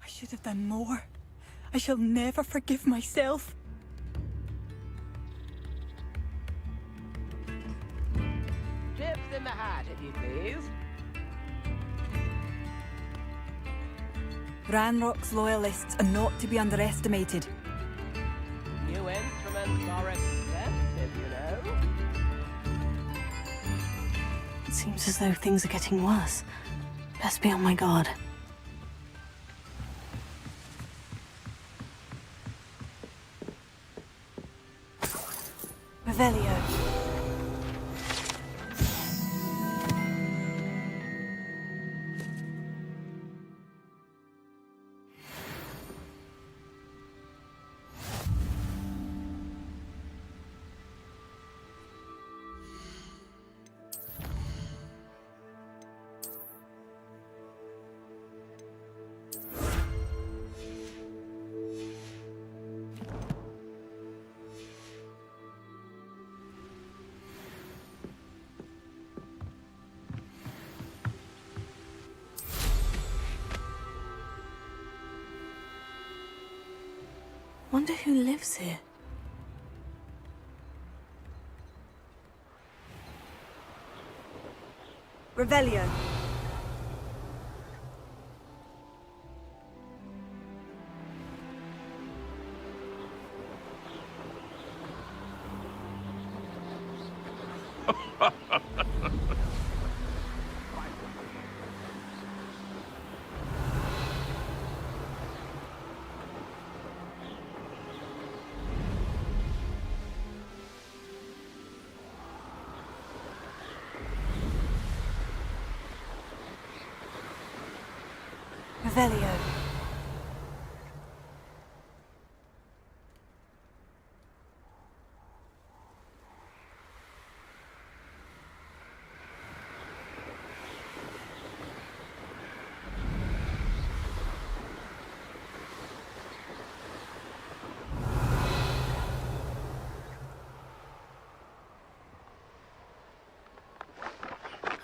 I should have done more. I shall never forgive myself. Chips in the hat, if you please. Ranrock's loyalists are not to be underestimated. New instruments are expensive, you know. It seems as though things are getting worse. Best be on my guard. Revelio. Wonder who lives here. Revelio. Revelio.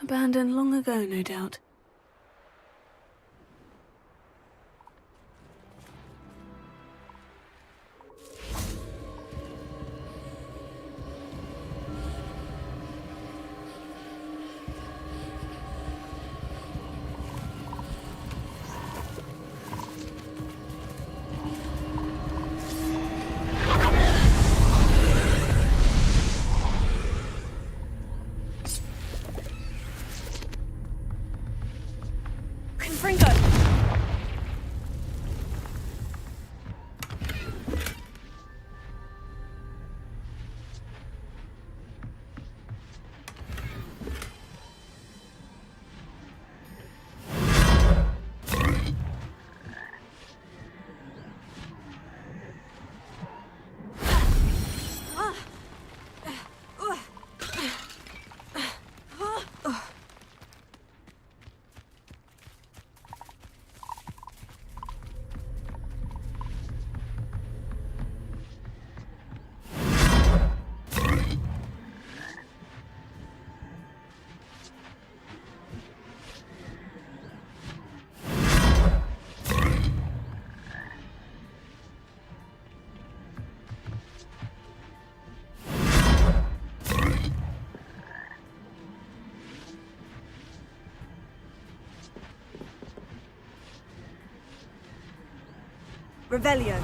Abandoned long ago, no doubt. Revelio.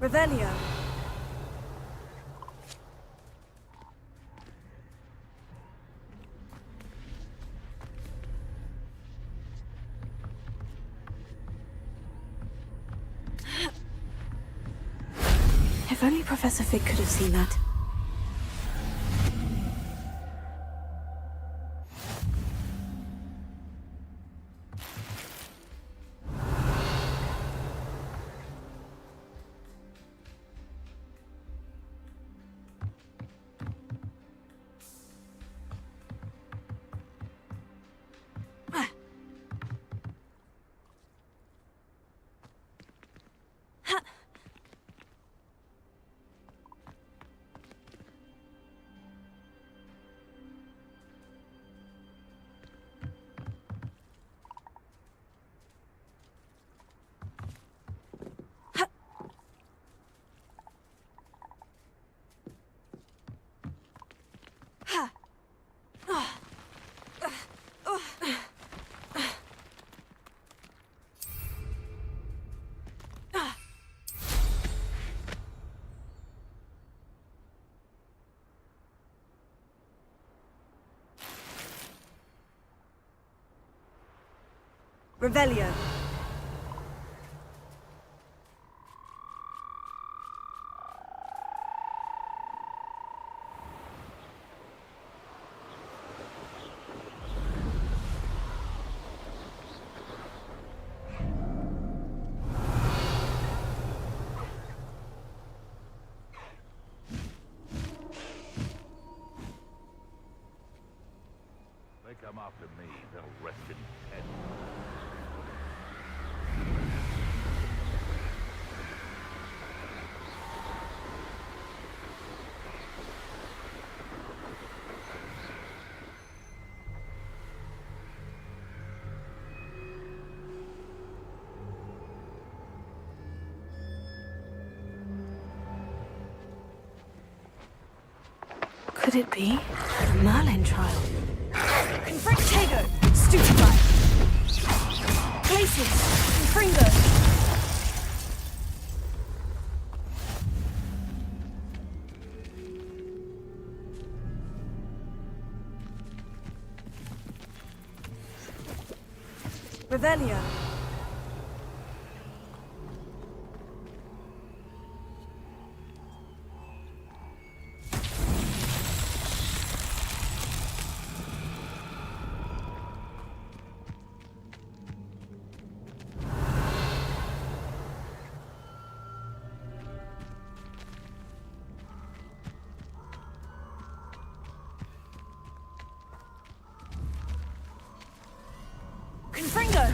Revelio. If only Professor Fig could have seen that. Revelio. They come after me, they'll rest in peace. Could it be the Merlin trial? Confrictago. Stupefy. Places. Confringo. Revelio. Confringo.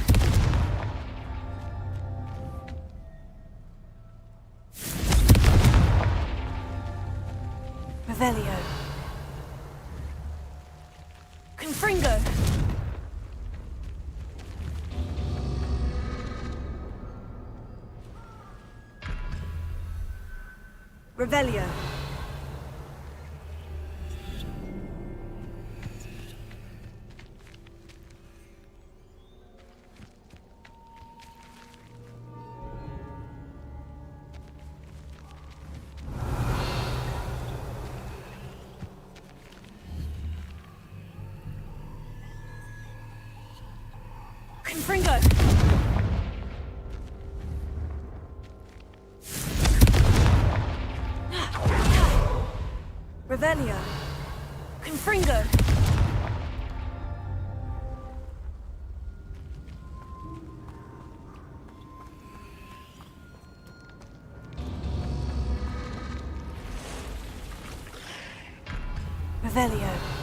Revelio. Confringo. Revelio. Confringo! Revelio! Confringo! Revelio.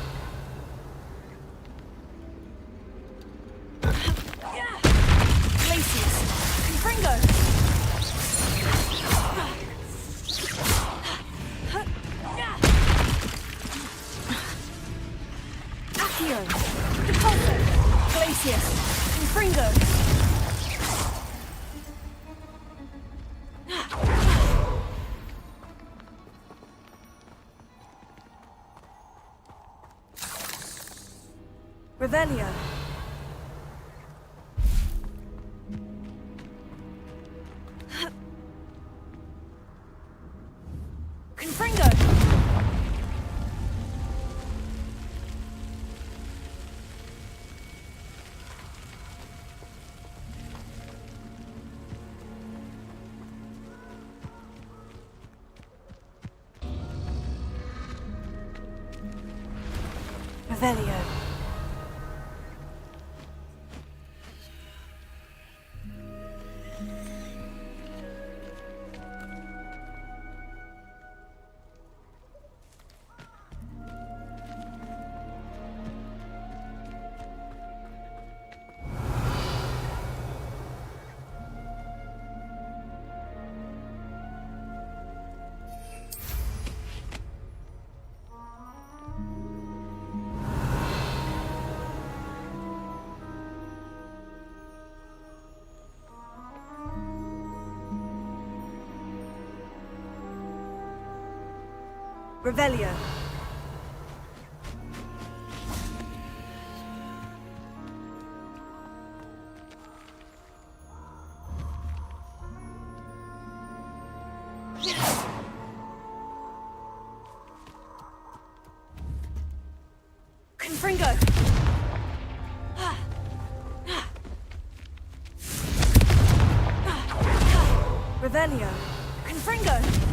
Glacius. Confringo. Accio. Depulso. Glacius. Confringo. Revelio. Confringo. Revelio. Revelio. Confringo. Revelio. Confringo.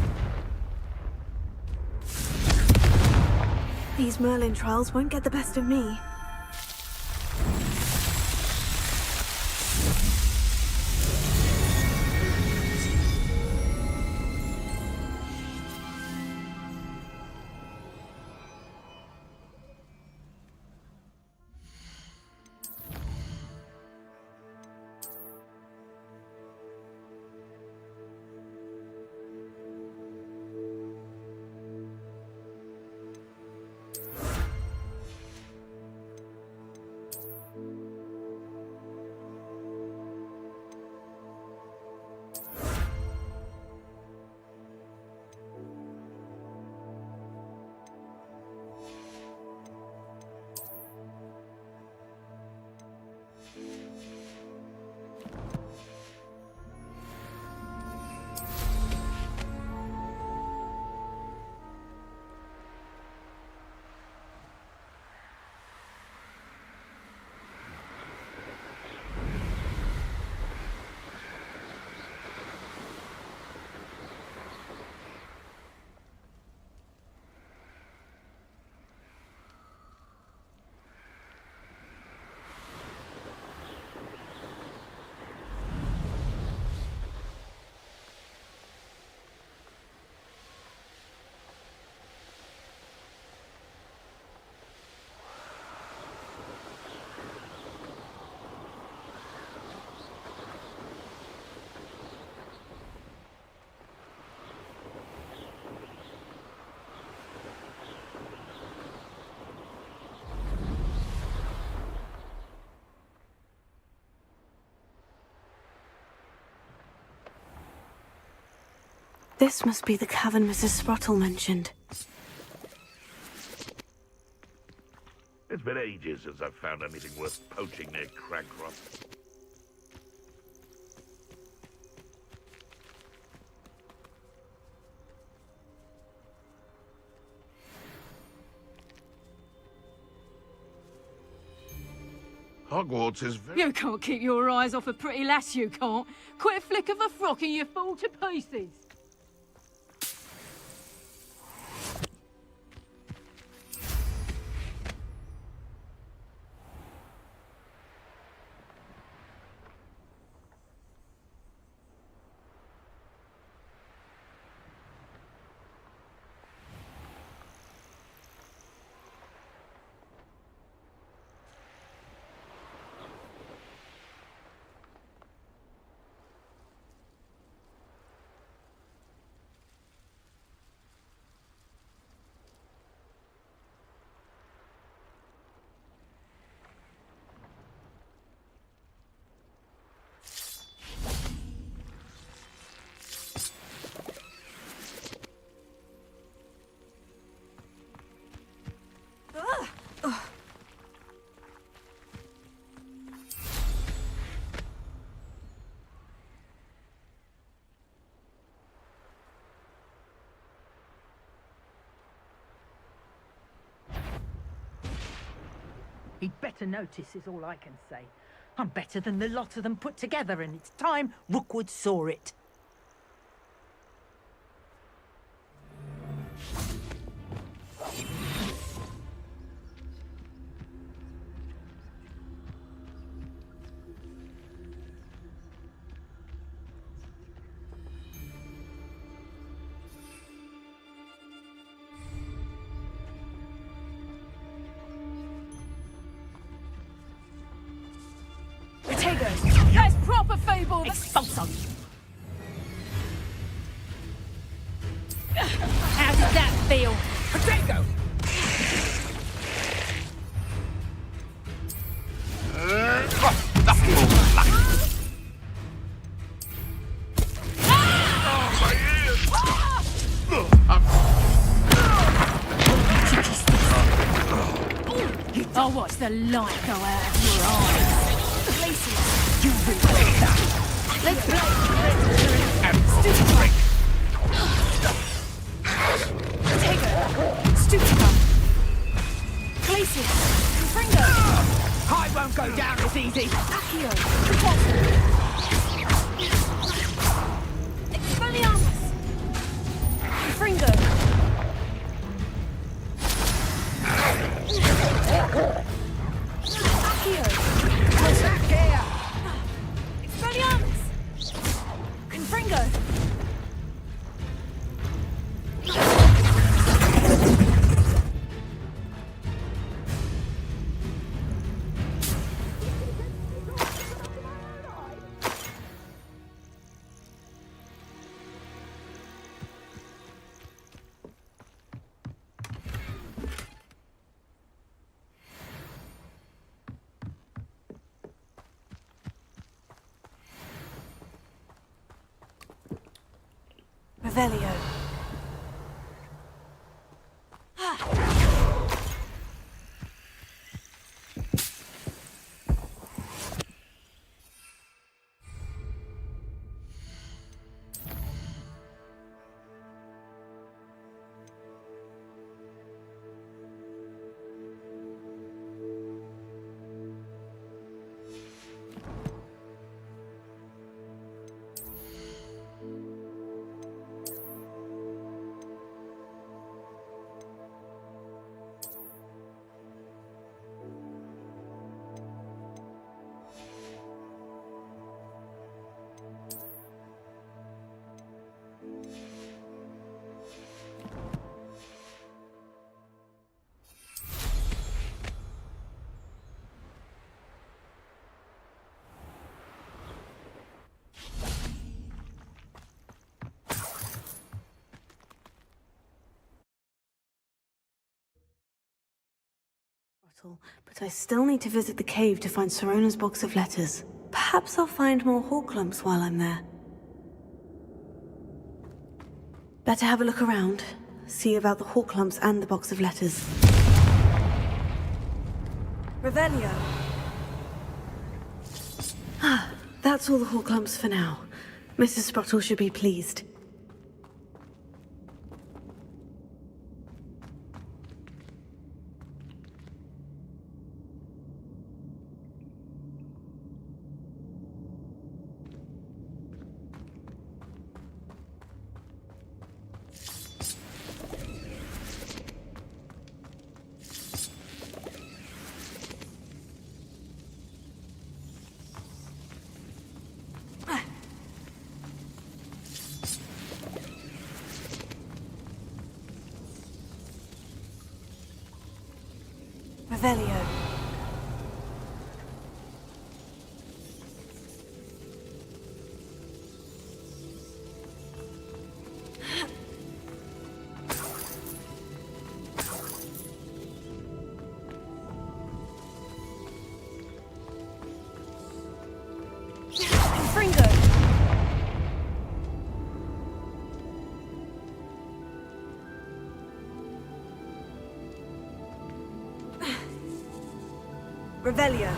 These Merlin trials won't get the best of me. This must be the cavern Mrs. Sprottle mentioned. It's been ages since I've found anything worth poaching near Cragcroft. Hogwarts is very... You can't keep your eyes off a pretty lass, you can't. Quick flick of a frock and you fall to pieces. He'd better notice is all I can say. I'm better than the lot of them put together, and it's time Rookwood saw it. That's proper fable. Expulso! How did that feel? Potato! I'll watch the light go out of your eyes. You regret that! Let's play. Stupica. Glacius. Confringo. I won't go down as easy. Accio. Expelliarmus. Confringo. Accio. Back here! Expelliarmus. Confringo. Revelio. But I still need to visit the cave to find Sirona's box of letters. Perhaps I'll find more Horklumps while I'm there. Better have a look around. See about the Horklumps and the box of letters. Revelio. That's all the Horklumps for now. Mrs. Sprottle should be pleased. Revelio. Fringo. Revelio.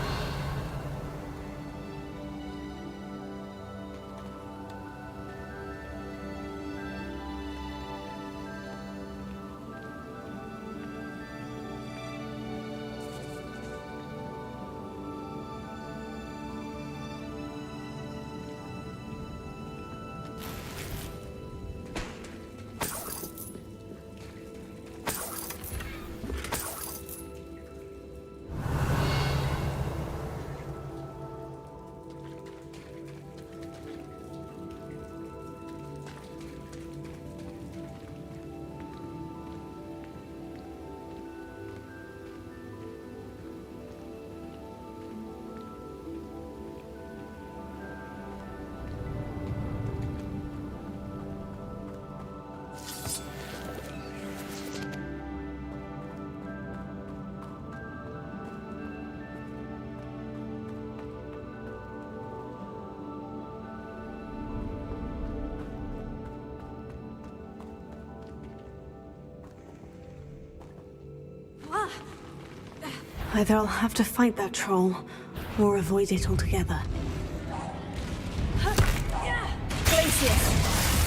Either I'll have to fight that troll, or avoid it altogether. Glacius!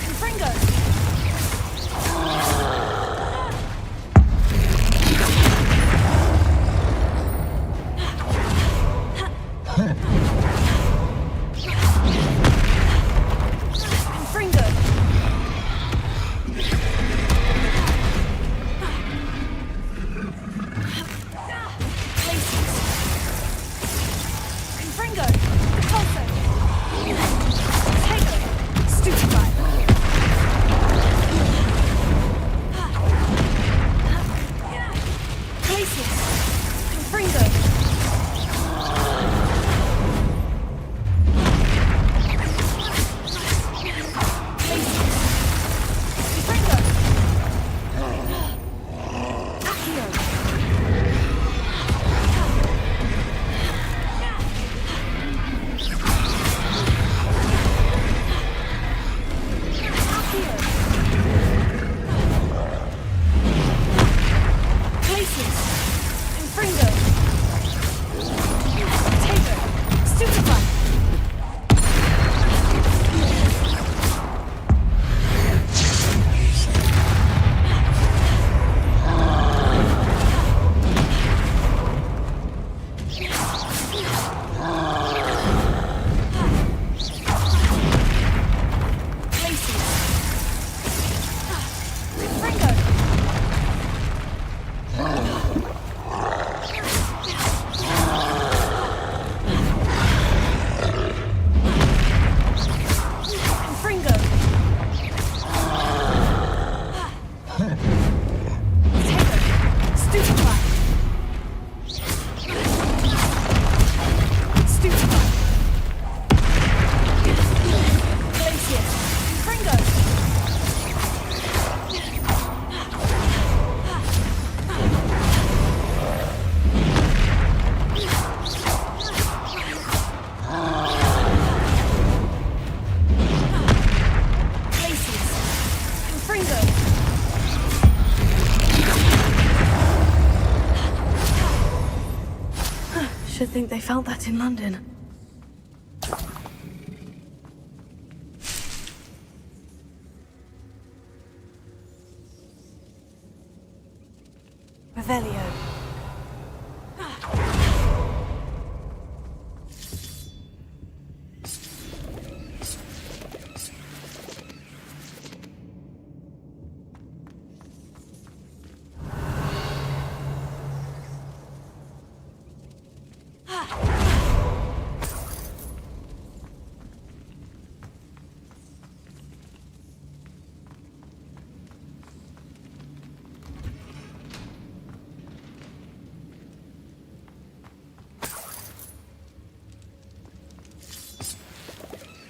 Confringo! Should think they felt that in London. Revelio.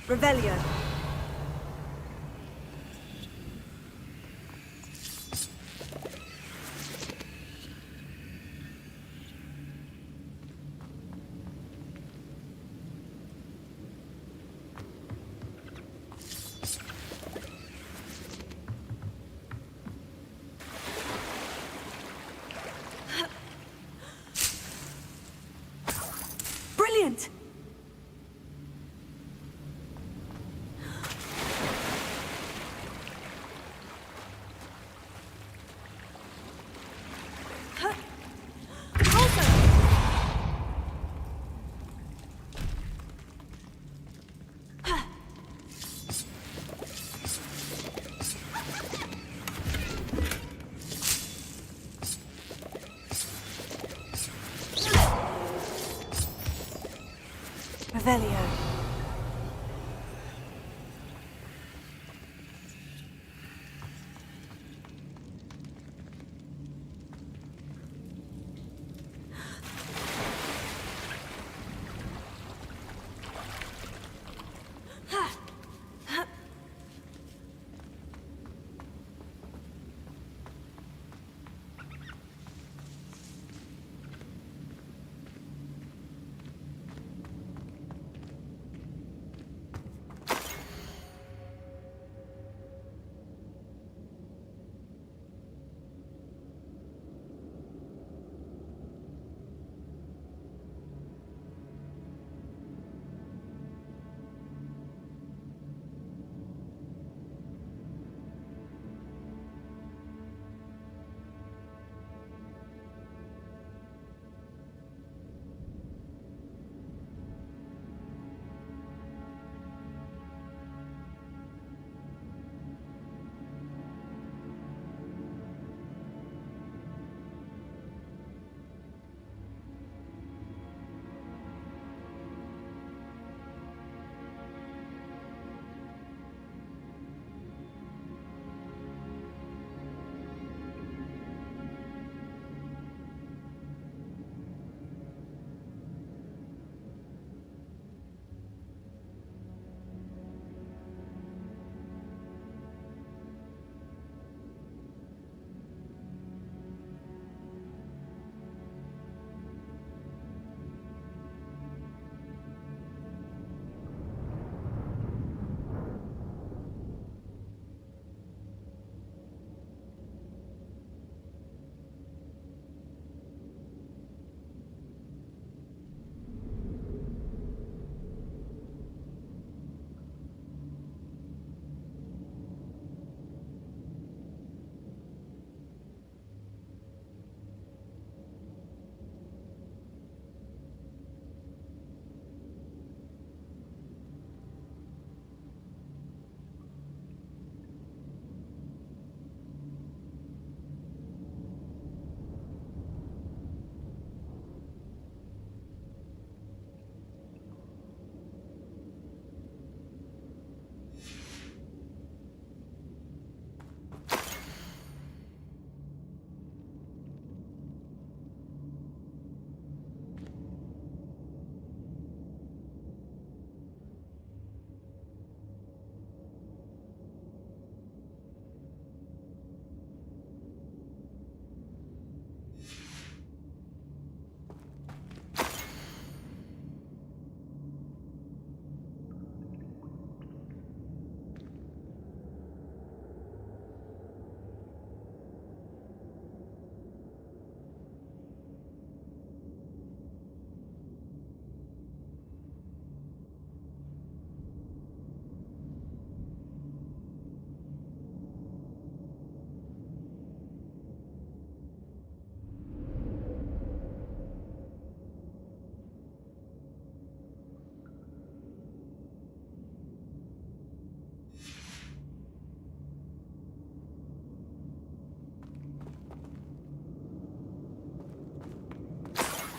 Revelio. Brilliant! Revelio.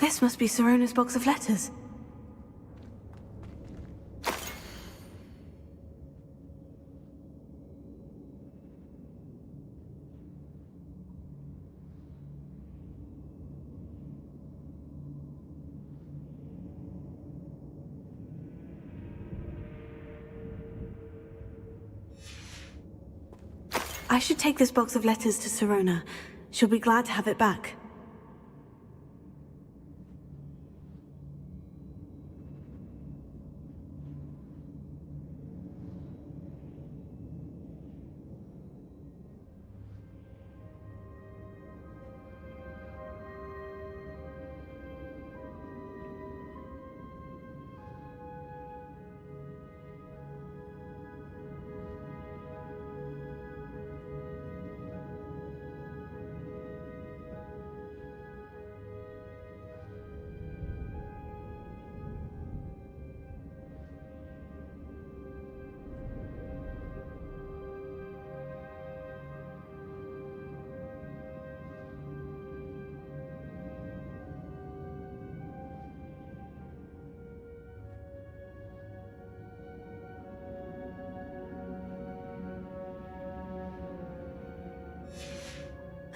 This must be Sirona's box of letters. I should take this box of letters to Sirona. She'll be glad to have it back.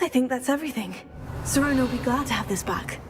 I think that's everything. Sirona will be glad to have this back.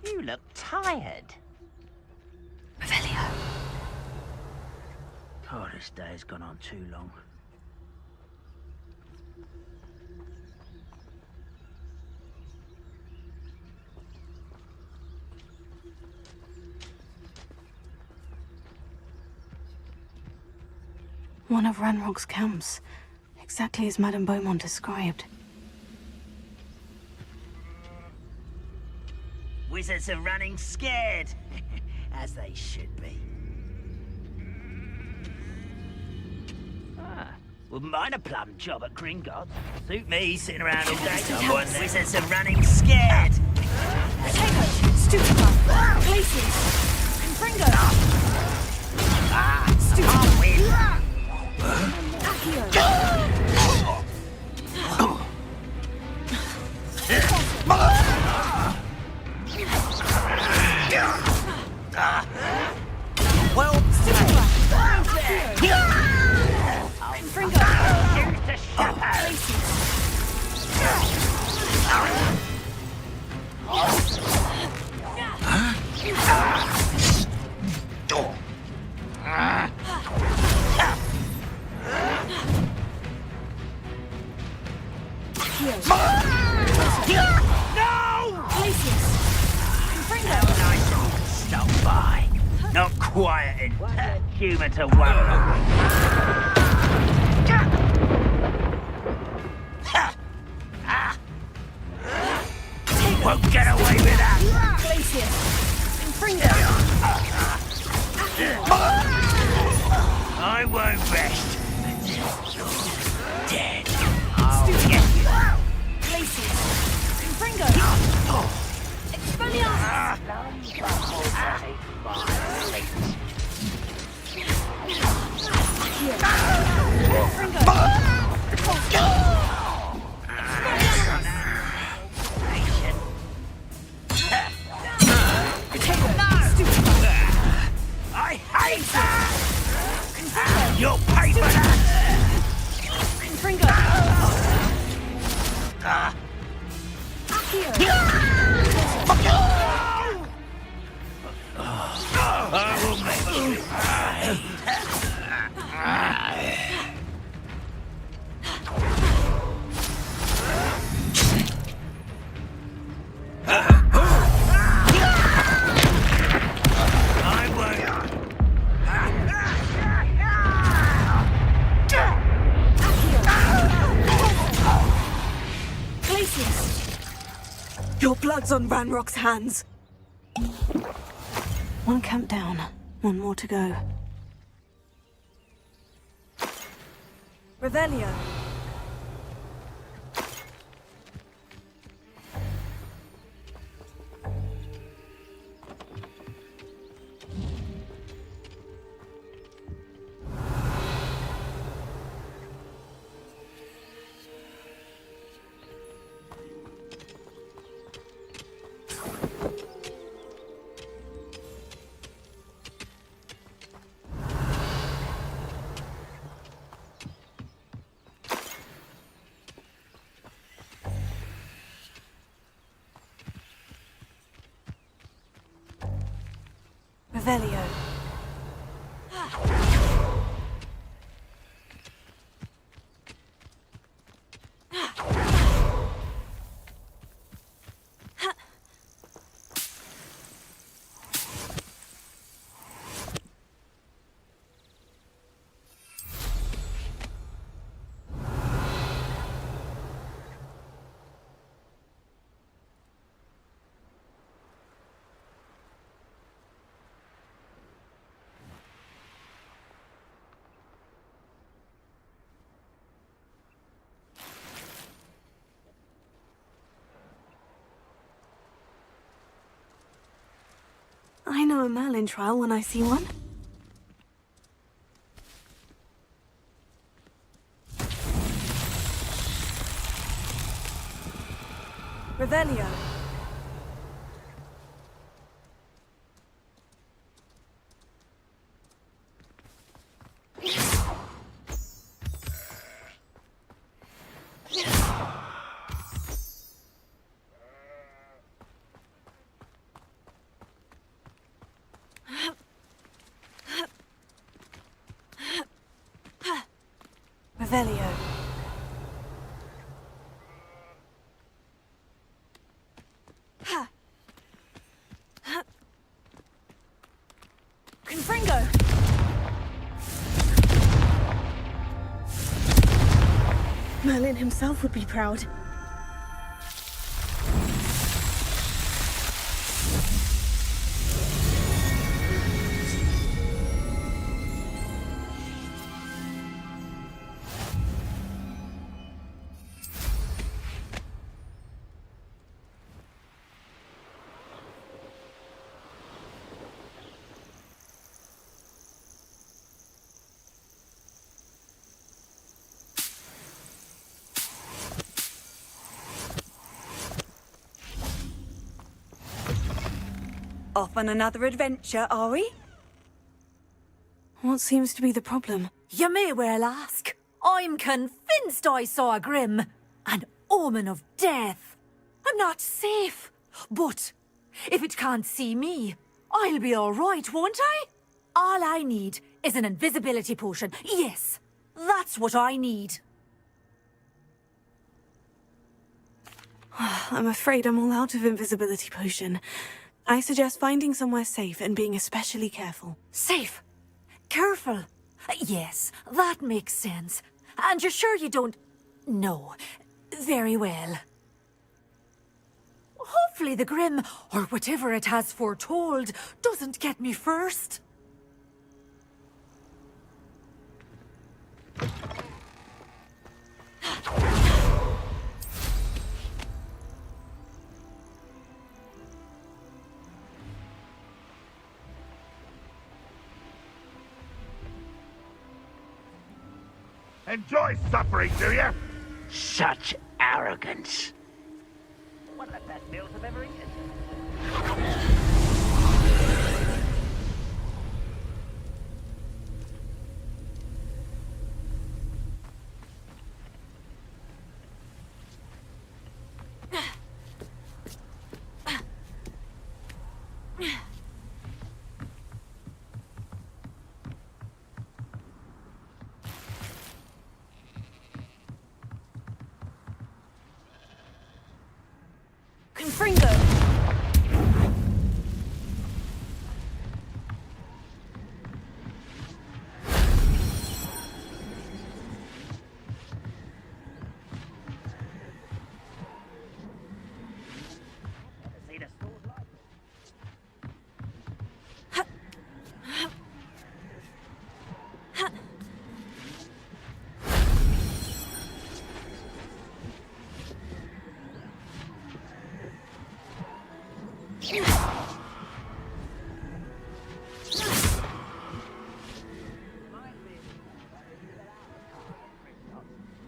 You look tired. Revelio. Oh, this day's gone on too long. One of Ranrock's camps. Exactly as Madame Beaumont described. Wizards are running scared. As they should be. Wouldn't mind a plum job at Gringotts. Suit me, sitting around all day. Someone wizards are running scared. Potato! Stupefy! Glaciers! Confringo! I'll win. Accio! Well, Confringo! Stop by. Not quiet and humour to one. Won't get away with that. Glaciers! Confringo! I won't rest until you're dead. I'll get you. Glaciers! Confringo! Expelliarmus! I hate that! You'll pay for that! Confringo! I will make you pay. Your blood's on Ranrock's hands. One camp down, one more to go. Revelio. Revelio. I know a Merlin trial when I see one. Revelio. Revelio. Ha! Ha! Confringo! Merlin himself would be proud. Off on another adventure, are we? What seems to be the problem? You may well ask. I'm convinced I saw a grim, an omen of death. I'm not safe, but if it can't see me, I'll be all right, won't I? All I need is an invisibility potion. Yes, that's what I need. I'm afraid I'm all out of invisibility potion. I suggest finding somewhere safe and being especially careful. Safe. Careful. Yes, that makes sense. And you're sure you don't... No. Very well. Hopefully the Grim, or whatever it has foretold, doesn't get me first. Enjoy suffering, do you? Such arrogance. One of the best meals I've ever eaten. Confringo! Seen a sword like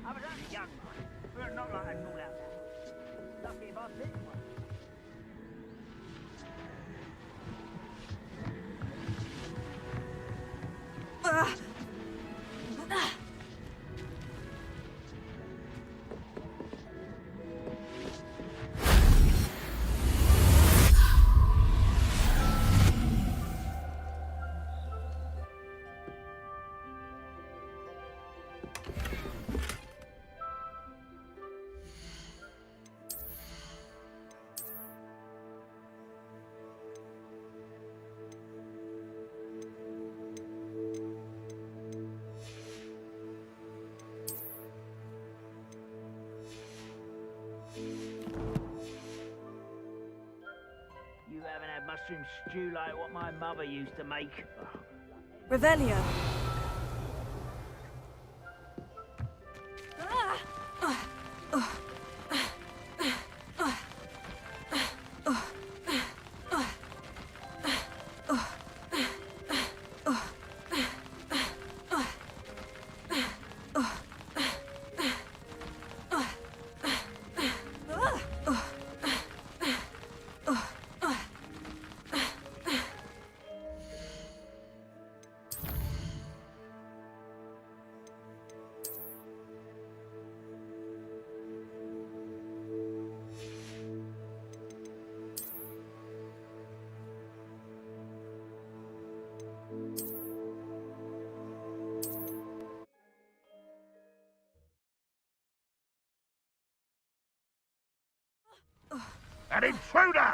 I was only young, but not like I'd rule out now. Lucky if I picked one. You haven't had mushroom stew like what my mother used to make. Revelio. An intruder!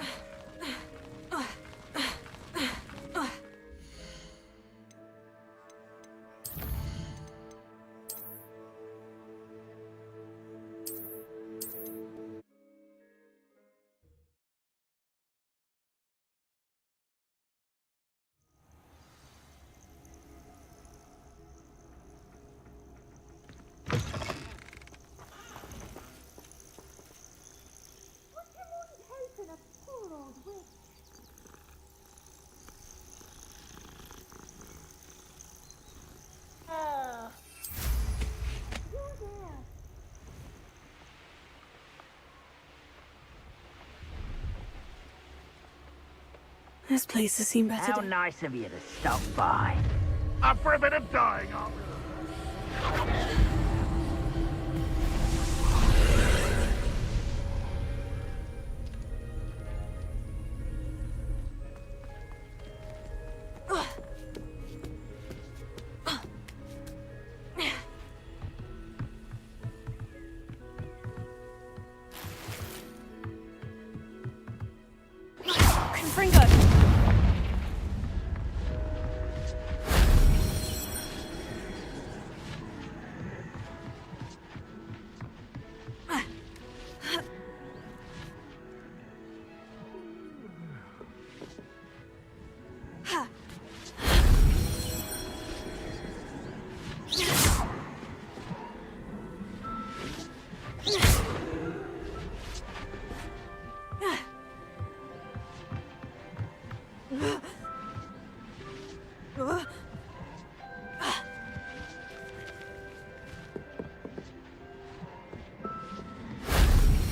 This place has seen better How days. nice of you to stop by. Up for a bit of dying, are we? Confringo!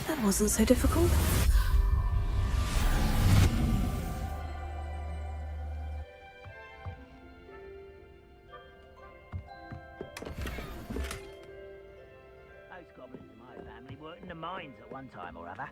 That wasn't so difficult. Those goblins in my family worked in the mines at one time or other.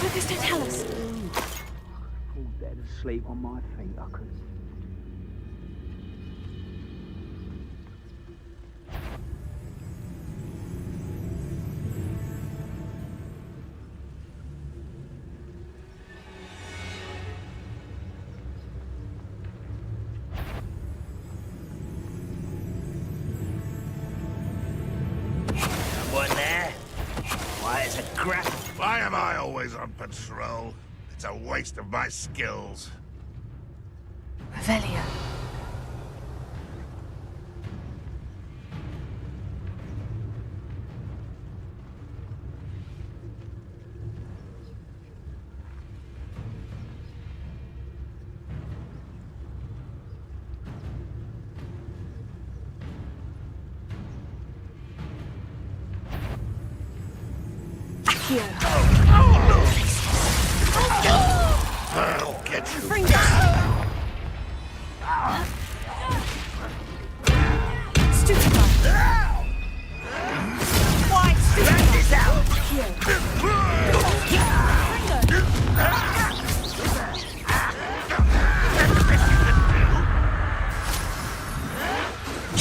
Lucas, don't tell us. Fall dead asleep on my feet, I could. Someone there? Why, it's a crap. Why am I always on patrol? It's a waste of my skills. Revelio. Accio. I'll get you. Fringo. Stupefy. Why, Stupefy? This out!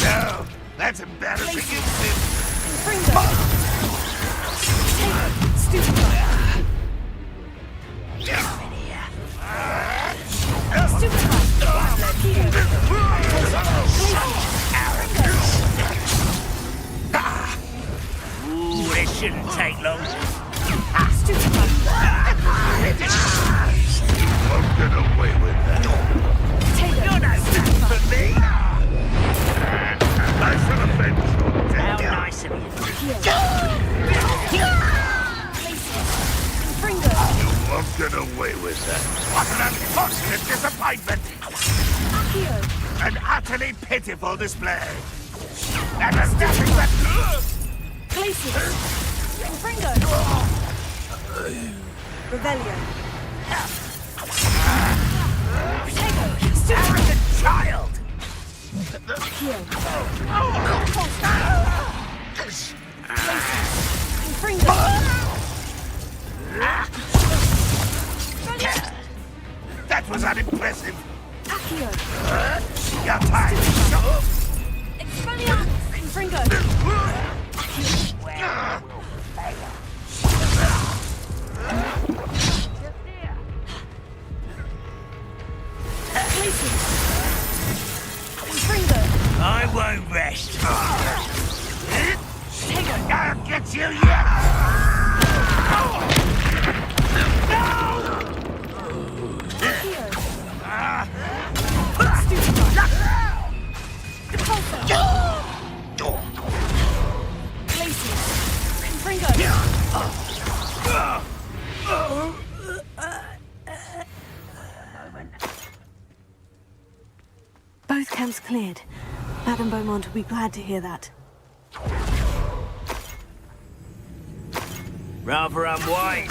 No, that's embarrassing, isn't it? Fringo. Stupefy. Ooh, this shouldn't take long. Won't get away with that. You're no good for me! I disappointment! An utterly pitiful display! That was nothing but... Fringo! Revelio. Arrogant child! Fringo! That was unimpressive! Accio. Your time! Expelliarmus! Fringo! I won't rest. I'll get you yet! Both camps cleared. Madame Beaumont will be glad to hear that. Rather unwise.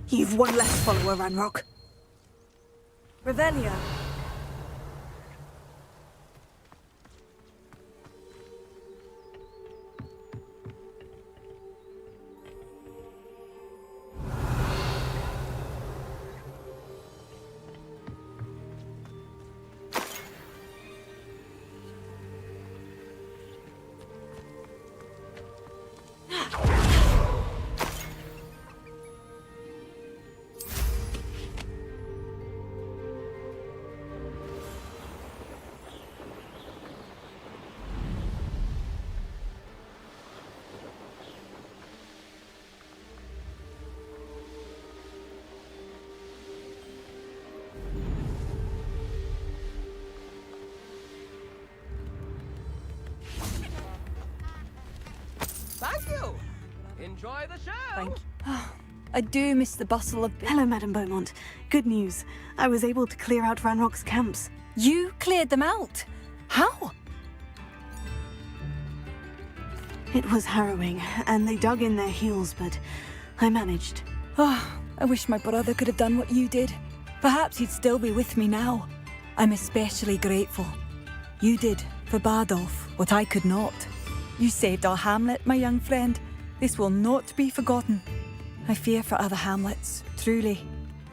You've one less follower, Ranrock. Revelio. Thank you. Enjoy the show. Thank you. I do miss the bustle of... Hello, Madame Beaumont. Good news. I was able to clear out Ranrock's camps. You cleared them out? How? It was harrowing, and they dug in their heels, but I managed. Oh, I wish my brother could have done what you did. Perhaps he'd still be with me now. I'm especially grateful. You did, for Bardolph, what I could not. You saved our hamlet, my young friend. This will not be forgotten. I fear for other hamlets, truly.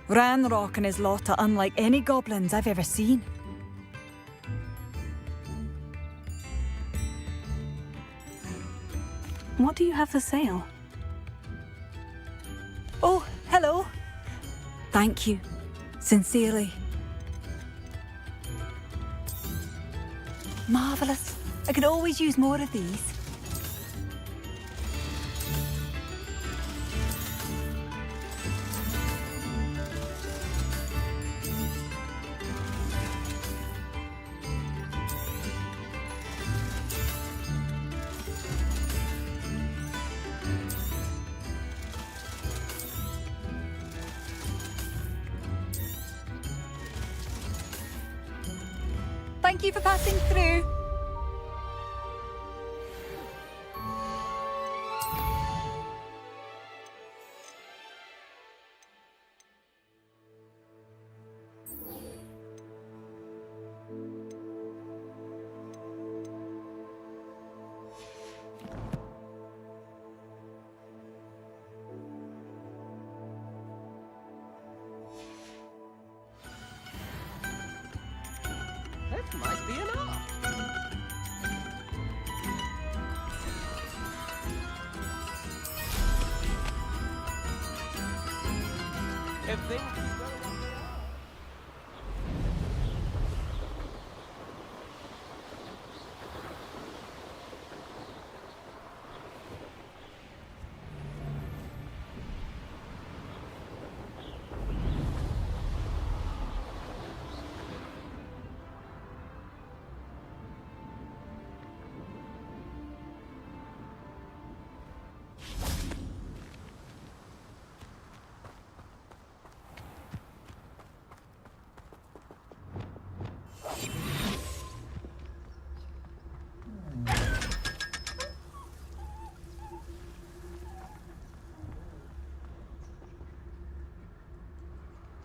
Ranrock and his lot are unlike any goblins I've ever seen. What do you have for sale? Oh, hello. Thank you. Sincerely. Marvellous. I could always use more of these. Thank you for passing through. This might be enough. If things go well.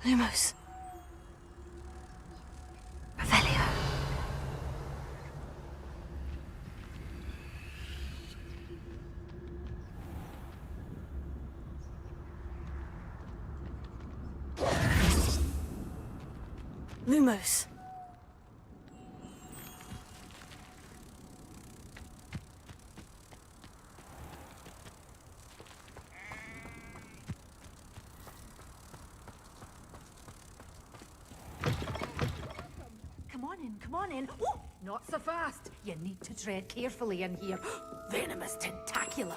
Lumos. Revelio. Lumos. Come on in. Oh, not so fast. You need to tread carefully in here. Venomous tentacula.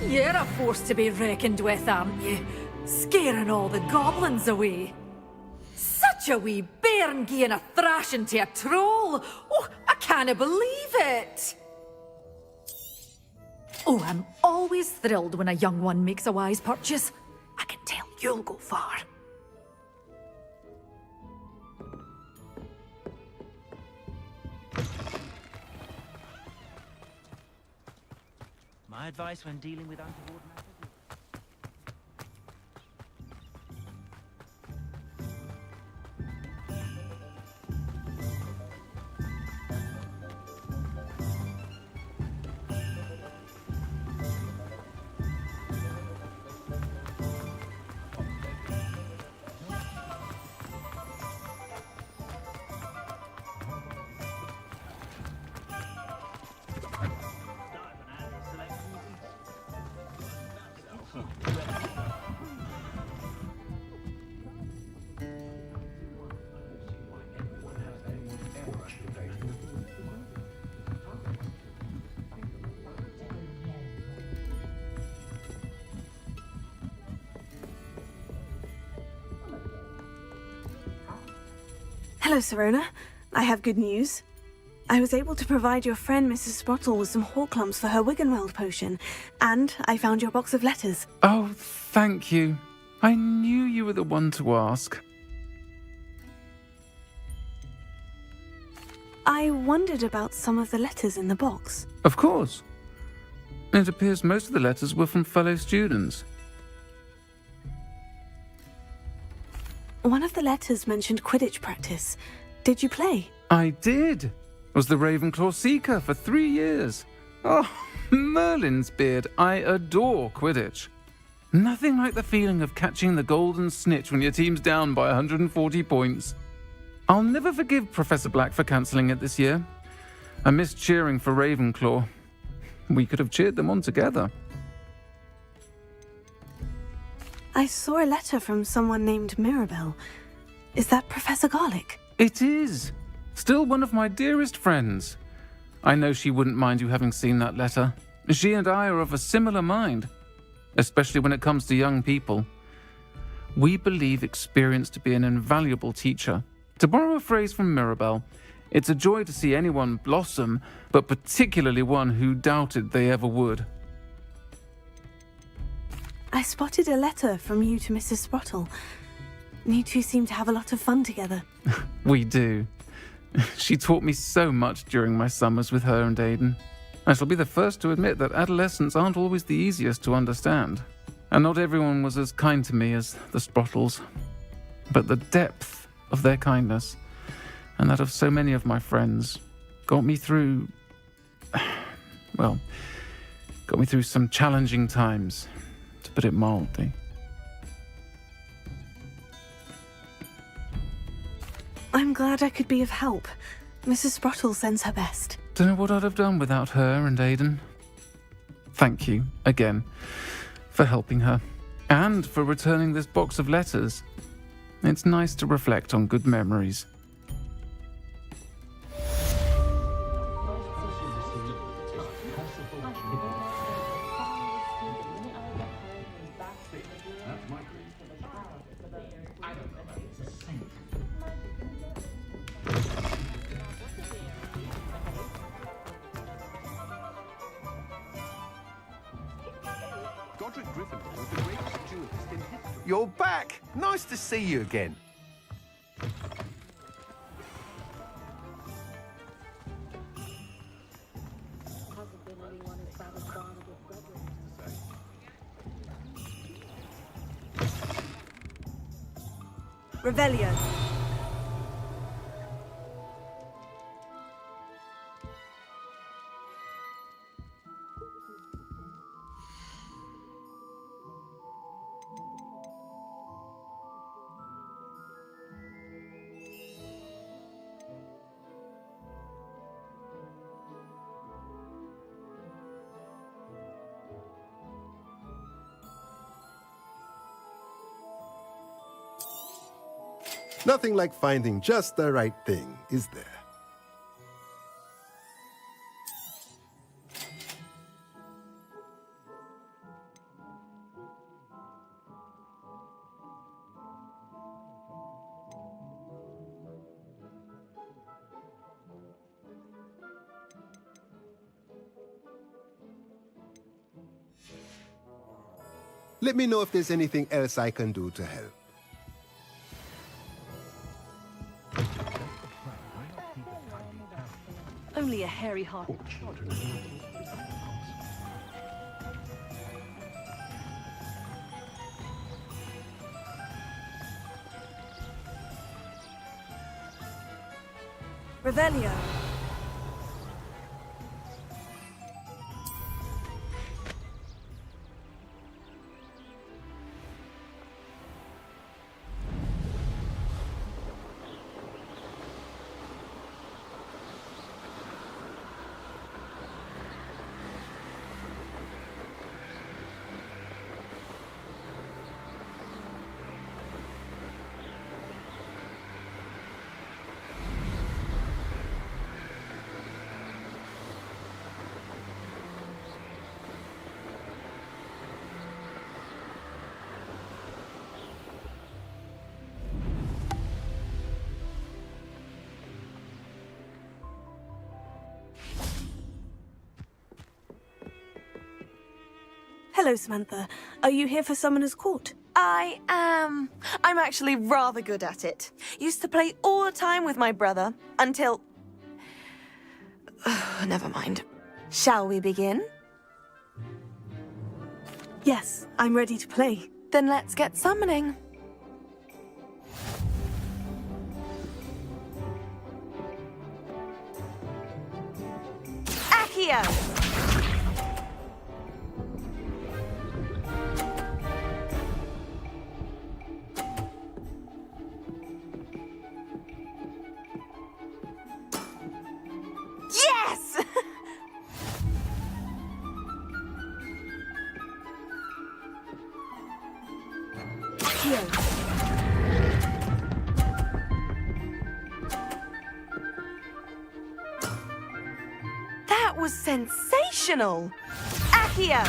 You're a force to be reckoned with, aren't you? Scaring all the goblins away. Such a wee bairn giving a thrashing to a troll. Oh, I can't believe it. Oh, I'm always thrilled when a young one makes a wise purchase. I can tell you'll go far. My advice when dealing with untoward matters is... Hello, Serona. I have good news. I was able to provide your friend Mrs. Sprottle with some Horklumps for her Wiggenweld potion, and I found your box of letters. Oh, thank you. I knew you were the one to ask. I wondered about some of the letters in the box. Of course. It appears most of the letters were from fellow students. One of the letters mentioned Quidditch practice. Did you play? I did. Was the Ravenclaw Seeker for 3 years. Oh, Merlin's beard. I adore Quidditch. Nothing like the feeling of catching the golden snitch when your team's down by 140 points. I'll never forgive Professor Black for cancelling it this year. I missed cheering for Ravenclaw. We could have cheered them on together. I saw a letter from someone named Mirabelle. Is that Professor Garlick? It is. Still one of my dearest friends. I know she wouldn't mind you having seen that letter. She and I are of a similar mind, especially when it comes to young people. We believe experience to be an invaluable teacher. To borrow a phrase from Mirabelle, it's a joy to see anyone blossom, but particularly one who doubted they ever would. I spotted a letter from you to Mrs. Sprottle. You two seem to have a lot of fun together. We do. She taught me so much during my summers with her and Aidan. I shall be the first to admit that adolescents aren't always the easiest to understand. And not everyone was as kind to me as the Sprottles. But the depth of their kindness, and that of so many of my friends, got me through... well, got me through some challenging times, to put it mildly. I'm glad I could be of help. Mrs. Sprottle sends her best. Don't know what I'd have done without her and Aidan. Thank you, again, for helping her, and for returning this box of letters. It's nice to reflect on good memories. You're back! Nice to see you again. Revelio. Nothing like finding just the right thing, is there? Let me know if there's anything else I can do to help. Only a hairy heart. Revelio. Hello, Samantha. Are you here for Summoner's Court? I am. I'm actually rather good at it. Used to play all the time with my brother until... Never mind. Shall we begin? Yes, I'm ready to play. Then let's get summoning. Accio! Yes! That was sensational! Accio!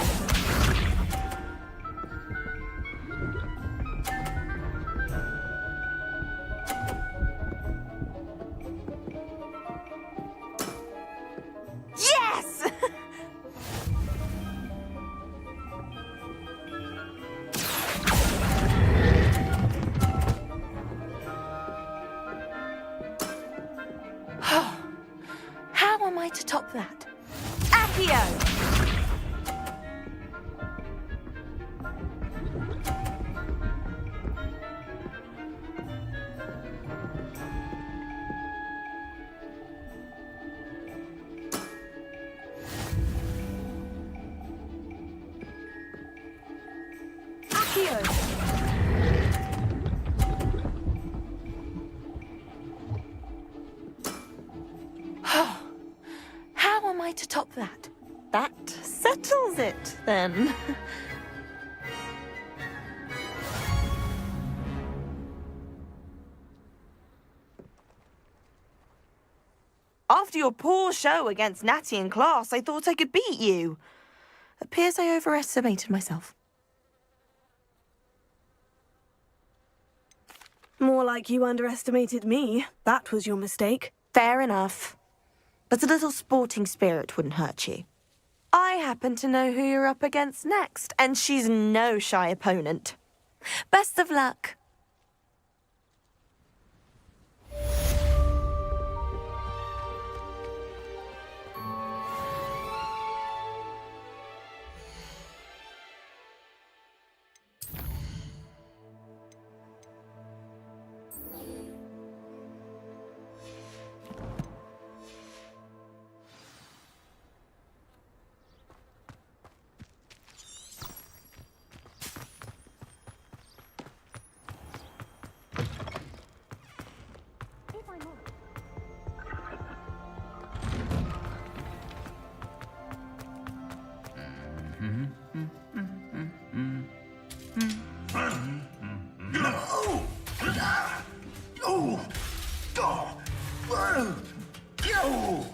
Yes! How am I to top that? Accio! How am I to top that? That settles it, then. After your poor show against Natty in class, I thought I could beat you. Appears I overestimated myself. More like you underestimated me. That was your mistake. Fair enough. But a little sporting spirit wouldn't hurt you. I happen to know who you're up against next, and she's no shy opponent. Best of luck. Oh! Oh! Whoa! Oh!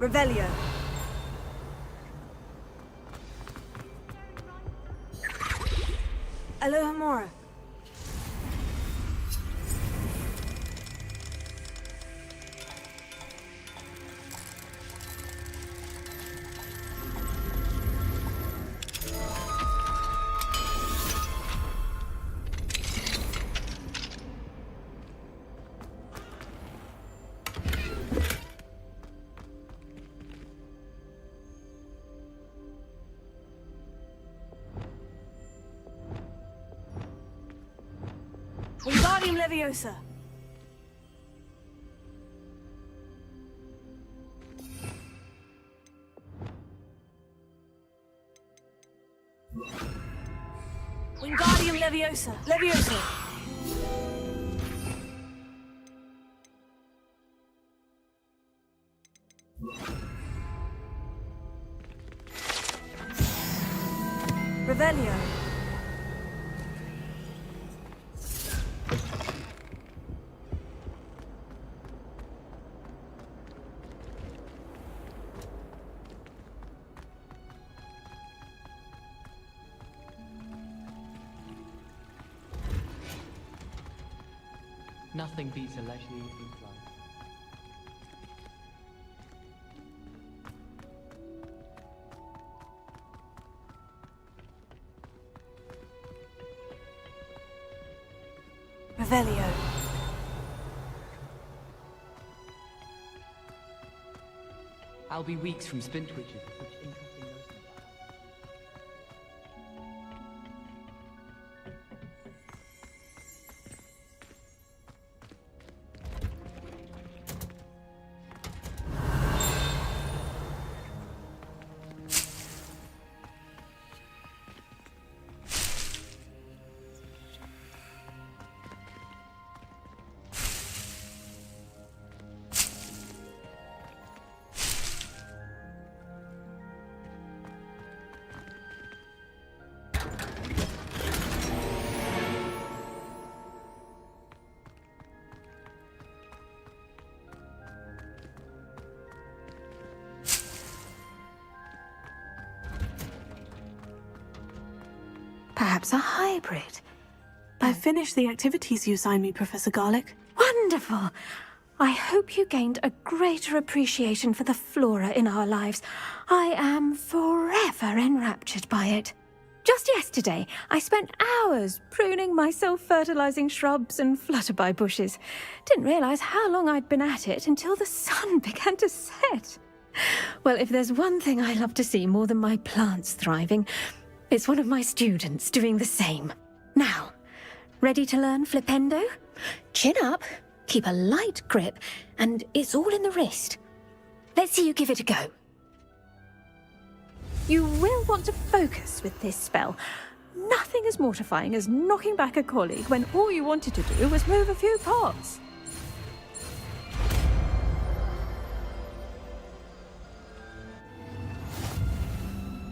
Revelio. Alohomora. Wingardium Leviosa. Wingardium Leviosa. Leviosa. Revelio. Nothing beats a leisurely evening flight. Revelio. I'll be weeks from Spintwitches with such interesting notions. Perhaps a hybrid. I've finished the activities you assigned me, Professor Garlick. Wonderful! I hope you gained a greater appreciation for the flora in our lives. I am forever enraptured by it. Just yesterday, I spent hours pruning my self-fertilizing shrubs and flutterby bushes. Didn't realize how long I'd been at it until the sun began to set. Well, if there's one thing I love to see more than my plants thriving, It's one of my students doing the same. Now, ready to learn flipendo? Chin up, keep a light grip, and it's all in the wrist. Let's see you give it a go. You will want to focus with this spell. Nothing as mortifying as knocking back a colleague when all you wanted to do was move a few pots.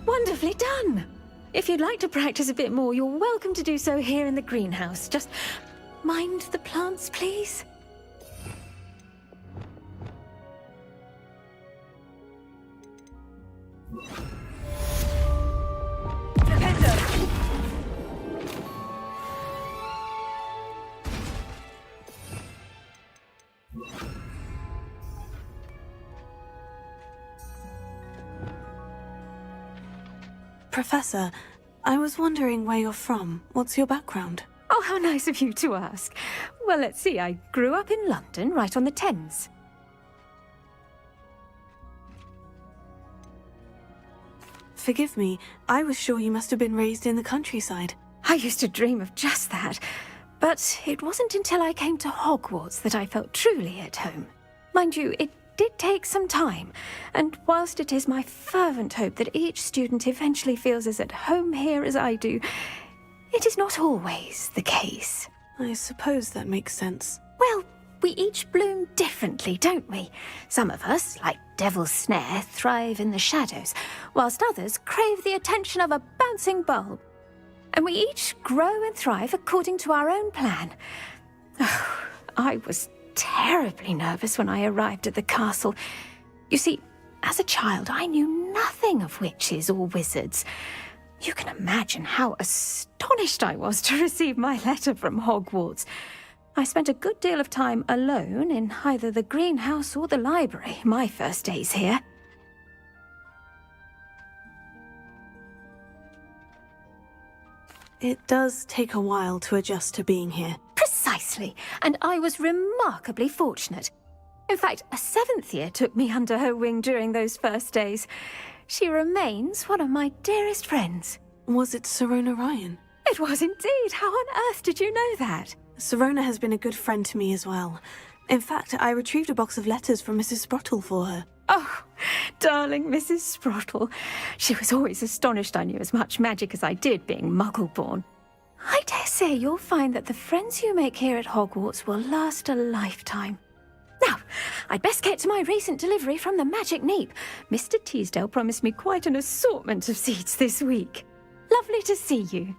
Wonderfully done! If you'd like to practice a bit more, you're welcome to do so here in the greenhouse. Just mind the plants, please. Professor, I was wondering where you're from. What's your background? Oh, how nice of you to ask. Well, let's see. I grew up in London, right on the Thames. Forgive me, I was sure you must have been raised in the countryside. I used to dream of just that. But it wasn't until I came to Hogwarts that I felt truly at home. Mind you, it did take some time, and whilst it is my fervent hope that each student eventually feels as at home here as I do, it is not always the case. I suppose that makes sense. Well, we each bloom differently, don't we? Some of us, like Devil's Snare, thrive in the shadows, whilst others crave the attention of a bouncing bulb. And we each grow and thrive according to our own plan. Oh, I was terribly nervous when I arrived at the castle. You see, as a child, I knew nothing of witches or wizards. You can imagine how astonished I was to receive my letter from Hogwarts. I spent a good deal of time alone in either the greenhouse or the library my first days here. It does take a while to adjust to being here. Precisely, and I was remarkably fortunate. In fact, a 7th year took me under her wing during those first days. She remains one of my dearest friends. Was it Sirona Ryan? It was indeed. How on earth did you know that? Sirona has been a good friend to me as well. In fact, I retrieved a box of letters from Mrs. Sprottle for her. Oh, darling Mrs. Sprottle. She was always astonished I knew as much magic as I did, being Muggle-born. I dare say you'll find that the friends you make here at Hogwarts will last a lifetime. Now, I'd best get to my recent delivery from the Magic Neep. Mr. Teasdale promised me quite an assortment of seeds this week. Lovely to see you.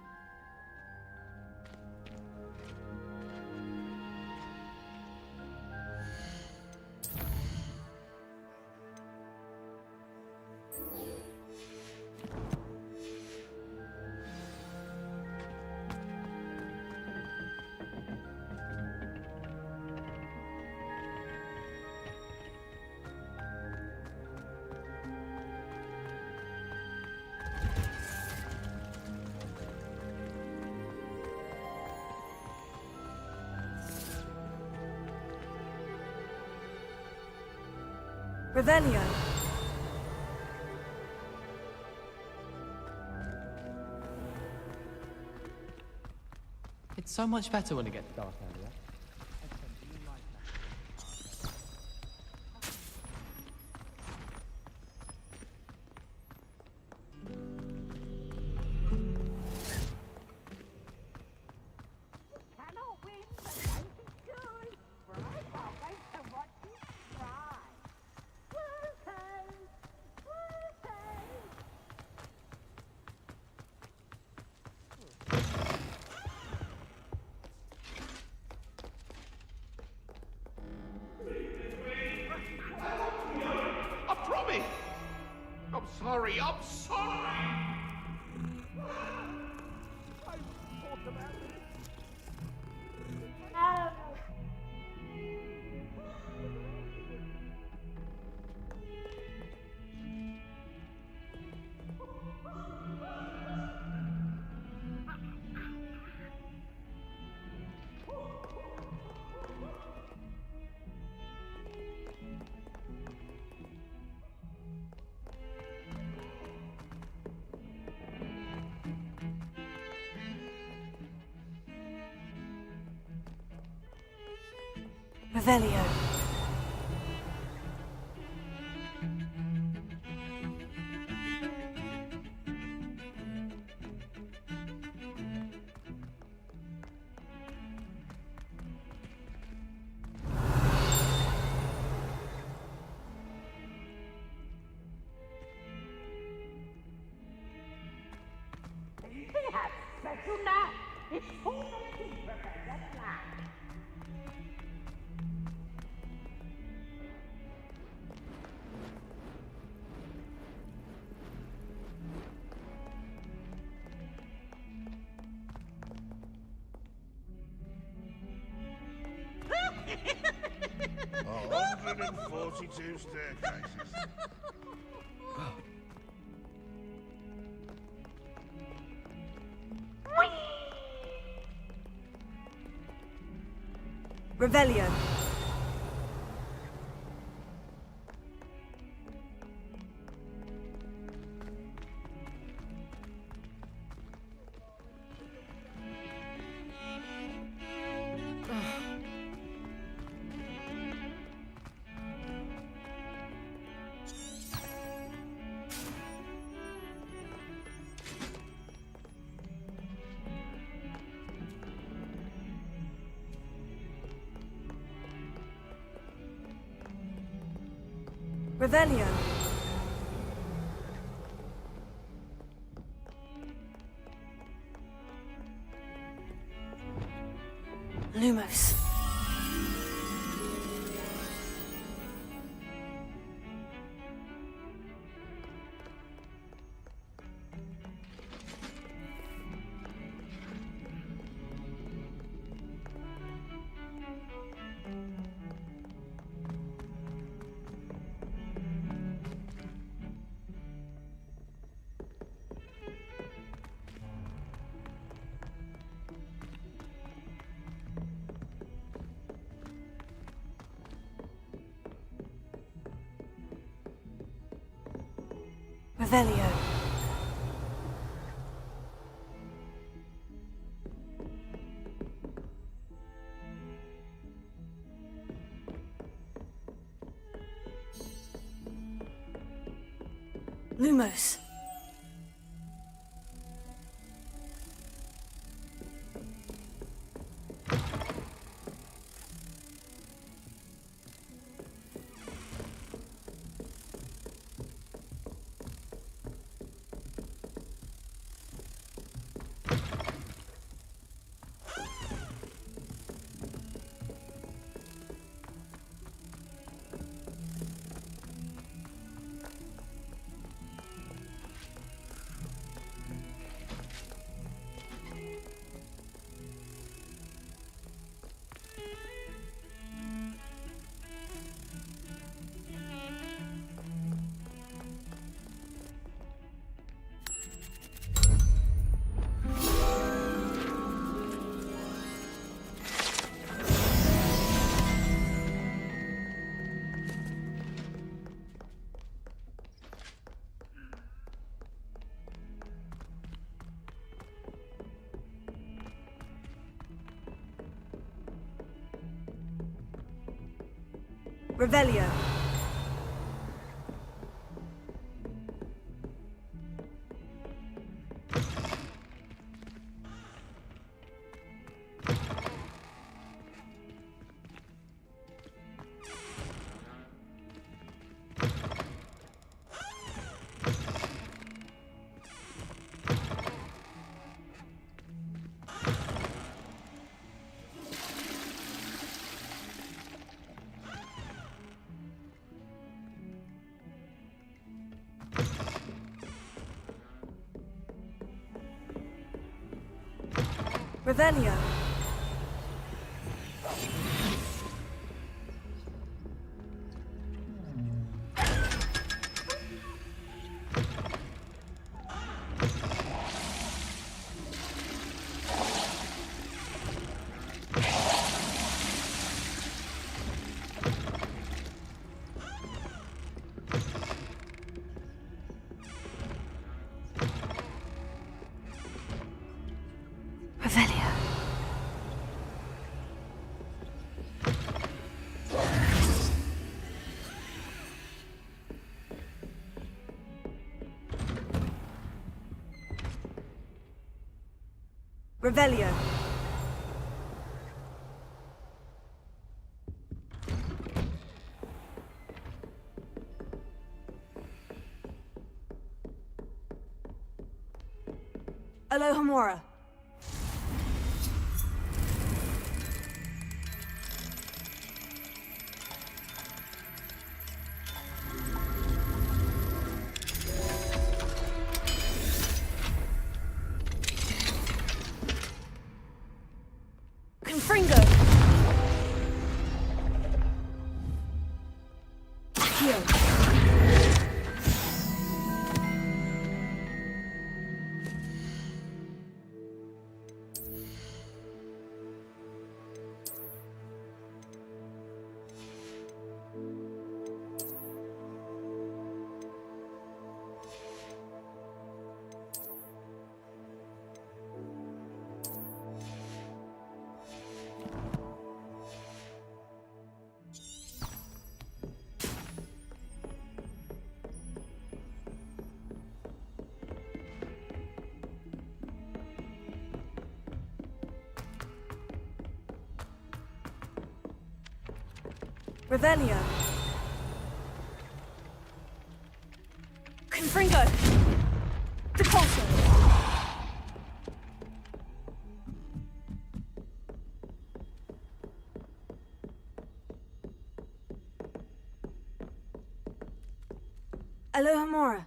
Revelio. It's so much better when it gets dark earlier. Revelio. Oh, 142 staircases. Revelio. Revelio. Lumos. Revelio. Lumos. Revelio. Revelio. Revelio. Revelio. Alohomora. Confringo. Accio. Revelio. Confringo. Depulso. Alohomora.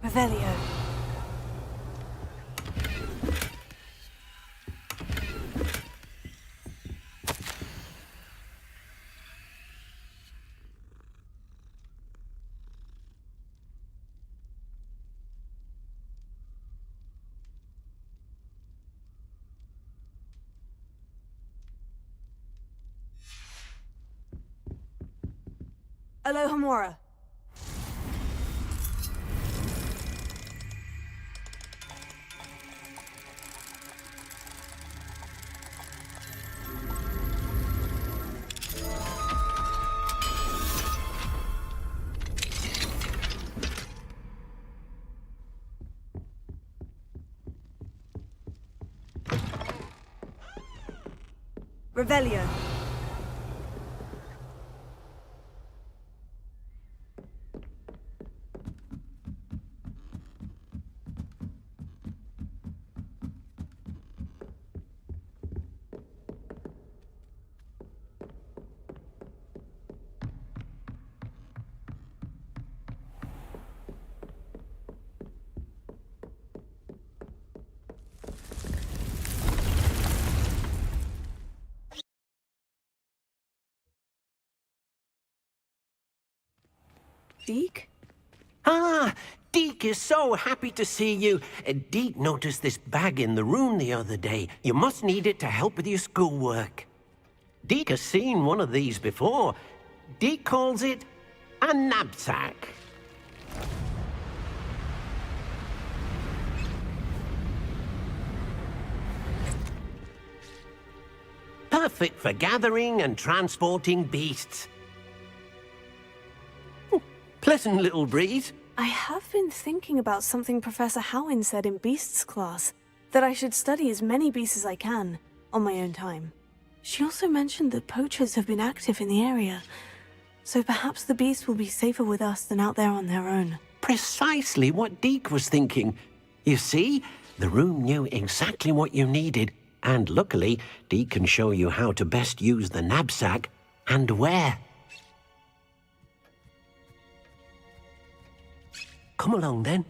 Revelio. Alohomora. Revelio. Deke? Ah, Deke is so happy to see you. Deke noticed this bag in the room the other day. You must need it to help with your schoolwork. Deke has seen one of these before. Deke calls it a knapsack. Perfect for gathering and transporting beasts. Pleasant little breeze. I have been thinking about something Professor Howin said in Beasts class, that I should study as many beasts as I can, on my own time. She also mentioned that poachers have been active in the area, so perhaps the beasts will be safer with us than out there on their own. Precisely what Deke was thinking. You see, the room knew exactly what you needed, and luckily, Deke can show you how to best use the knapsack and where. Come along, then.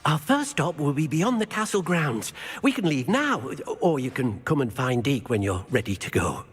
Our first stop will be beyond the castle grounds. We can leave now, or you can come and find Deke when you're ready to go.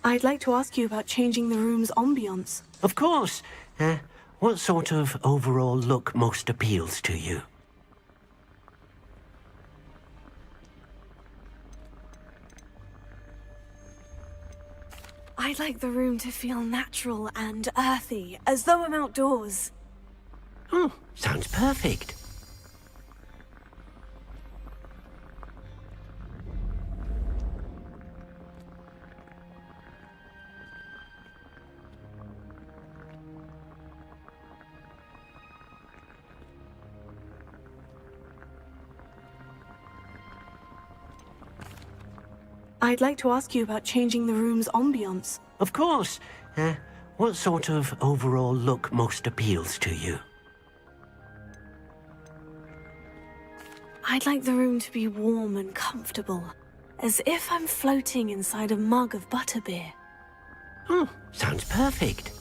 I'd like to ask you about changing the room's ambiance. Of course. What sort of overall look most appeals to you? I'd like the room to feel natural and earthy, as though I'm outdoors. Oh, sounds perfect. I'd like to ask you about changing the room's ambiance. Of course. What sort of overall look most appeals to you? I'd like the room to be warm and comfortable, as if I'm floating inside a mug of butterbeer. Oh, sounds perfect.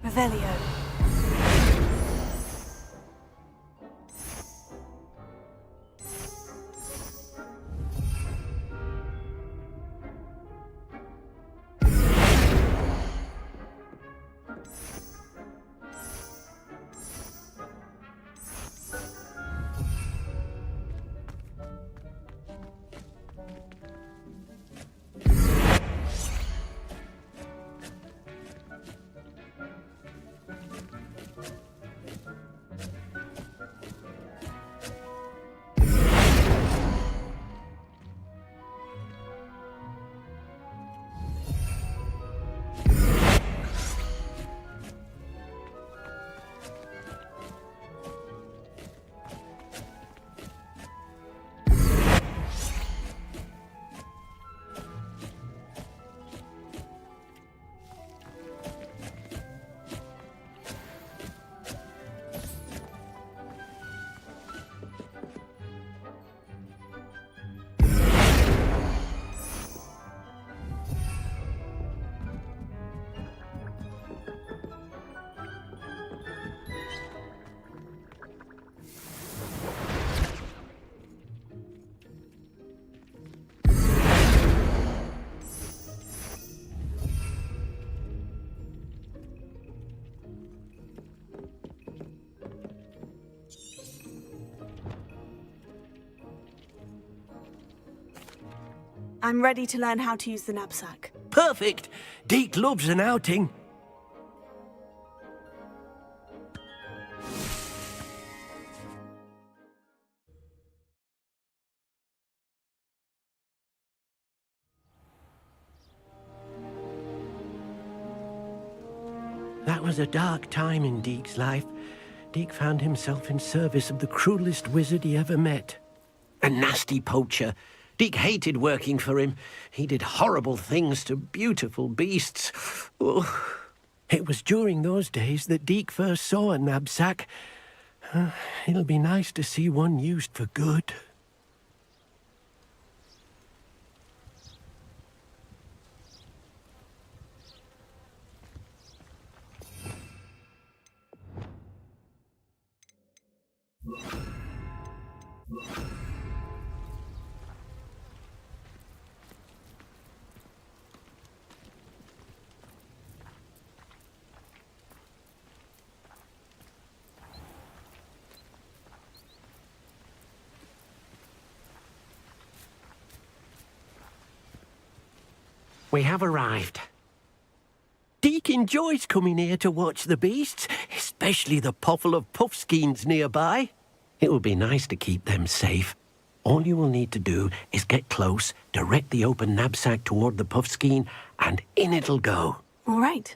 Revelio. I'm ready to learn how to use the knapsack. Perfect! Deke loves an outing. That was a dark time in Deke's life. Deke found himself in service of the cruelest wizard he ever met. A nasty poacher. Deke hated working for him. He did horrible things to beautiful beasts. Oh. It was during those days that Deke first saw a knapsack. It'll be nice to see one used for good. We have arrived. Deke enjoys coming here to watch the beasts, especially the potful of puffskeins nearby. It will be nice to keep them safe. All you will need to do is get close, direct the open knapsack toward the puffskein, and in it'll go. All right.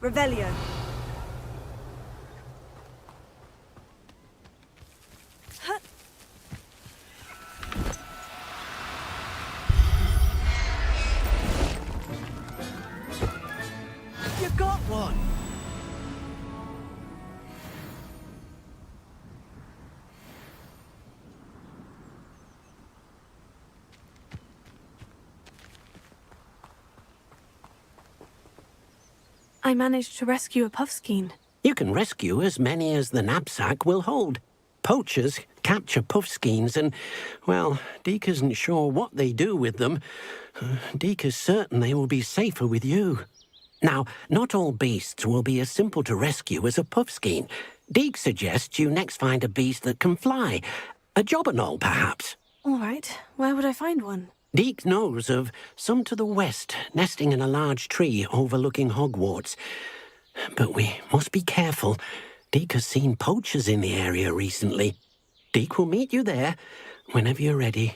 Revelio. You got one! I managed to rescue a puffskein. You can rescue as many as the knapsack will hold. Poachers capture puffskeins and, well, Deke isn't sure what they do with them. Deke is certain they will be safer with you. Now, not all beasts will be as simple to rescue as a puffskein. Deke suggests you next find a beast that can fly. A jobberknoll, perhaps. All right. Where would I find one? Deke knows of some to the west, nesting in a large tree overlooking Hogwarts. But we must be careful. Deke has seen poachers in the area recently. Deke will meet you there whenever you're ready.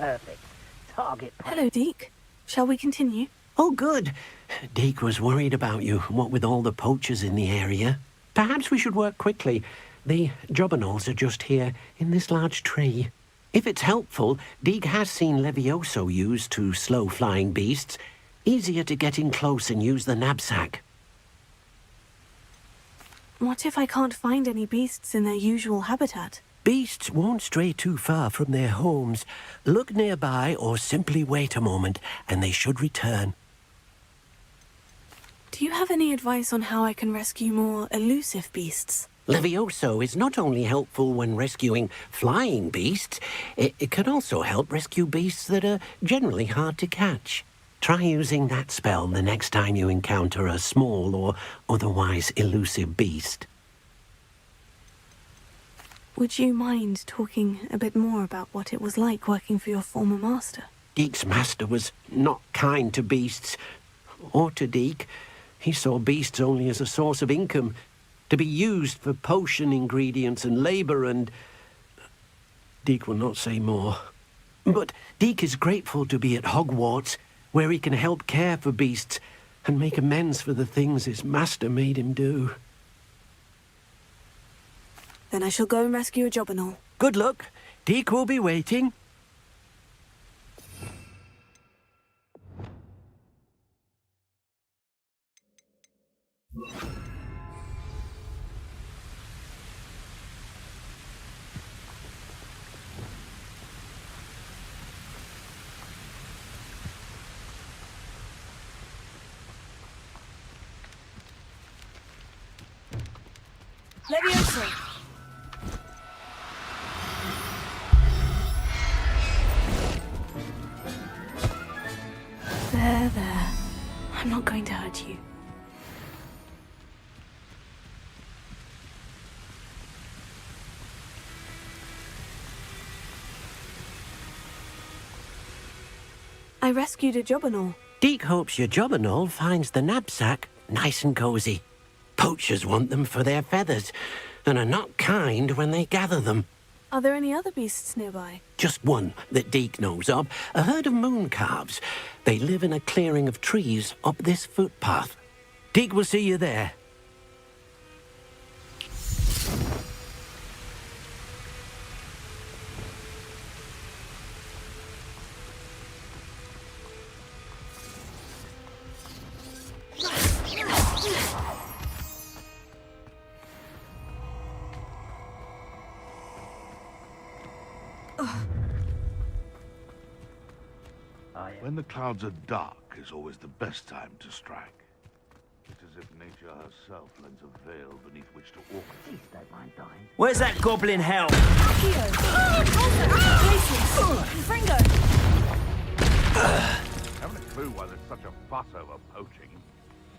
perfect. Target. Hello, Deke. Shall we continue? Oh, good. Deke was worried about you, what with all the poachers in the area. Perhaps we should work quickly. The jobberknolls are just here, in this large tree. If it's helpful, Deke has seen Levioso used to slow flying beasts. Easier to get in close and use the knapsack. What if I can't find any beasts in their usual habitat? Beasts won't stray too far from their homes. Look nearby or simply wait a moment, and they should return. Do you have any advice on how I can rescue more elusive beasts? Levioso is not only helpful when rescuing flying beasts, it can also help rescue beasts that are generally hard to catch. Try using that spell the next time you encounter a small or otherwise elusive beast. Would you mind talking a bit more about what it was like working for your former master? Deke's master was not kind to beasts, or to Deke. He saw beasts only as a source of income, to be used for potion ingredients and labour, and Deke will not say more. But Deke is grateful to be at Hogwarts, where he can help care for beasts and make amends for the things his master made him do. Then I shall go and rescue a jobberknoll. Good luck. Deke will be waiting. Levioso! There. I'm not going to hurt you. I rescued a jobberknoll. Deke hopes your jobberknoll finds the knapsack nice and cozy. Poachers want them for their feathers, and are not kind when they gather them. Are there any other beasts nearby? Just one that Deke knows of, a herd of moon calves. They live in a clearing of trees up this footpath. Deke will see you there. When the clouds are dark is always the best time to strike. It's as if nature herself lends a veil beneath which to walk. Please don't mind dying. Where's that goblin hell? Fringo! Haven't a clue why there's such a fuss over poaching.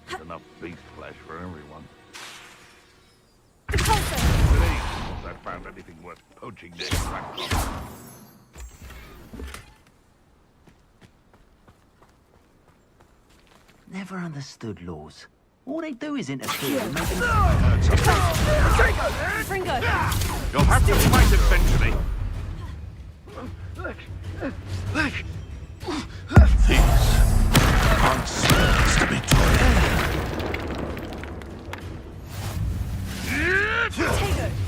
There's enough beast flesh for everyone. Since I found anything worth poaching near Crackcross. Never understood laws. All they do is interfere and make them... Fringo! You'll have to fight eventually. These aren't snails to be Potato!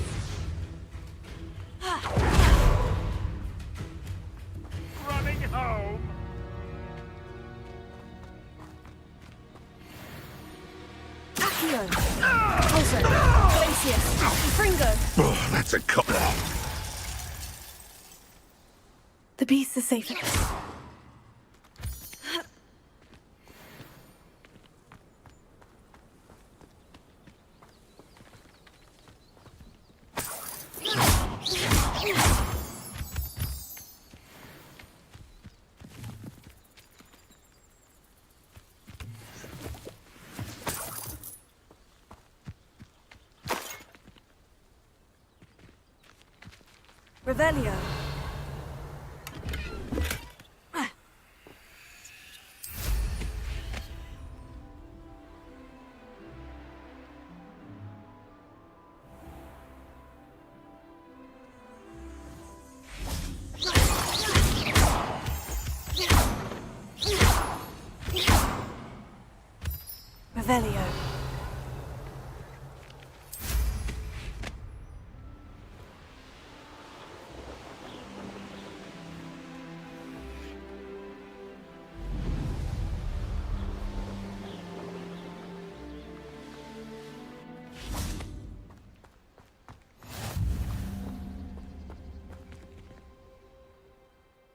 running home. Accio! Pulso! Glacius! Fringo! Oh, that's a cop. The beasts are safe. Revelio. Revelio.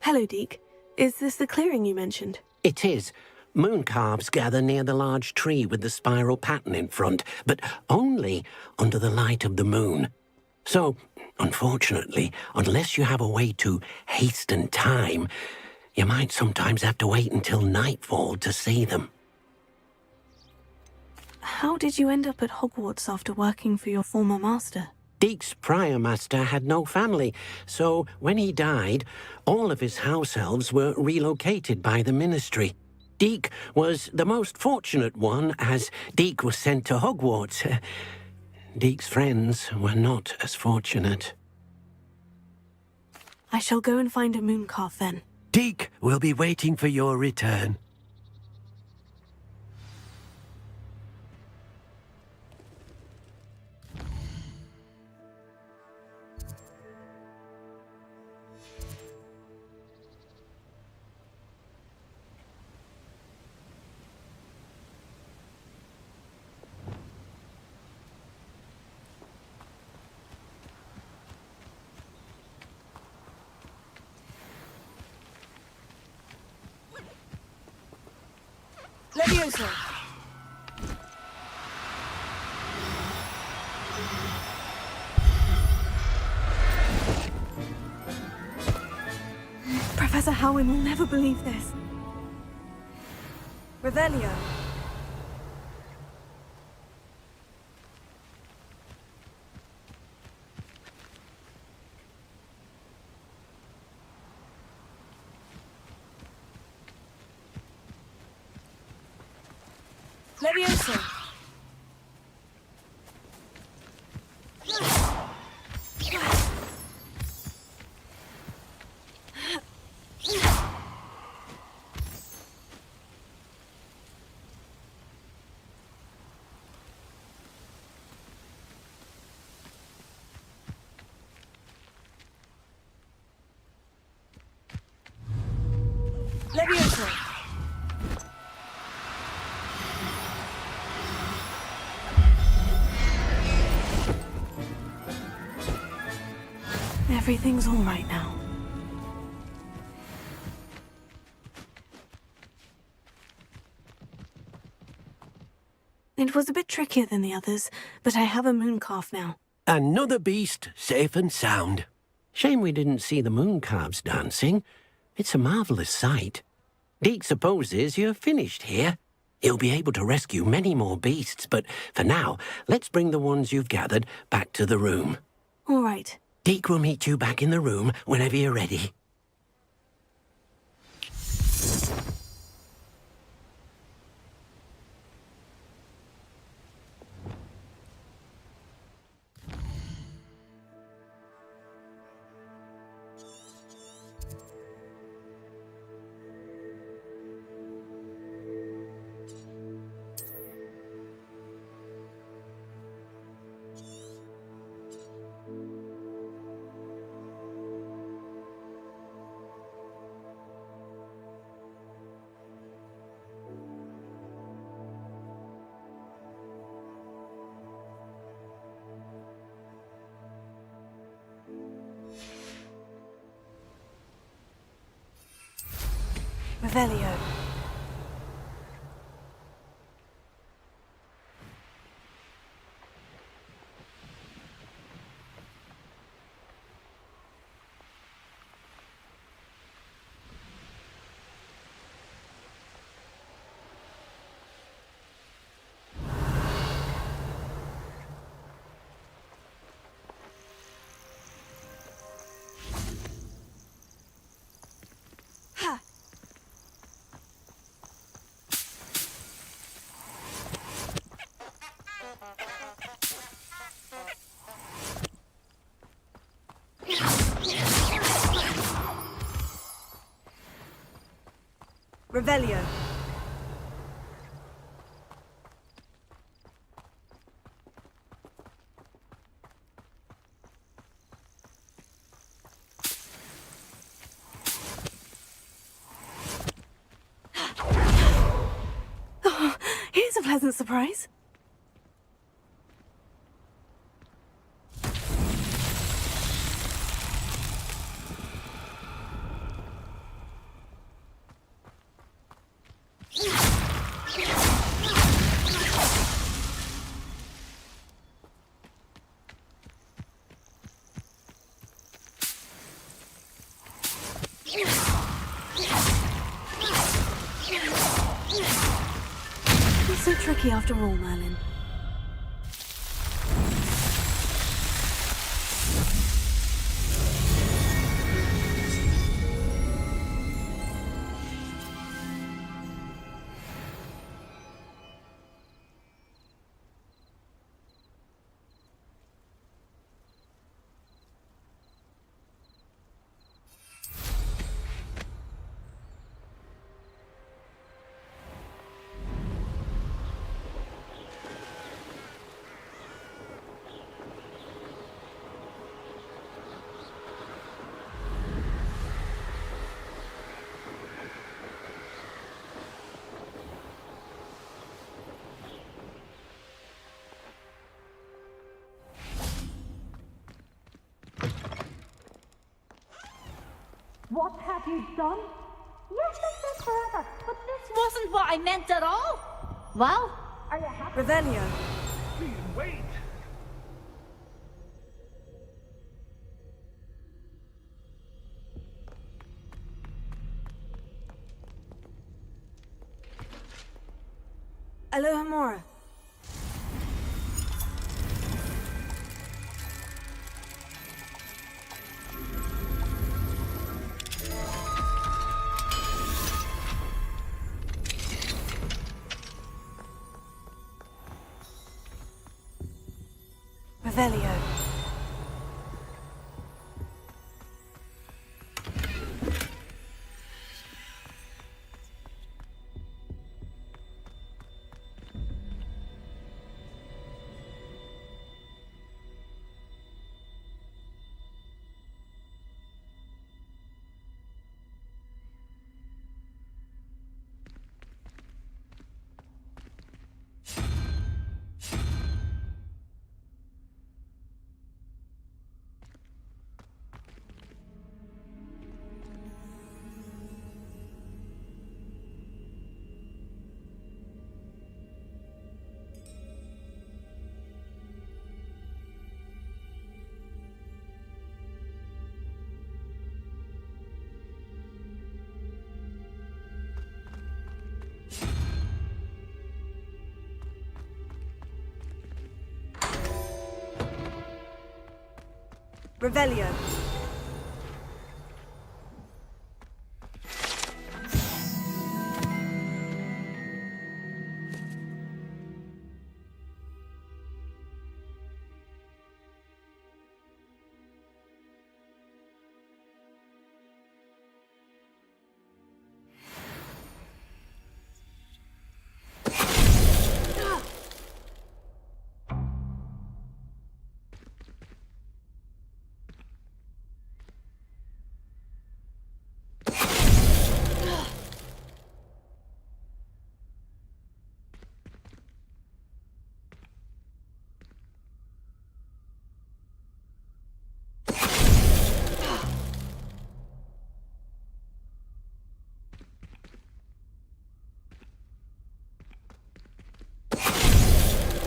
Hello, Deke. Is this the clearing you mentioned? It is. Moon calves gather near the large tree with the spiral pattern in front, but only under the light of the moon. So, unfortunately, unless you have a way to hasten time, you might sometimes have to wait until nightfall to see them. How did you end up at Hogwarts after working for your former master? Deke's prior master had no family, so when he died, all of his house elves were relocated by the ministry. Deke was the most fortunate one, as Deke was sent to Hogwarts. Deke's friends were not as fortunate. I shall go and find a moon calf then. Deke will be waiting for your return. Levioso! Professor Howin will never believe this. Revelio. Levioso. Levioso. Everything's all right now. It was a bit trickier than the others, but I have a moon calf now. Another beast, safe and sound. Shame we didn't see the moon calves dancing. It's a marvellous sight. Deke supposes you're finished here. He'll be able to rescue many more beasts, but for now, let's bring the ones you've gathered back to the room. All right. Deke will meet you back in the room whenever you're ready. Revelio. Revelio. pleasant surprise. It's so tricky after all, Merlin. What have you done? Yes, I said forever, but this wasn't what I meant at all. Well, are you happy? Revelio. Please wait. Alohomora. Revelio. Revelio.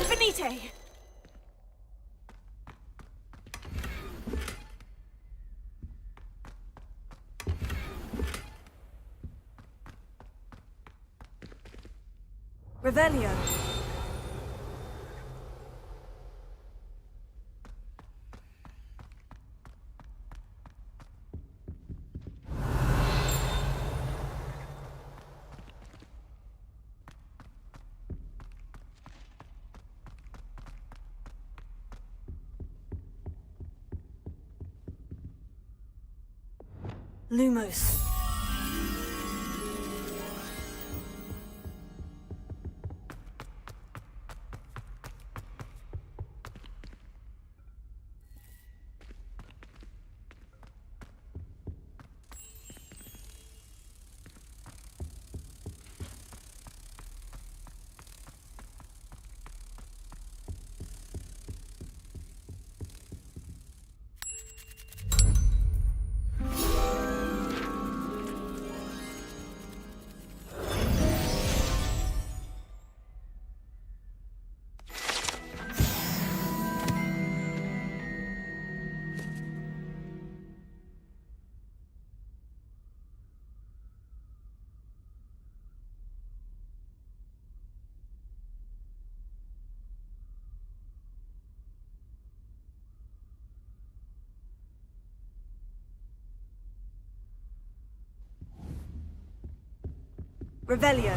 Venite! Revelio. Lumos. Revelio.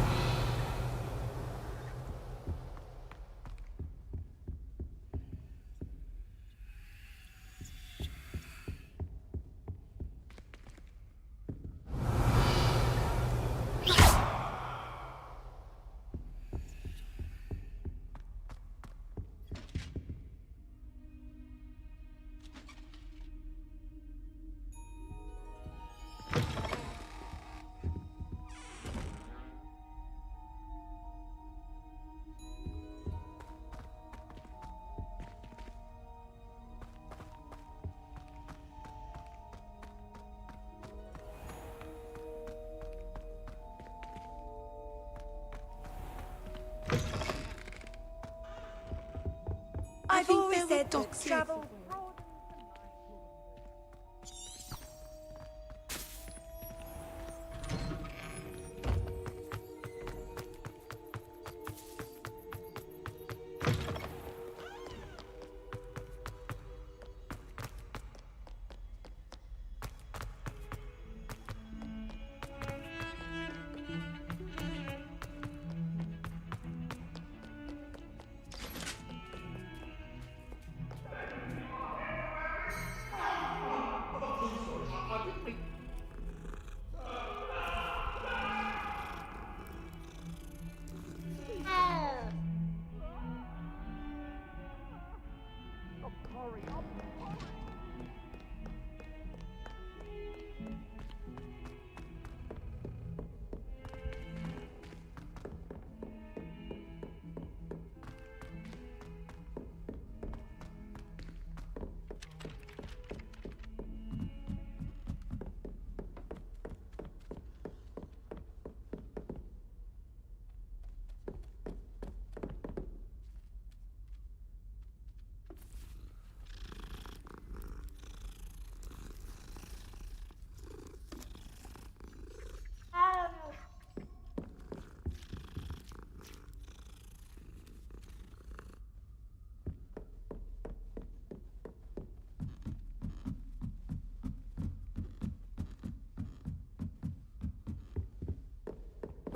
I've always said that travel.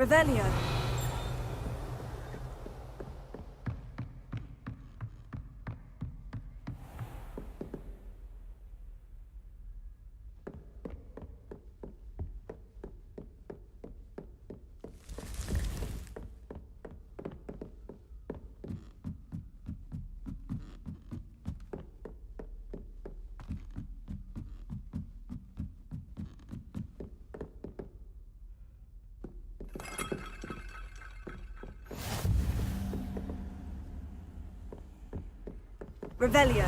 Revelio. Revelio.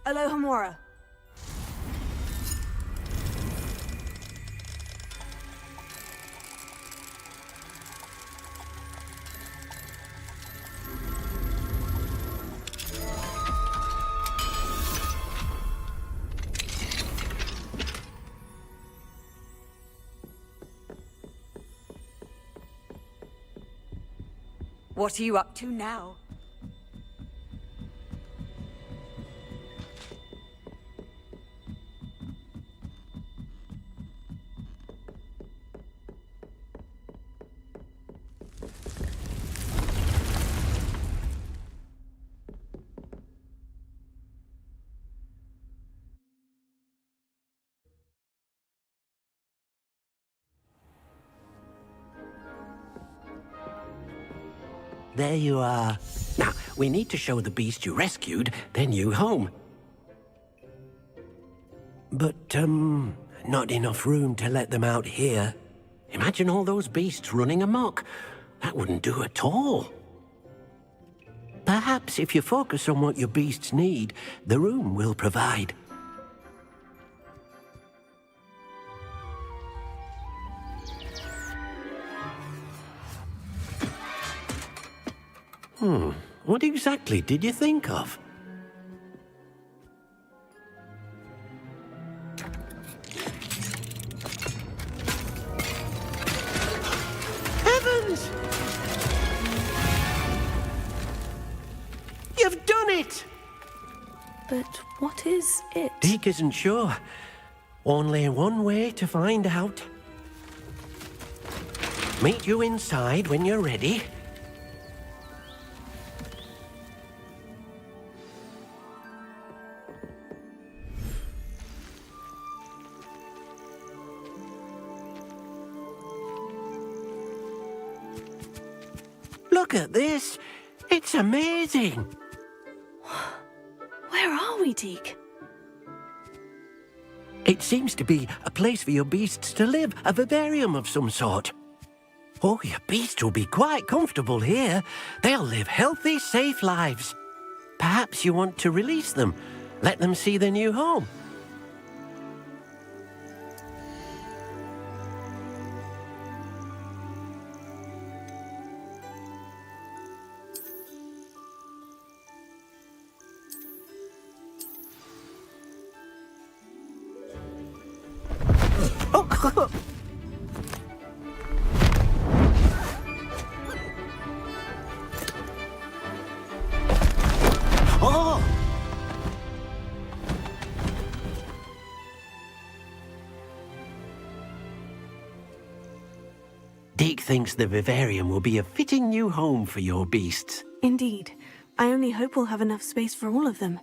Alohomora. What are you up to now? there you are. Now, we need to show the beast you rescued their new home. But, not enough room to let them out here. Imagine all those beasts running amok. That wouldn't do at all. Perhaps if you focus on what your beasts need, the room will provide. What exactly did you think of? Heavens! You've done it! But what is it? Deke isn't sure. Only one way to find out. Meet you inside when you're ready. Look at this! It's amazing! Where are we, Deke? It seems to be a place for your beasts to live, a vivarium of some sort. Oh, your beasts will be quite comfortable here. They'll live healthy, safe lives. Perhaps you want to release them, let them see their new home. Oh! Deke thinks the vivarium will be a fitting new home for your beasts. Indeed. I only hope we'll have enough space for all of them.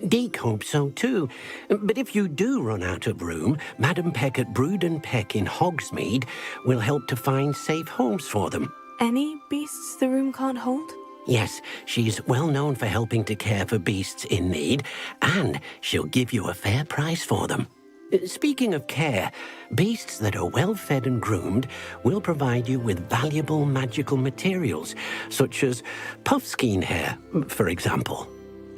Deke hopes so too. But if you do run out of room, Madam Peck at Brood and Peck in Hogsmeade will help to find safe homes for them. Any beasts the room can't hold? Yes, she's well known for helping to care for beasts in need, and she'll give you a fair price for them. Speaking of care, beasts that are well fed and groomed will provide you with valuable magical materials, such as puffskein hair, for example.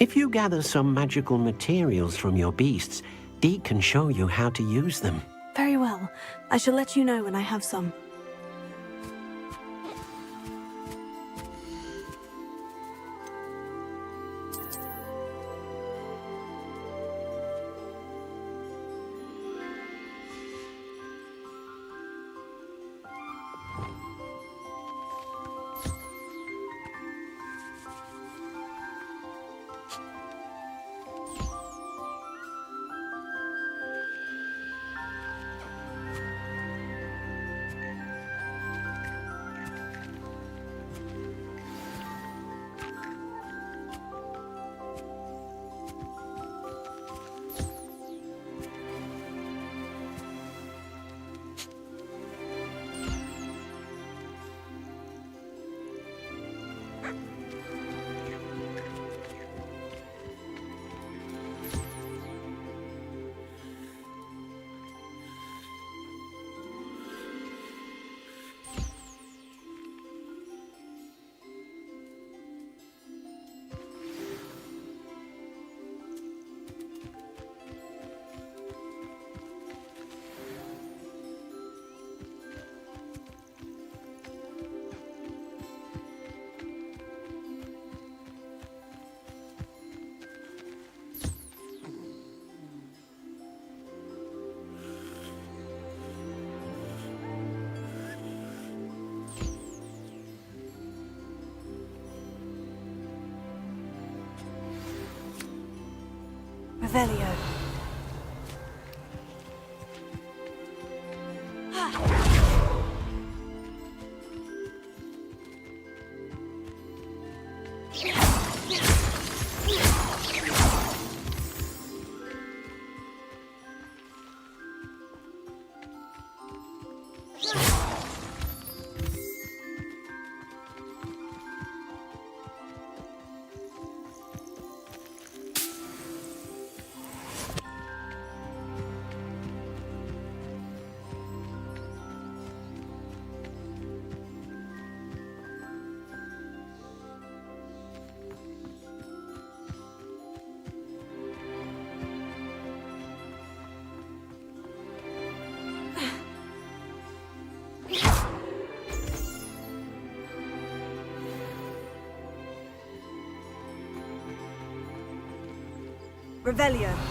If you gather some magical materials from your beasts, Deke can show you how to use them. Very well. I shall let you know when I have some. Revelio. Revelio.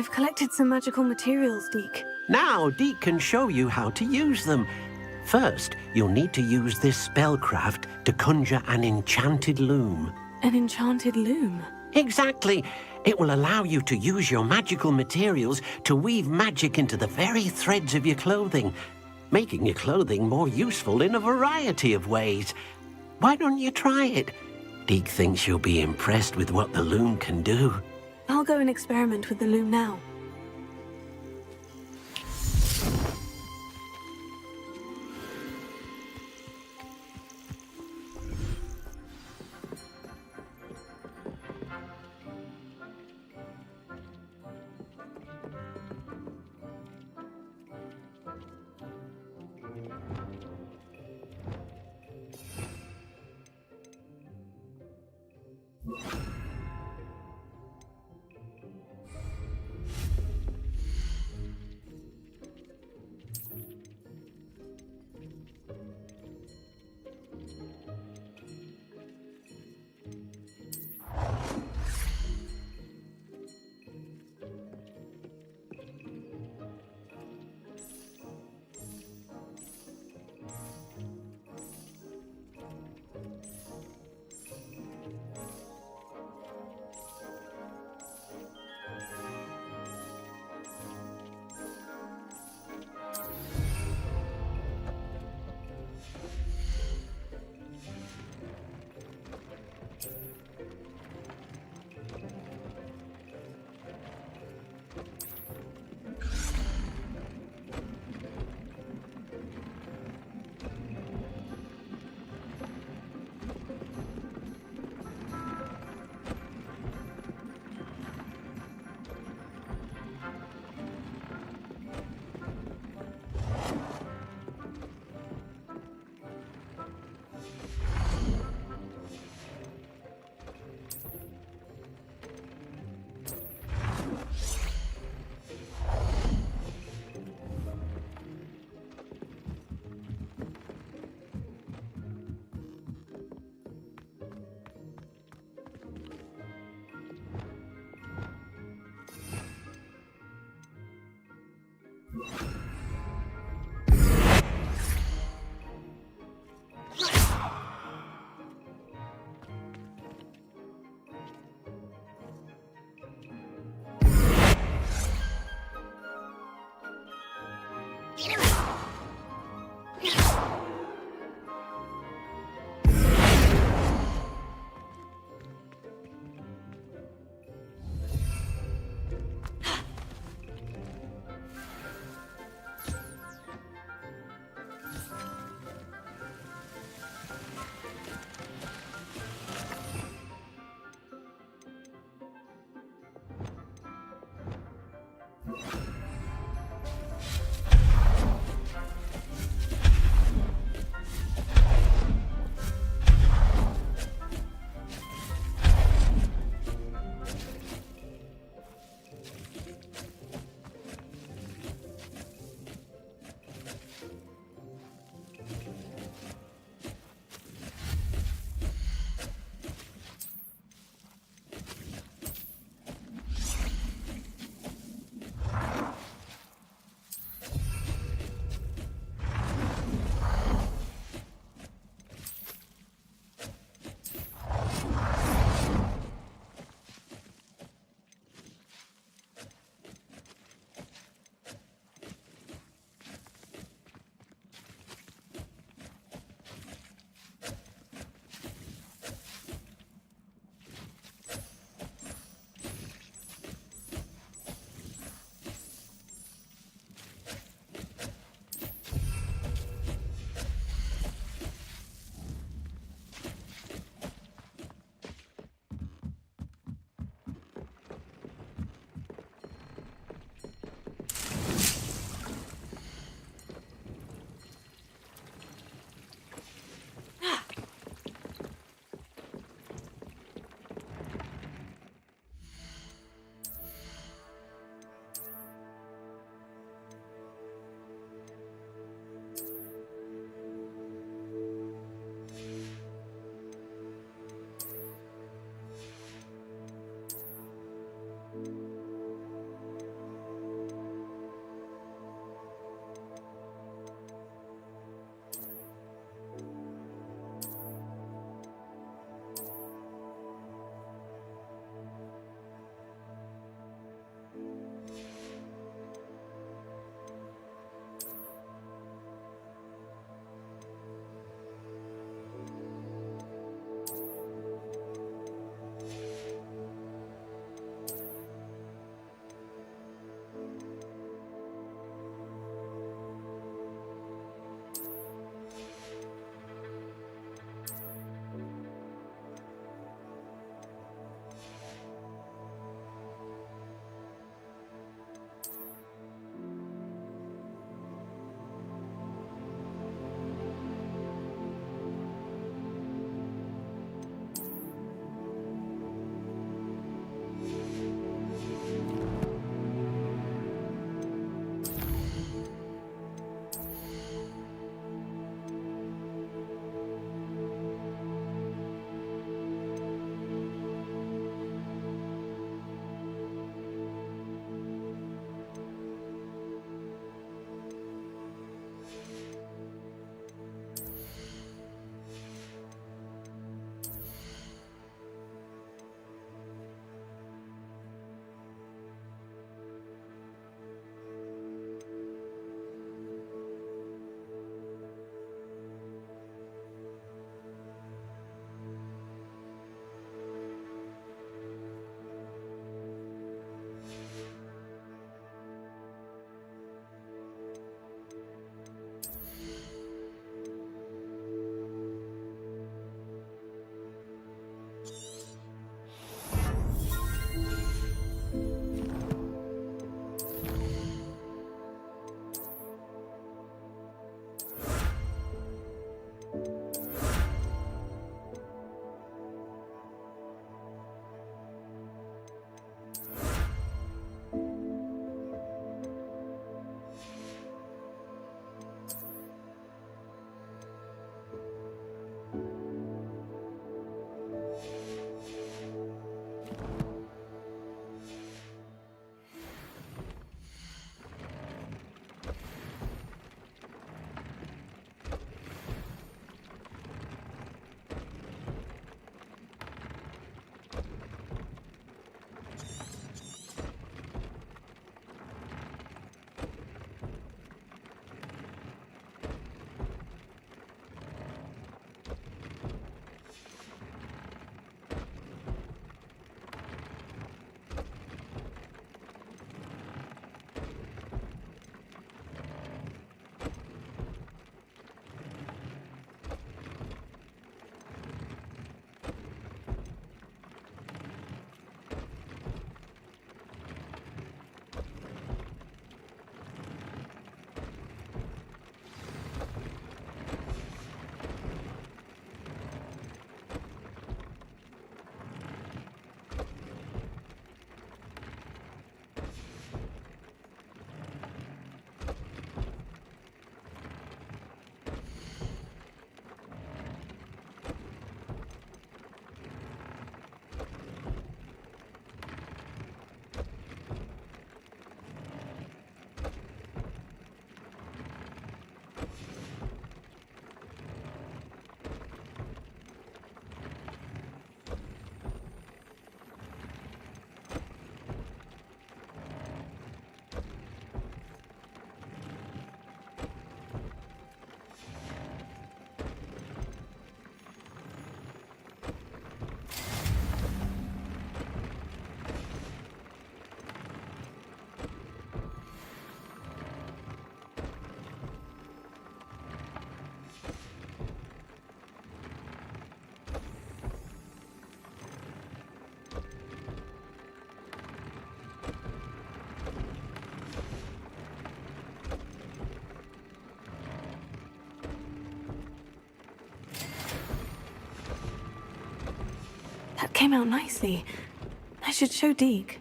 I've collected some magical materials, Deke. Now, Deke can show you how to use them. First, you'll need to use this spellcraft to conjure an enchanted loom. An enchanted loom? Exactly. It will allow you to use your magical materials to weave magic into the very threads of your clothing, making your clothing more useful in a variety of ways. Why don't you try it? Deke thinks you'll be impressed with what the loom can do. I'll go and experiment with the loom now. came out nicely. I should show Deke.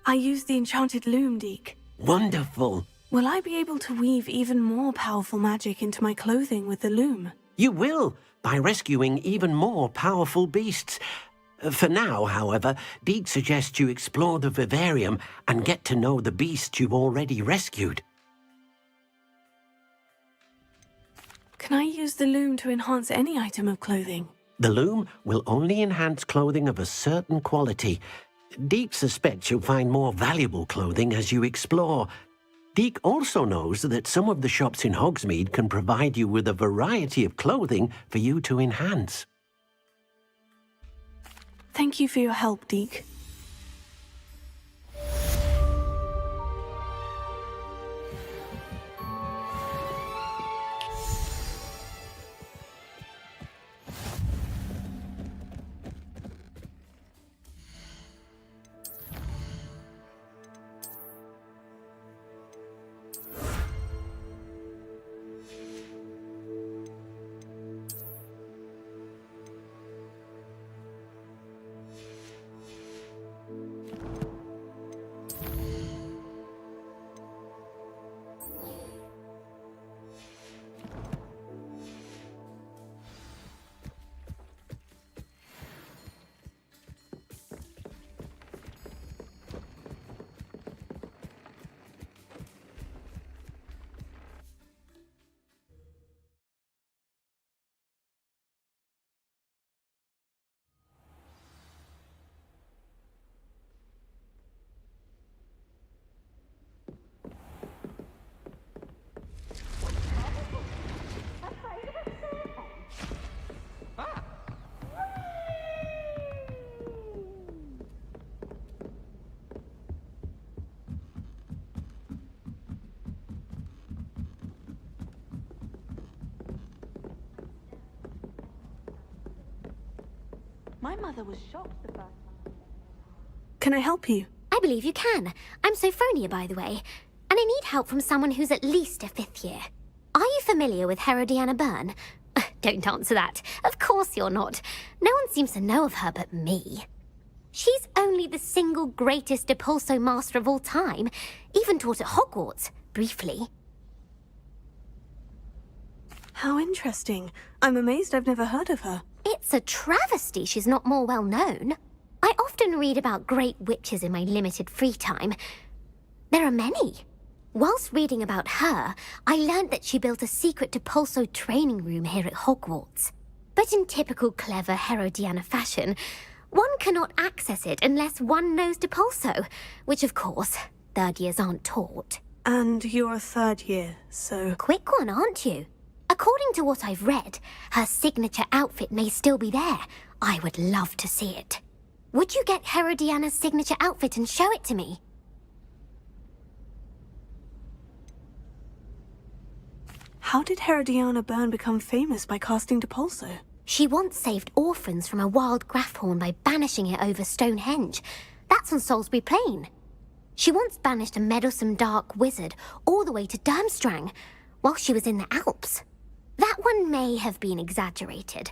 I used the enchanted loom, Deke. Wonderful. Will I be able to weave even more powerful magic into my clothing with the loom? You will, by rescuing even more powerful beasts. For now, however, Deke suggests you explore the vivarium and get to know the beasts you've already rescued. Can I use the loom to enhance any item of clothing? The loom will only enhance clothing of a certain quality. Deke suspects you'll find more valuable clothing as you explore. Deke also knows that some of the shops in Hogsmeade can provide you with a variety of clothing for you to enhance. Thank you for your help, Deke. My mother was shocked the first time. Can I help you? I believe you can. I'm Sophronia, by the way, and I need help from someone who's at least a 5th year. Are you familiar with Herodiana Byrne? Don't answer that. Of course you're not. No one seems to know of her but me. She's only the single greatest Depulso master of all time, even taught at Hogwarts, briefly. How interesting. I'm amazed I've never heard of her. It's a travesty she's not more well known. I often read about great witches in my limited free time. There are many. Whilst reading about her, I learned that she built a secret Depulso training room here at Hogwarts. But in typical clever Herodiana fashion, one cannot access it unless one knows Depulso, which of course, 3rd years aren't taught. And you're a 3rd year, so... Quick one, aren't you? According to what I've read, her signature outfit may still be there. I would love to see it. Would you get Herodiana's signature outfit and show it to me? How did Herodiana Byrne become famous by casting Depulso? She once saved orphans from a wild Grafhorn by banishing it over Stonehenge. That's on Salisbury Plain. She once banished a meddlesome dark wizard all the way to Durmstrang while she was in the Alps. That one may have been exaggerated,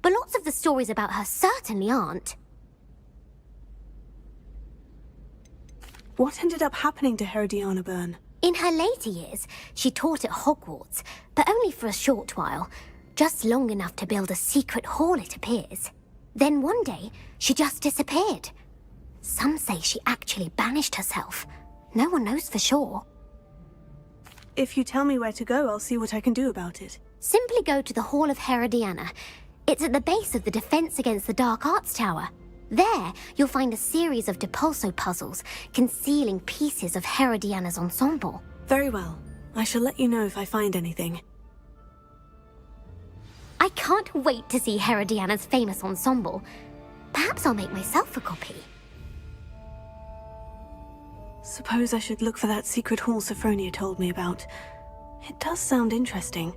but lots of the stories about her certainly aren't. What ended up happening to Herodiana Byrne? In her later years, she taught at Hogwarts, but only for a short while, just long enough to build a secret hall, it appears. Then one day, she just disappeared. Some say she actually banished herself. No one knows for sure. If you tell me where to go, I'll see what I can do about it. Simply go to the Hall of Herodiana. It's at the base of the Defense Against the Dark Arts Tower. There, you'll find a series of Depulso puzzles concealing pieces of Herodiana's ensemble. Very well. I shall let you know if I find anything. I can't wait to see Herodiana's famous ensemble. Perhaps I'll make myself a copy. Suppose I should look for that secret hall Sophronia told me about. It does sound interesting.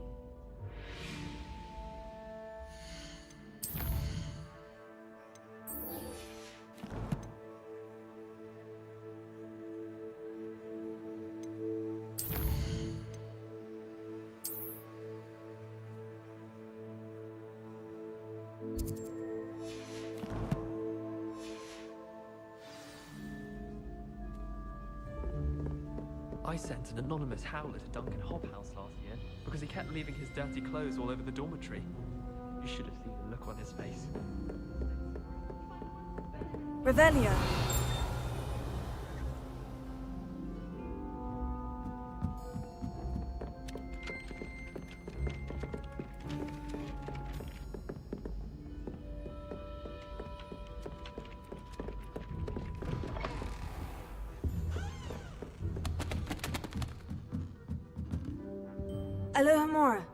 I sent an anonymous howler to Duncan Hobhouse last year because he kept leaving his dirty clothes all over the dormitory. You should have seen the look on his face. Revelio. Aloha Mora.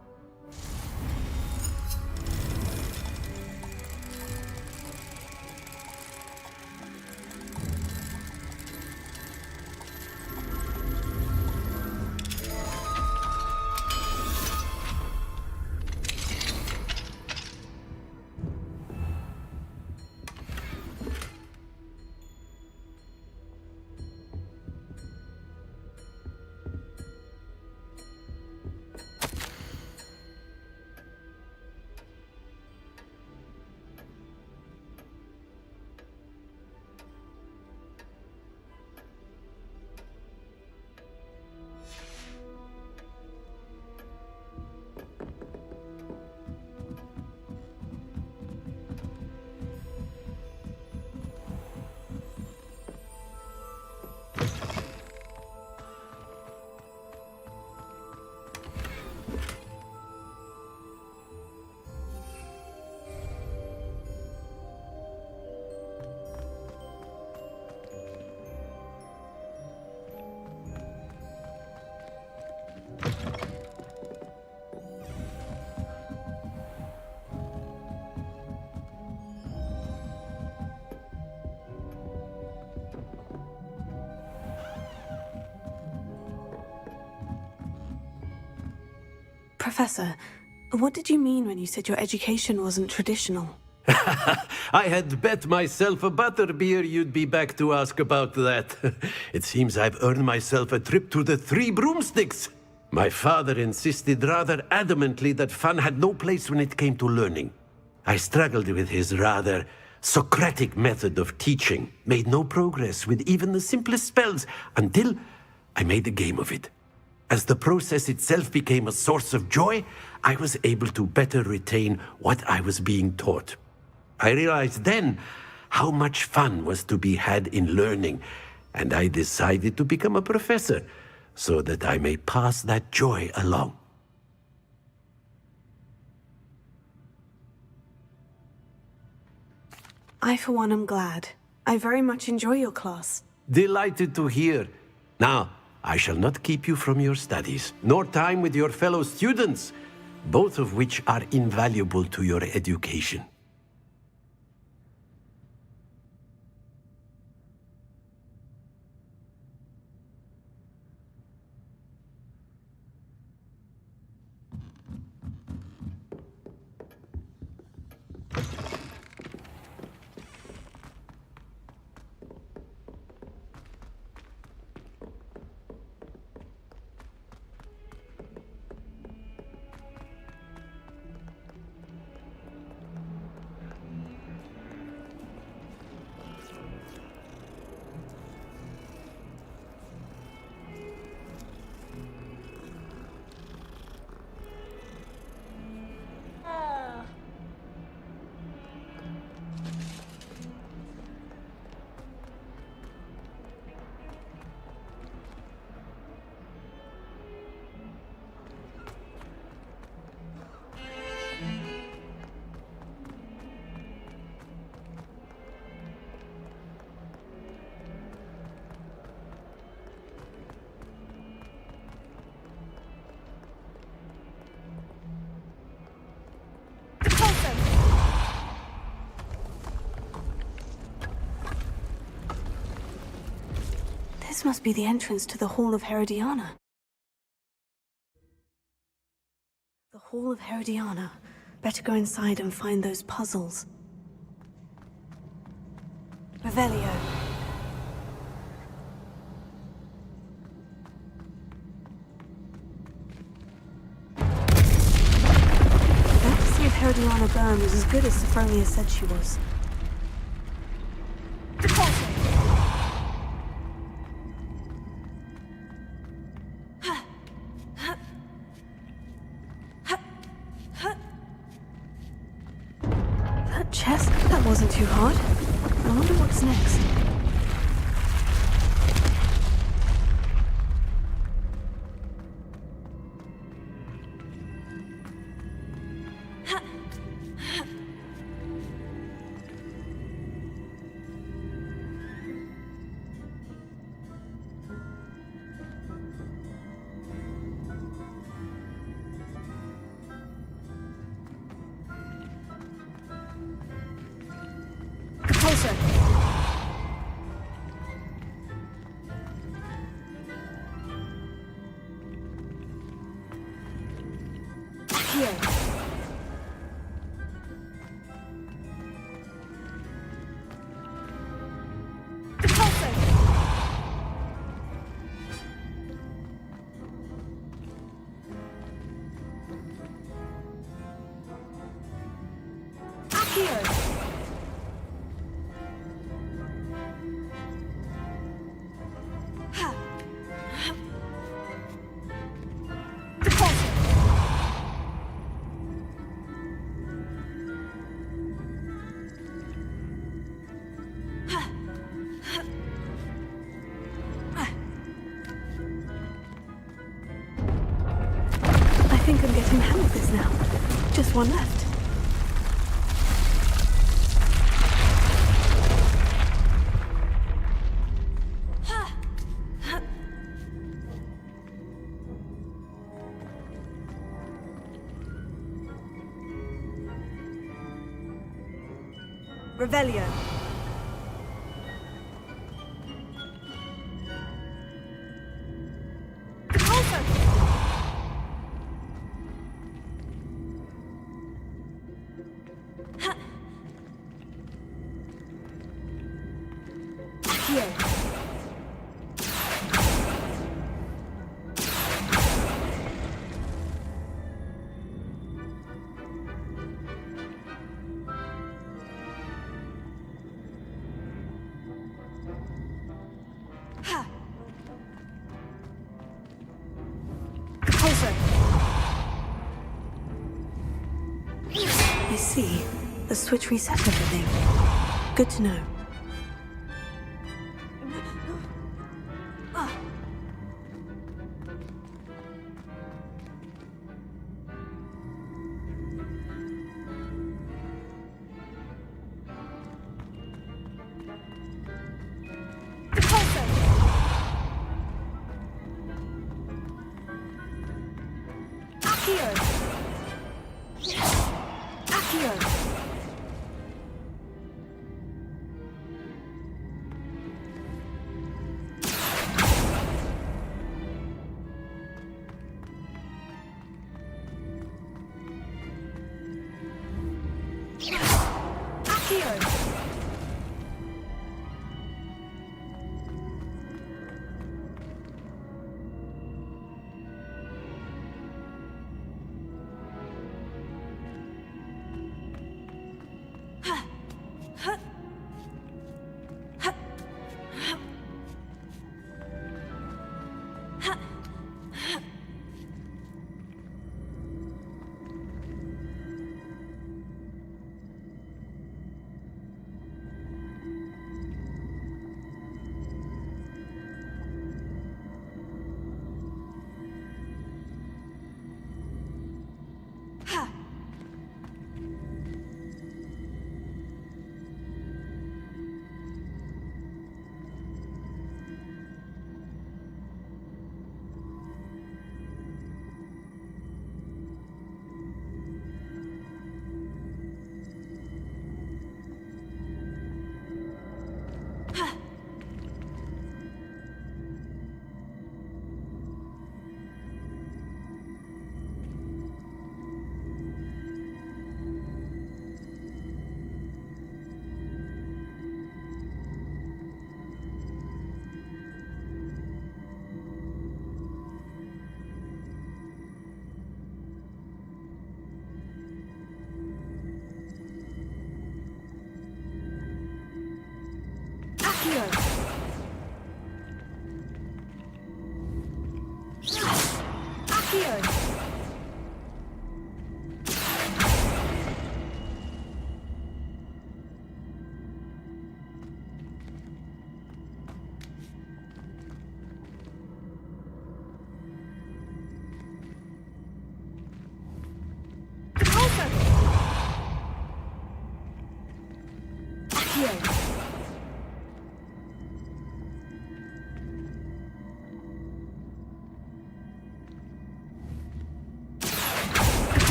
Professor, what did you mean when you said your education wasn't traditional? I had bet myself a butterbeer you'd be back to ask about that. It seems I've earned myself a trip to the Three Broomsticks. My father insisted rather adamantly that fun had no place when it came to learning. I struggled with his rather Socratic method of teaching, made no progress with even the simplest spells until I made a game of it. As the process itself became a source of joy, I was able to better retain what I was being taught. I realized then how much fun was to be had in learning, and I decided to become a professor so that I may pass that joy along. I, for one, am glad. I very much enjoy your class. Delighted to hear. Now, I shall not keep you from your studies, nor time with your fellow students, both of which are invaluable to your education. This must be the entrance to the Hall of Herodiana. The Hall of Herodiana. Better go inside and find those puzzles. Revelio. Glad to see if Herodiana Byrne was as good as Sophronia said she was. wasn't too hard. I wonder what's next. Closer. Here. Closer. Here. I think I'm getting the hang of this now. Just one left. Revelio. Here. I see. The switch reset everything. Good to know.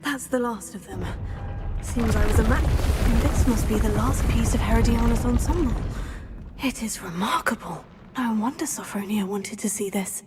That's the last of them. Seems I was a match, and this must be the last piece of Herodiana's ensemble. It is remarkable. No wonder Sophronia wanted to see this.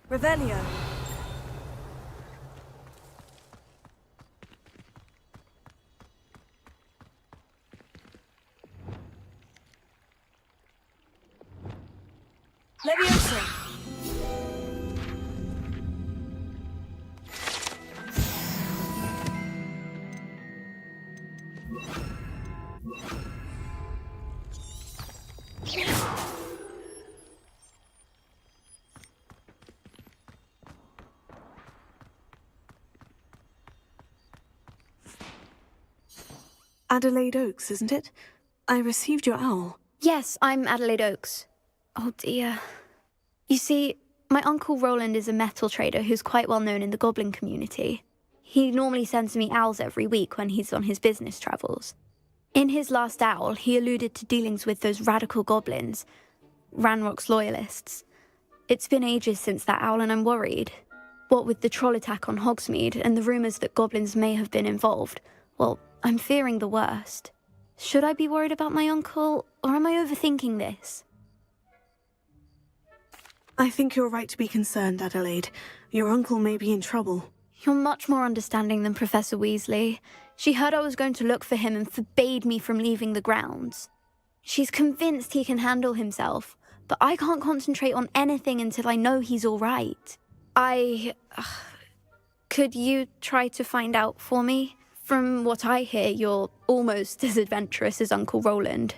Revelio. Levioso. Adelaide Oaks, isn't it? I received your owl. Yes, I'm Adelaide Oaks. Oh dear. You see, my Uncle Roland is a metal trader who's quite well known in the goblin community. He normally sends me owls every week when he's on his business travels. In his last owl, he alluded to dealings with those radical goblins, Ranrock's loyalists. It's been ages since that owl and I'm worried. What with the troll attack on Hogsmeade and the rumours that goblins may have been involved, well, I'm fearing the worst. Should I be worried about my uncle, or am I overthinking this? I think you're right to be concerned, Adelaide. Your uncle may be in trouble. You're much more understanding than Professor Weasley. She heard I was going to look for him and forbade me from leaving the grounds. She's convinced he can handle himself, but I can't concentrate on anything until I know he's all right. Could you try to find out for me? From what I hear, you're almost as adventurous as Uncle Roland.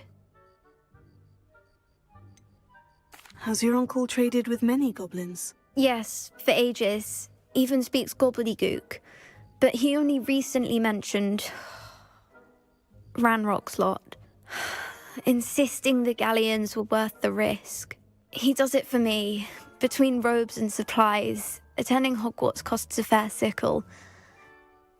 Has your uncle traded with many goblins? Yes, for ages. Even speaks gobbledygook. But he only recently mentioned Ranrock's lot, insisting the galleons were worth the risk. He does it for me. Between robes and supplies, attending Hogwarts costs a fair sickle.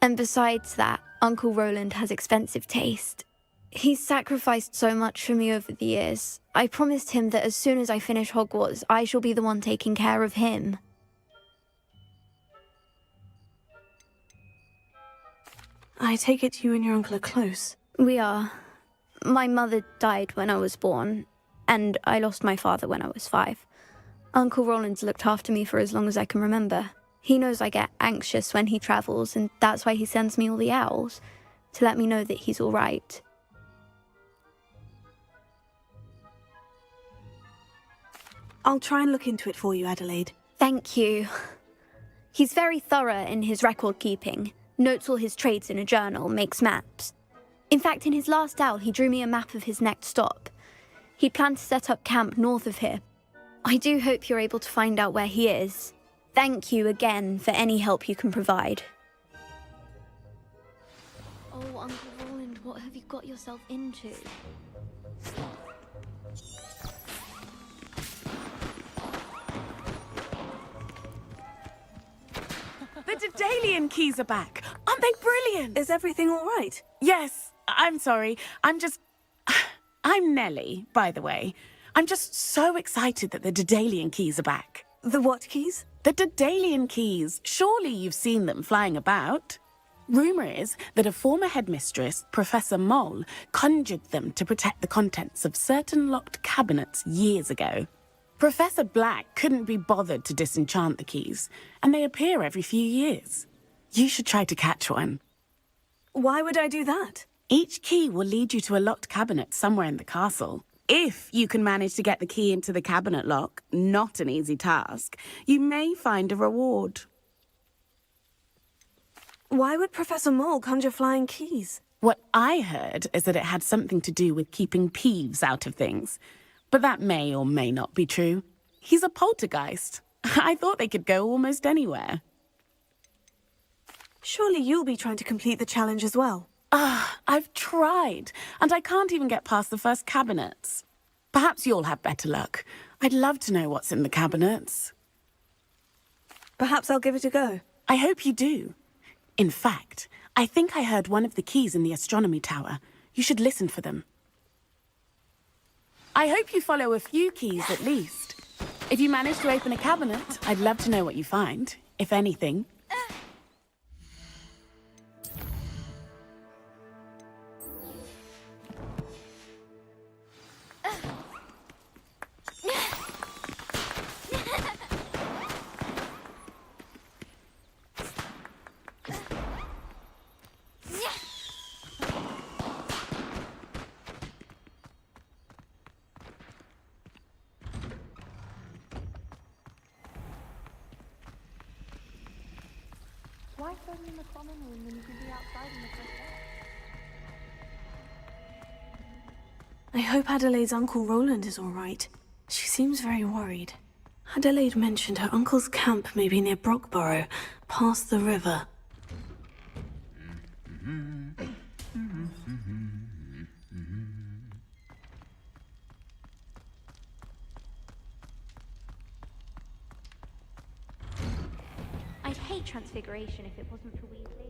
And besides that, Uncle Roland has expensive taste. He's sacrificed so much for me over the years. I promised him that as soon as I finish Hogwarts, I shall be the one taking care of him. I take it you and your uncle are close. We are. My mother died when I was born, and I lost my father when I was 5. Uncle Roland's looked after me for as long as I can remember. He knows I get anxious when he travels, and that's why he sends me all the owls, to let me know that he's all right. I'll try and look into it for you, Adelaide. Thank you. He's very thorough in his record keeping, notes all his trades in a journal, makes maps. In fact, in his last owl, he drew me a map of his next stop. He planned to set up camp north of here. I do hope you're able to find out where he is. Thank you again for any help you can provide. Oh, Uncle Roland, what have you got yourself into? The Daedalian keys are back. Aren't they brilliant? Is everything all right? Yes. I'm sorry. I'm Nellie, by the way. I'm just so excited that the Daedalian keys are back. The what keys? The Daedalian keys. Surely you've seen them flying about. Rumour is that a former headmistress, Professor Mole, conjured them to protect the contents of certain locked cabinets years ago. Professor Black couldn't be bothered to disenchant the keys, and they appear every few years. You should try to catch one. Why would I do that? Each key will lead you to a locked cabinet somewhere in the castle. If you can manage to get the key into the cabinet lock, not an easy task, you may find a reward. Why would Professor Mole conjure flying keys? What I heard is that it had something to do with keeping Peeves out of things. But that may or may not be true. He's a poltergeist. I thought they could go almost anywhere. Surely you'll be trying to complete the challenge as well. I've tried, and I can't even get past the first cabinets. Perhaps you'll have better luck. I'd love to know what's in the cabinets. Perhaps I'll give it a go. I hope you do. In fact, I think I heard one of the keys in the astronomy tower. You should listen for them. I hope you follow a few keys at least. If you manage to open a cabinet, I'd love to know what you find, if anything. Why throw me in the common room when you can be outside in the fresh air? I hope Adelaide's Uncle Roland is all right. She seems very worried. Adelaide mentioned her uncle's camp may be near Brockborough, past the river. I'd hate Transfiguration if it wasn't for Weasley.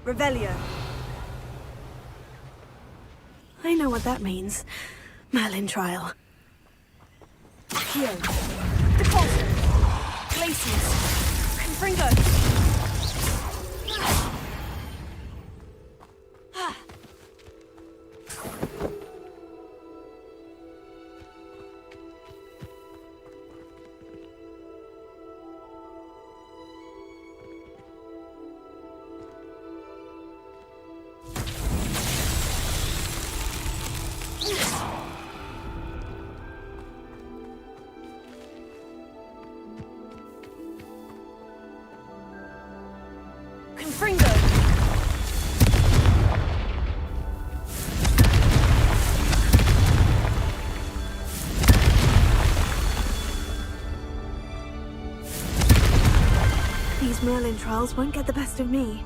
Revelio. I know what that means. Merlin trial. Here. Deposit. Glacius. Confringo. These Merlin trials won't get the best of me.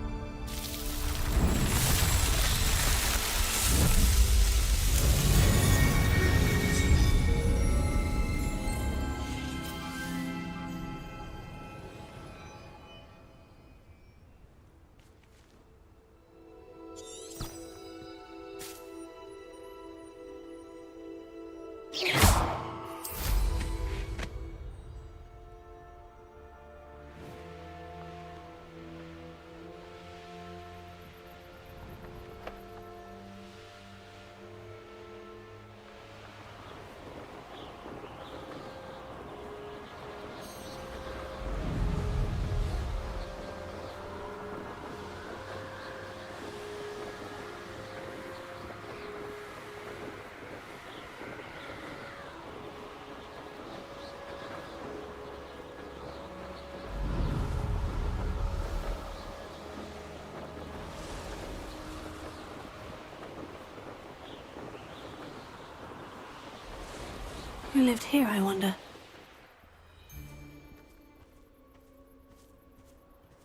Who lived here, I wonder?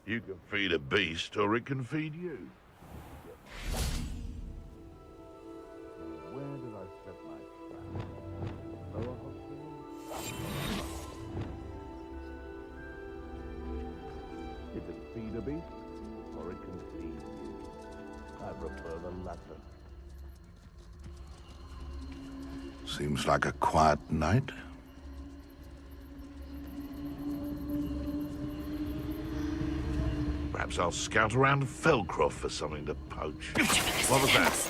You can feed a beast, or it can feed you. Where did I set my trap? Lower hospital? You can feed a beast, or it can feed you. I prefer the latter. Seems like a quiet night. Perhaps I'll scout around Felcroft for something to poach. What was that?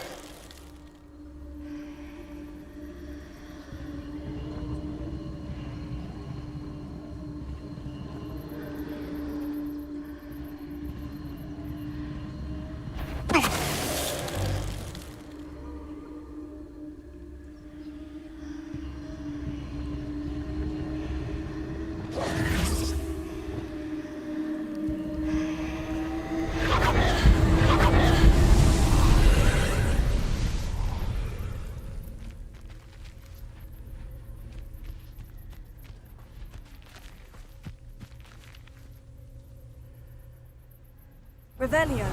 Revelio.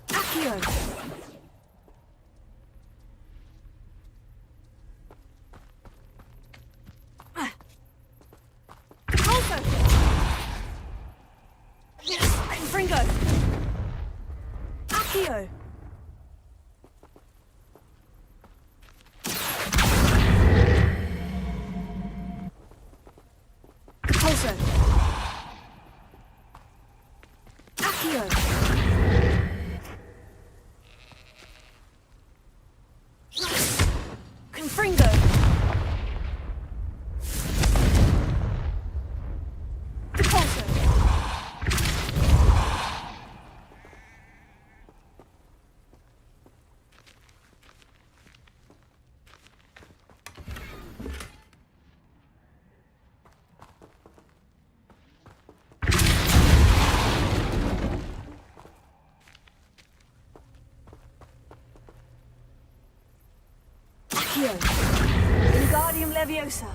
Accio. Colso. Confringo. Accio. Colso. Accio. Confringo. Colso. Accio. Wingardium Leviosa.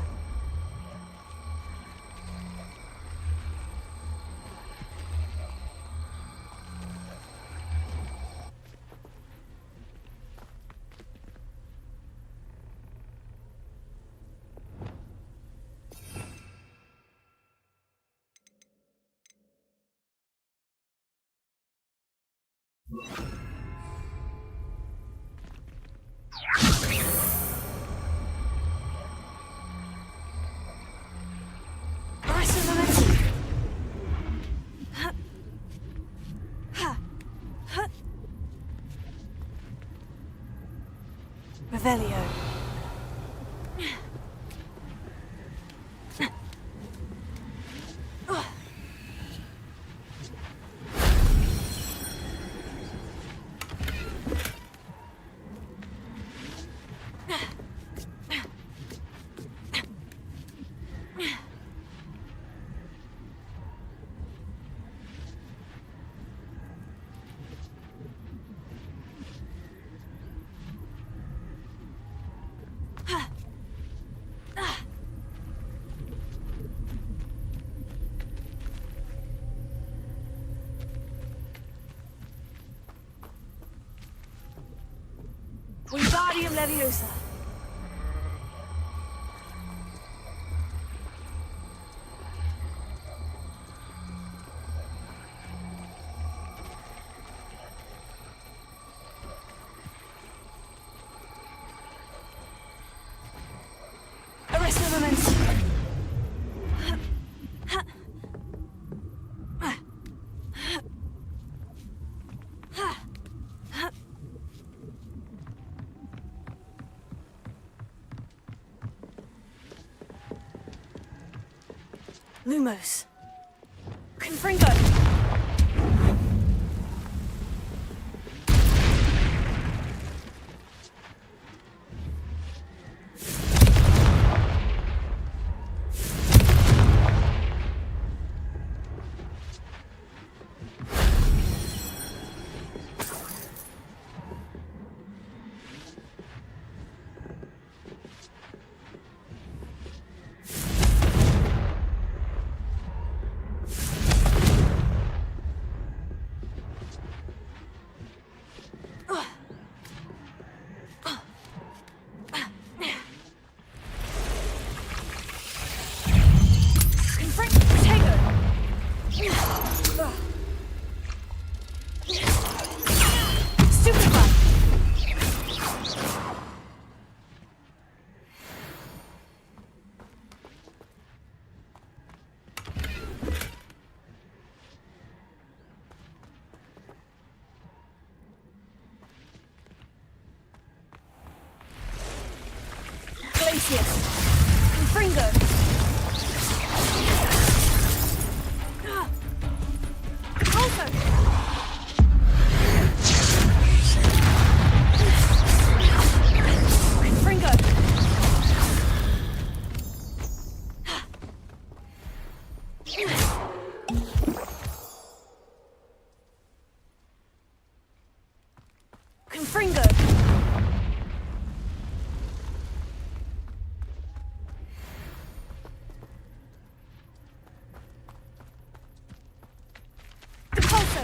Revelio. Wingardium Leviosa. Arresto Momentum. Lumos. Confringo. Lucius! Confringo! Also! Confringo! Confringo! Depulso!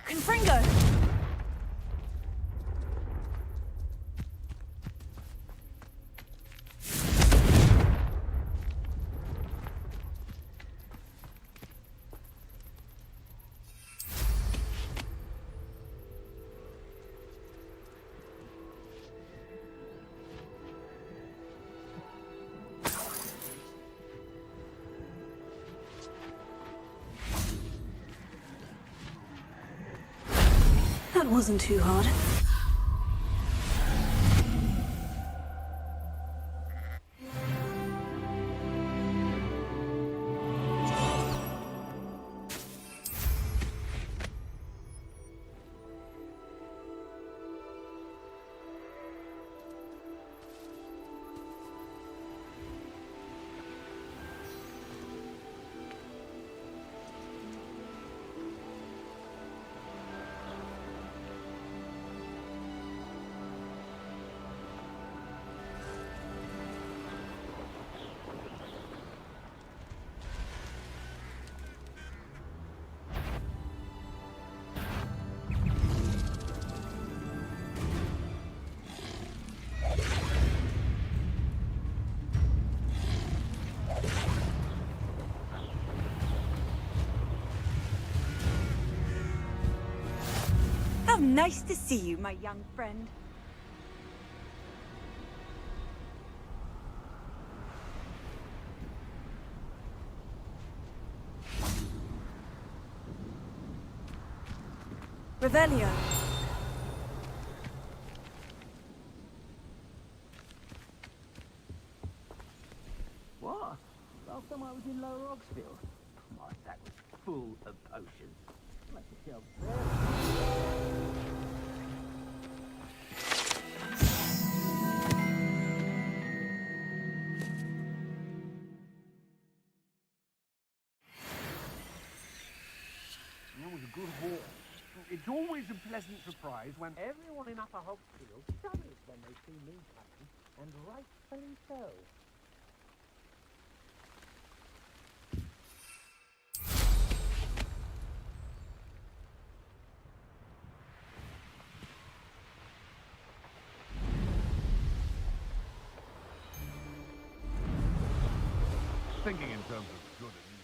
Confringo! That wasn't too hard. How nice to see you, my young friend. Revelio. What? Last time I was in Lower Oxfield, my sack was full of potions. Like the shelves there. That was a good haul. It's always a pleasant surprise when Everyone in Upper Hogsfield shudders when they see me coming, and rightfully so. Thinking in terms of good and evil.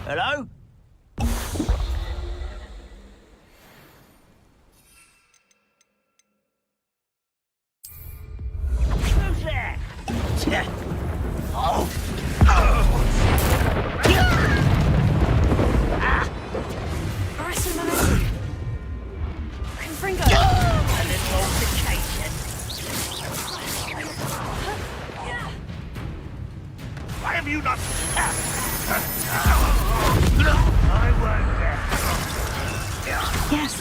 Hello? Who's there? Oh! Confringo! A little altercation. Why have you not... I won't there. Yes.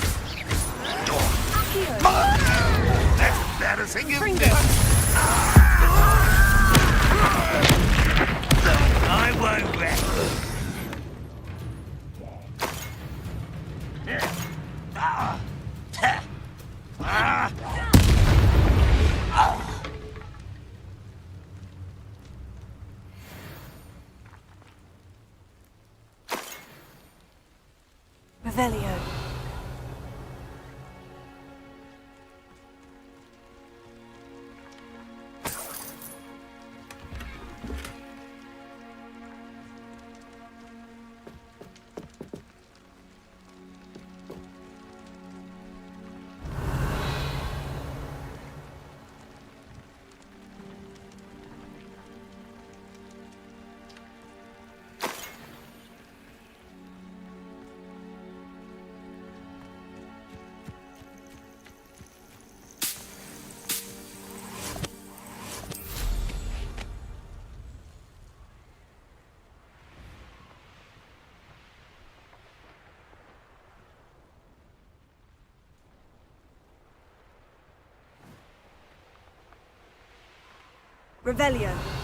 That's embarrassing, isn't it? I won't rest. Revelio. Revelio.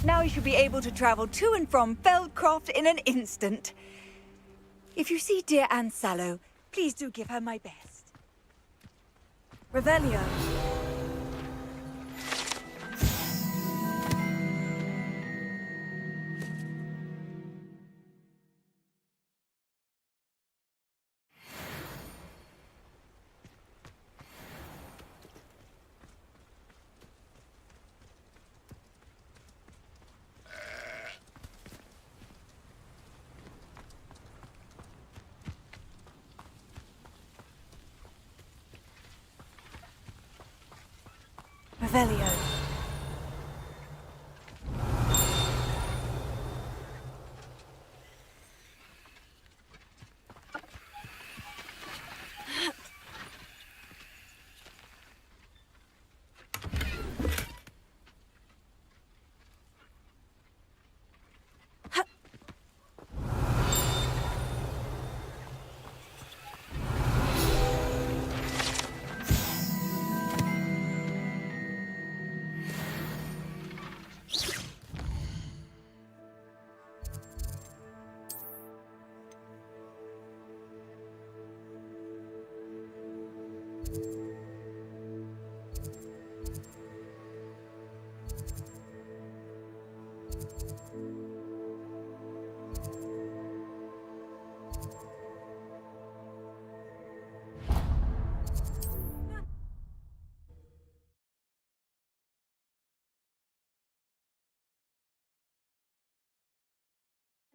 Now you should be able to travel to and from Feldcroft in an instant. If you see dear Anne Sallow, please do give her my best. Revelio. Revelio.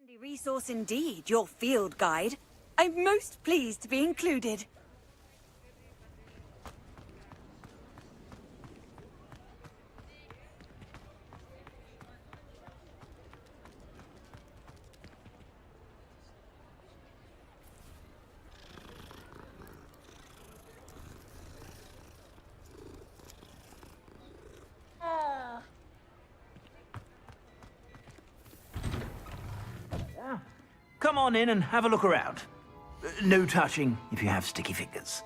Handy resource indeed, your field guide. I'm most pleased to be included. Come on in and have a look around. No touching if you have sticky fingers.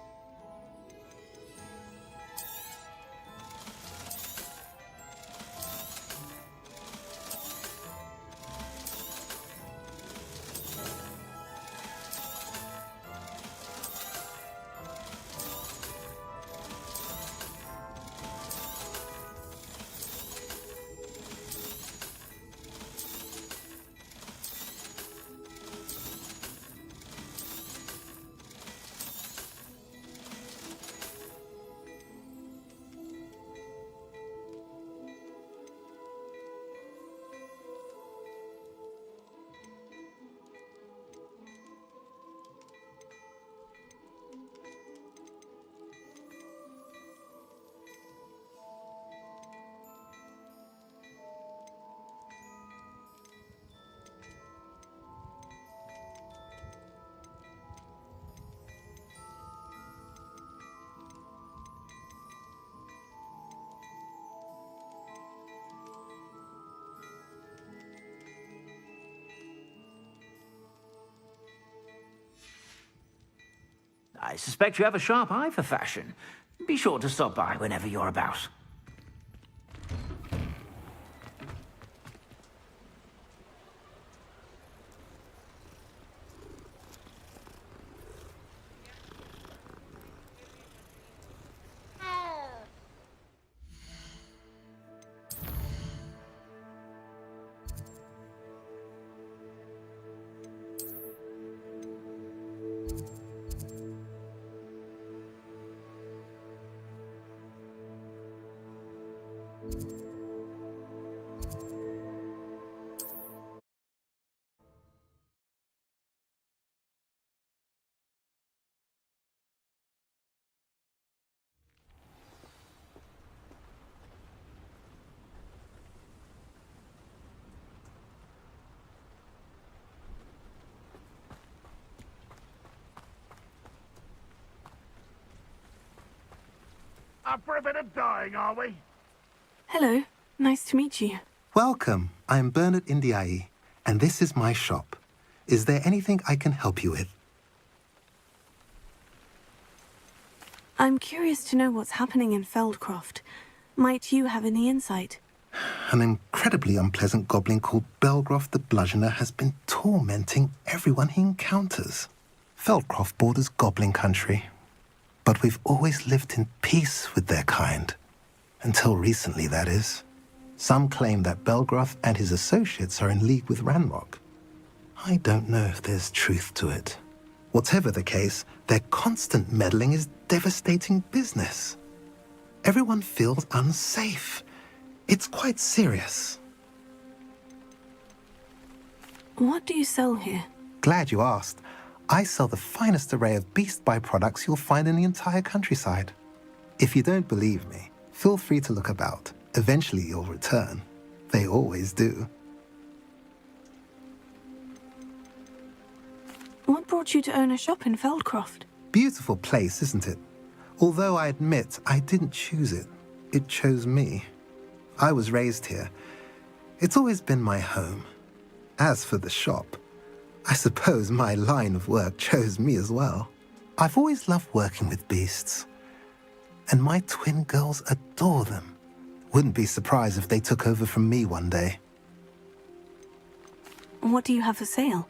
I suspect you have a sharp eye for fashion. Be sure to stop by whenever you're about. Up for a bit of dying, are we? Hello, nice to meet you. Welcome. I'm Bernard Indiai, and this is my shop. Is there anything I can help you with? I'm curious to know what's happening in Feldcroft. Might you have any insight? An incredibly unpleasant goblin called Belgroth the Bludgeoner has been tormenting everyone he encounters. Feldcroft borders goblin country, but we've always lived in peace with their kind. Until recently, that is. Some claim that Belgroth and his associates are in league with Ranrock. I don't know if there's truth to it. Whatever the case, their constant meddling is devastating business. Everyone feels unsafe. It's quite serious. What do you sell here? Glad you asked. I sell the finest array of beast byproducts you'll find in the entire countryside. If you don't believe me, feel free to look about. Eventually you'll return. They always do. What brought you to own a shop in Feldcroft? Beautiful place, isn't it? Although I admit I didn't choose it. It chose me. I was raised here. It's always been my home. As for the shop, I suppose my line of work chose me as well. I've always loved working with beasts. And my twin girls adore them. Wouldn't be surprised if they took over from me one day. What do you have for sale?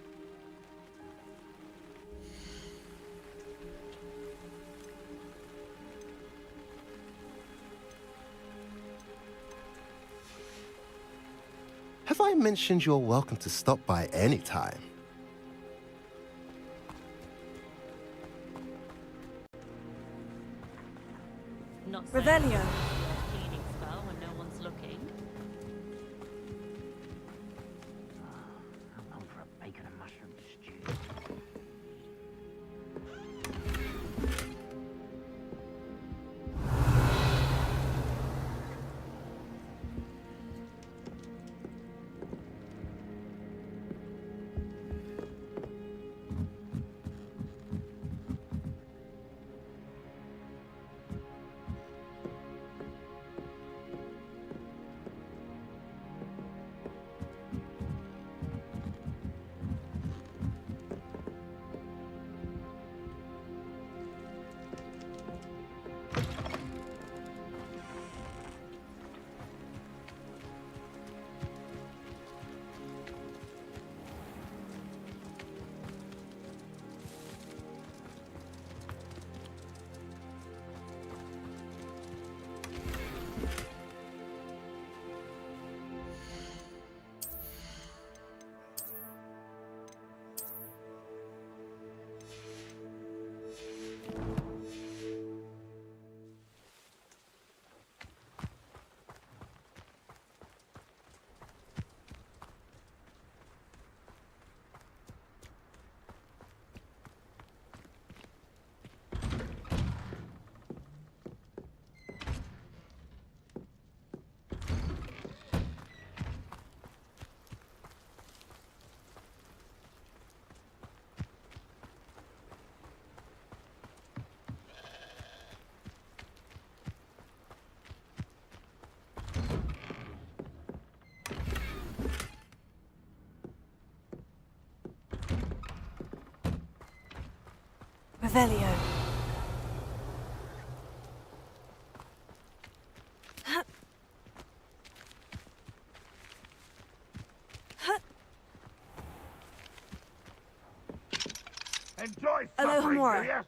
Have I mentioned you're welcome to stop by any time? Revelio. Cleaning spell when no one's looking. I'm on for a bacon and mushroom stew. Revelio. Enjoy Aloha suffering, Mora. do ya?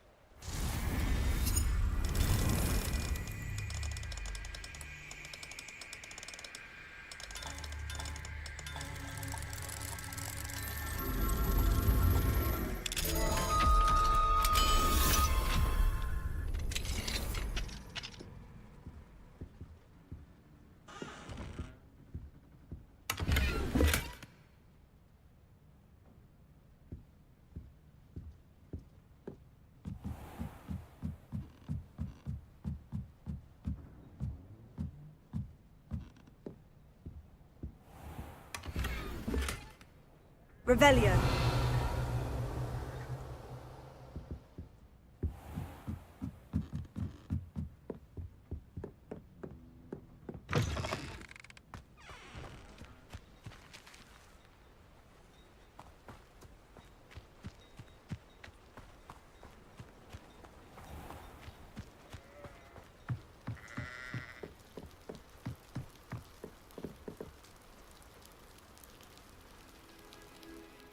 Revelio.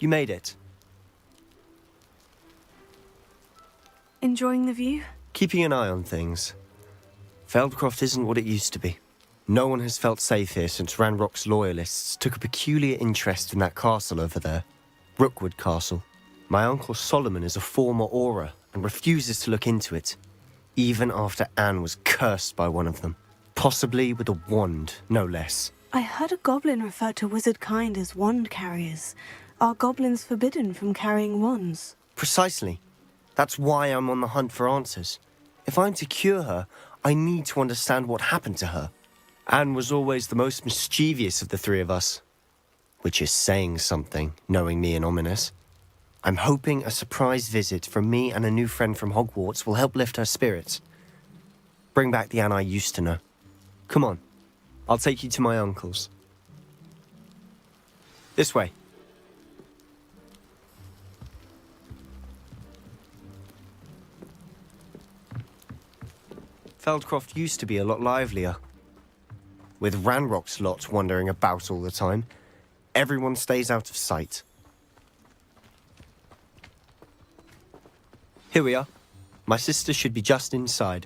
You made it. Enjoying the view? Keeping an eye on things. Feldcroft isn't what it used to be. No one has felt safe here since Ranrock's loyalists took a peculiar interest in that castle over there. Rookwood Castle. My uncle Solomon is a former Auror and refuses to look into it, even after Anne was cursed by one of them. Possibly with a wand, no less. I heard a goblin refer to wizard kind as wand carriers. Are goblins forbidden from carrying wands? Precisely. That's why I'm on the hunt for answers. If I'm to cure her, I need to understand what happened to her. Anne was always the most mischievous of the three of us. Which is saying something, knowing me and Ominous. I'm hoping a surprise visit from me and a new friend from Hogwarts will help lift her spirits. Bring back the Anne I used to know. Come on, I'll take you to my uncle's. This way. Feldcroft used to be a lot livelier. With Ranrock's lot wandering about all the time, everyone stays out of sight. Here we are. My sister should be just inside.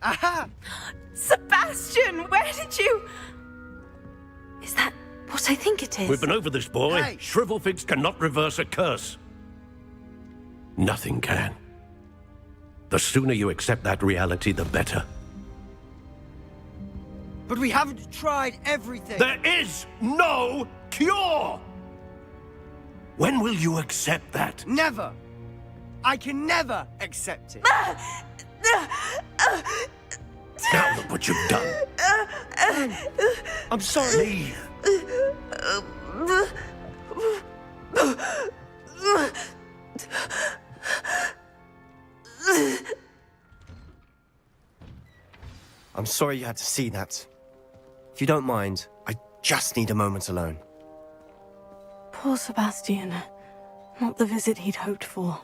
Aha! Sebastian, where did you... Is that what I think it is? We've been over this, boy. Hey. Shrivelfigs cannot reverse a curse. Nothing can. The sooner you accept that reality, the better. But we haven't tried everything. There is no cure! When will you accept that? Never. I can never accept it. Now look what you've done. I'm sorry. I'm sorry you had to see that. If you don't mind, I just need a moment alone. Poor Sebastian. Not the visit he'd hoped for.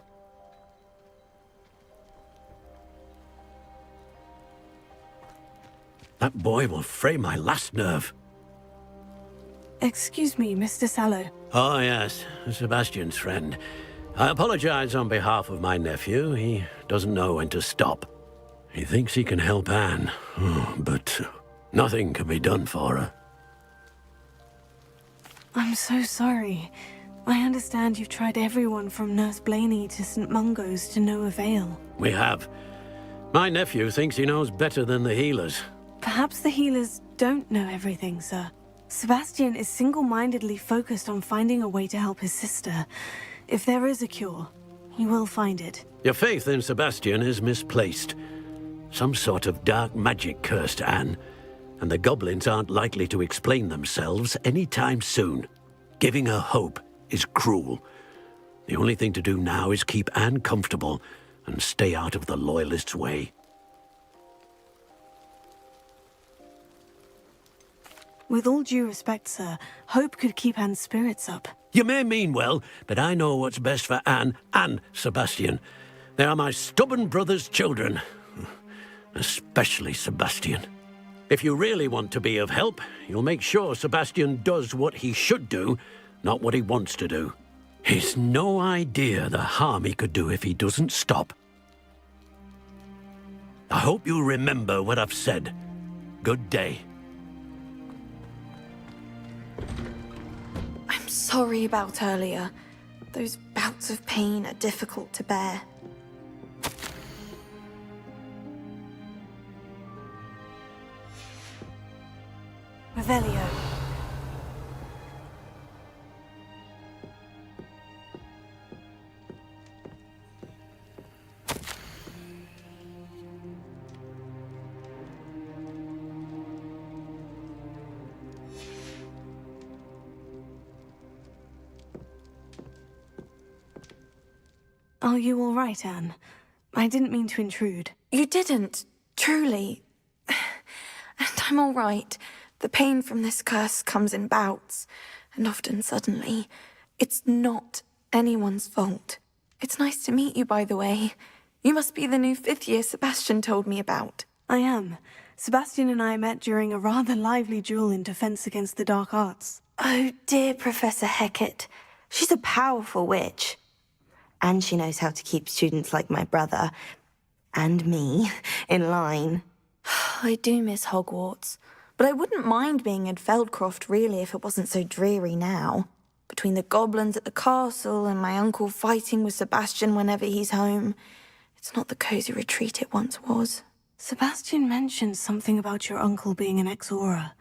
That boy will fray my last nerve. Excuse me, Mr. Sallow. Oh, yes, Sebastian's friend. I apologize on behalf of my nephew. He doesn't know when to stop. He thinks he can help Anne, but nothing can be done for her. I'm so sorry. I understand you've tried everyone from Nurse Blaney to St. Mungo's to no avail. We have. My nephew thinks he knows better than the healers. Perhaps the healers don't know everything, sir. Sebastian is single-mindedly focused on finding a way to help his sister. If there is a cure, he will find it. Your faith in Sebastian is misplaced. Some sort of dark magic cursed Anne, and the goblins aren't likely to explain themselves anytime soon. Giving her hope is cruel. The only thing to do now is keep Anne comfortable and stay out of the Loyalists' way. With all due respect, sir, hope could keep Anne's spirits up. You may mean well, but I know what's best for Anne and Sebastian. They are my stubborn brother's children. Especially Sebastian. If you really want to be of help, you'll make sure Sebastian does what he should do, not what he wants to do. He's no idea the harm he could do if he doesn't stop. I hope you'll remember what I've said. Good day. I'm sorry about earlier. Those bouts of pain are difficult to bear. Revelio. Are you all right, Anne? I didn't mean to intrude. You didn't, truly. And I'm all right. The pain from this curse comes in bouts, and often suddenly. It's not anyone's fault. It's nice to meet you, by the way. You must be the new 5th year Sebastian told me about. I am. Sebastian and I met during a rather lively duel in defense against the dark arts. Oh, dear Professor Hecat. She's a powerful witch. And she knows how to keep students like my brother, and me, in line. I do miss Hogwarts, but I wouldn't mind being in Feldcroft, really, if it wasn't so dreary now. Between the goblins at the castle and my uncle fighting with Sebastian whenever he's home, it's not the cosy retreat it once was. Sebastian mentioned something about your uncle being an ex-Auror,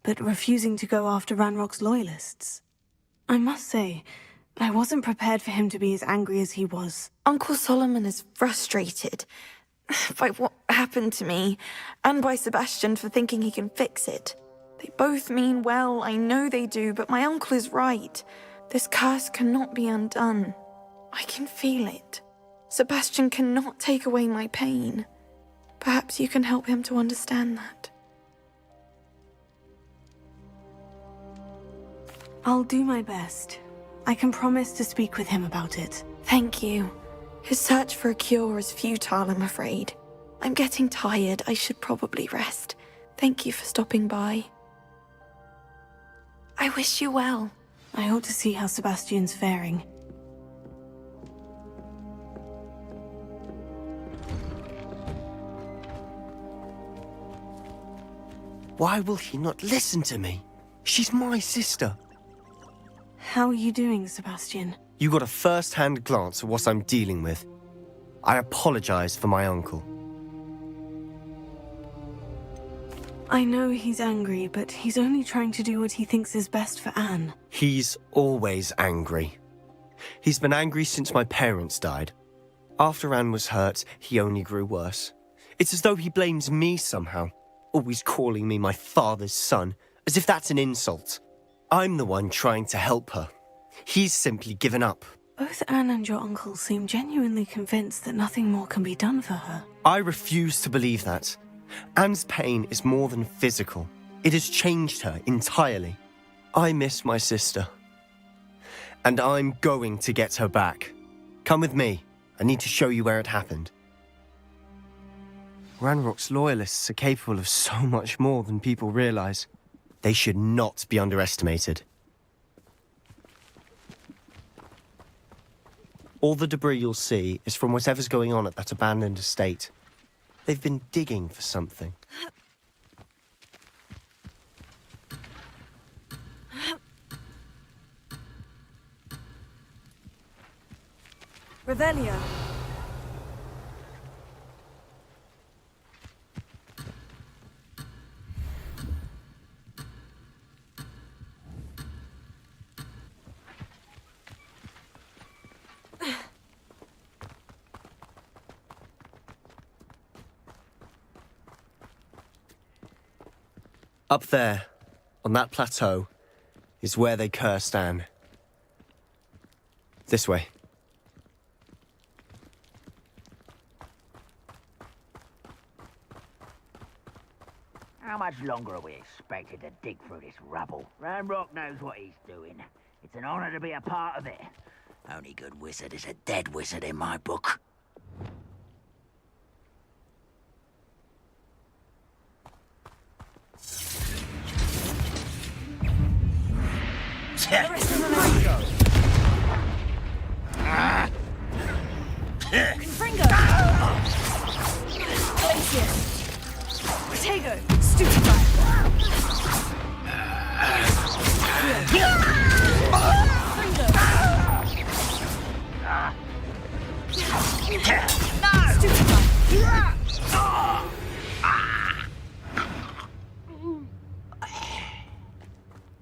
but refusing to go after Ranrock's loyalists. I must say, I wasn't prepared for him to be as angry as he was. Uncle Solomon is frustrated by what happened to me, and by Sebastian for thinking he can fix it. They both mean well, I know they do, but my uncle is right. This curse cannot be undone. I can feel it. Sebastian cannot take away my pain. Perhaps you can help him to understand that. I'll do my best. I can promise to speak with him about it. Thank you. His search for a cure is futile, I'm afraid. I'm getting tired. I should probably rest. Thank you for stopping by. I wish you well. I ought to see how Sebastian's faring. Why will he not listen to me? She's my sister. How are you doing, Sebastian? You got a first-hand glance at what I'm dealing with. I apologize for my uncle. I know he's angry, but he's only trying to do what he thinks is best for Anne. He's always angry. He's been angry since my parents died. After Anne was hurt, he only grew worse. It's as though he blames me somehow, always calling me my father's son, as if that's an insult. I'm the one trying to help her. He's simply given up. Both Anne and your uncle seem genuinely convinced that nothing more can be done for her. I refuse to believe that. Anne's pain is more than physical. It has changed her entirely. I miss my sister. And I'm going to get her back. Come with me. I need to show you where it happened. Ranrock's loyalists are capable of so much more than people realize. They should not be underestimated. All the debris you'll see is from whatever's going on at that abandoned estate. They've been digging for something. Revelio. Up there, on that plateau, is where they cursed Anne. This way. How much longer are we expected to dig through this rubble? Ranrock knows what he's doing. It's an honor to be a part of it. Only good wizard is a dead wizard in my book. Confringo! Glacius! Protego! Stupefy! Confringo!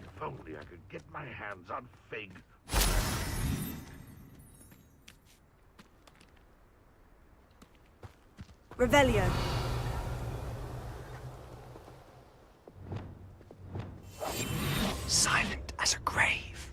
If only I could get my hands on Fig. Revelio. Silent as a grave.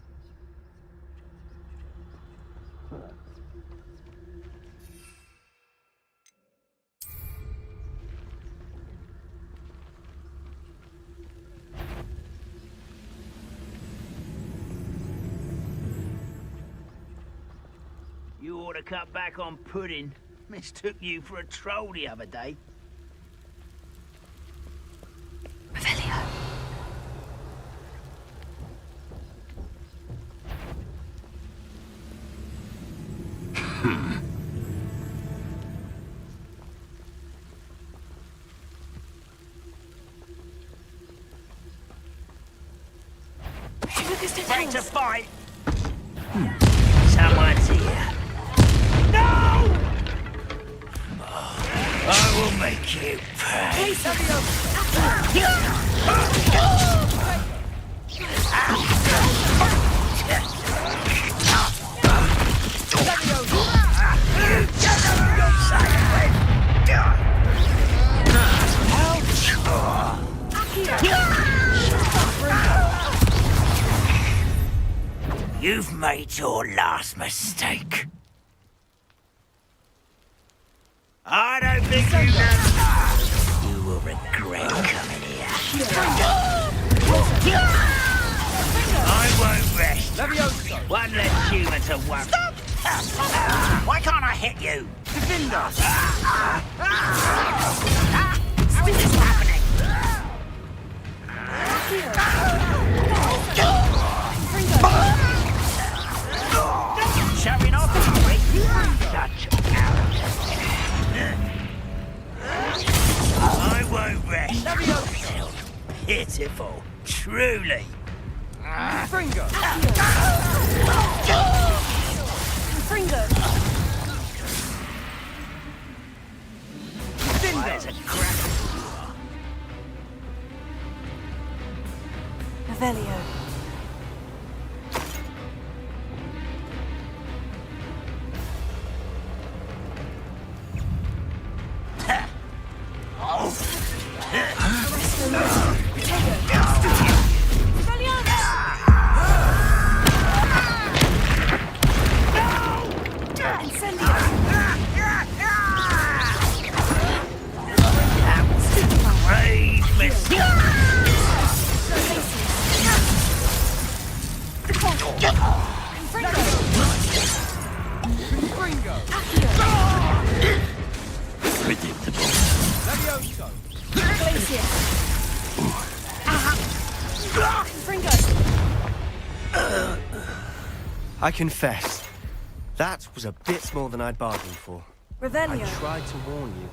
You ought to cut back on pudding. Mistook you for a troll the other day. Revelio. Ready to fight! Someone's here. No! I will make you pay. You've made your last mistake. I don't think you know. You will regret coming here. I won't rest. One less human to worry. Stop! Why can't I hit you? Defender! How is this happening? Showing off, Harry. Such arrogance. I won't rest. Pitiful. Truly. Fringo! Fringo! Where's a crack? Revelio. I confess, that was a bit more than I'd bargained for. Revelio. I tried to warn you.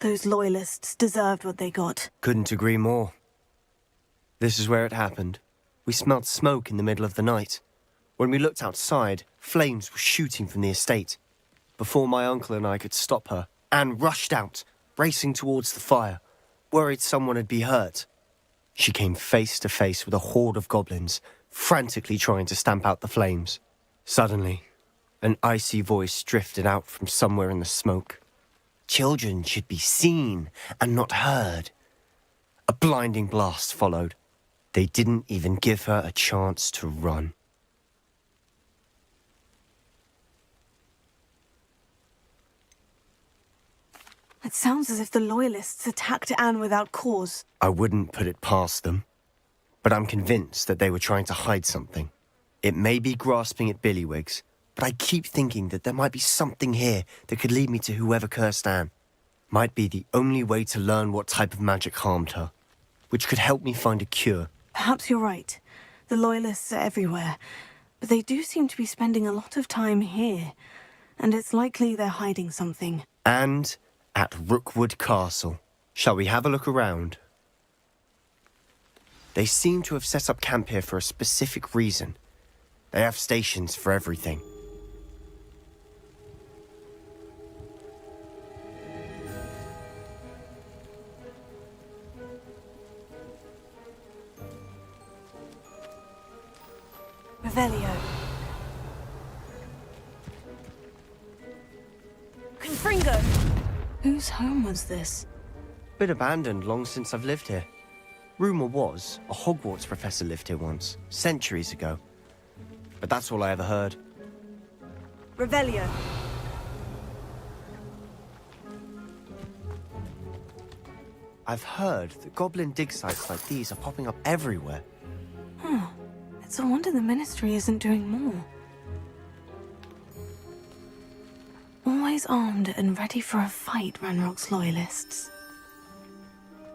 those loyalists deserved what they got. Couldn't agree more. This is where it happened. We smelled smoke in the middle of the night. When we looked outside, flames were shooting from the estate. Before my uncle and I could stop her, Anne rushed out, racing towards the fire, worried someone had been hurt. She came face to face with a horde of goblins, frantically trying to stamp out the flames. Suddenly, an icy voice drifted out from somewhere in the smoke. Children should be seen and not heard. A blinding blast followed. They didn't even give her a chance to run. It sounds as if the Loyalists attacked Anne without cause. I wouldn't put it past them, but I'm convinced that they were trying to hide something. It may be grasping at Billywigs, but I keep thinking that there might be something here that could lead me to whoever cursed Anne. Might be the only way to learn what type of magic harmed her, which could help me find a cure. Perhaps you're right. The Loyalists are everywhere, but they do seem to be spending a lot of time here, and it's likely they're hiding something. And at Rookwood Castle. Shall we have a look around? They seem to have set up camp here for a specific reason. They have stations for everything. Revelio. Confringo! Whose home was this? Been abandoned long since I've lived here. Rumour was a Hogwarts professor lived here once, centuries ago. But that's all I ever heard. Revelio. I've heard that goblin dig sites like these are popping up everywhere. It's a wonder the Ministry isn't doing more. Always armed and ready for a fight, Ranrock's Loyalists.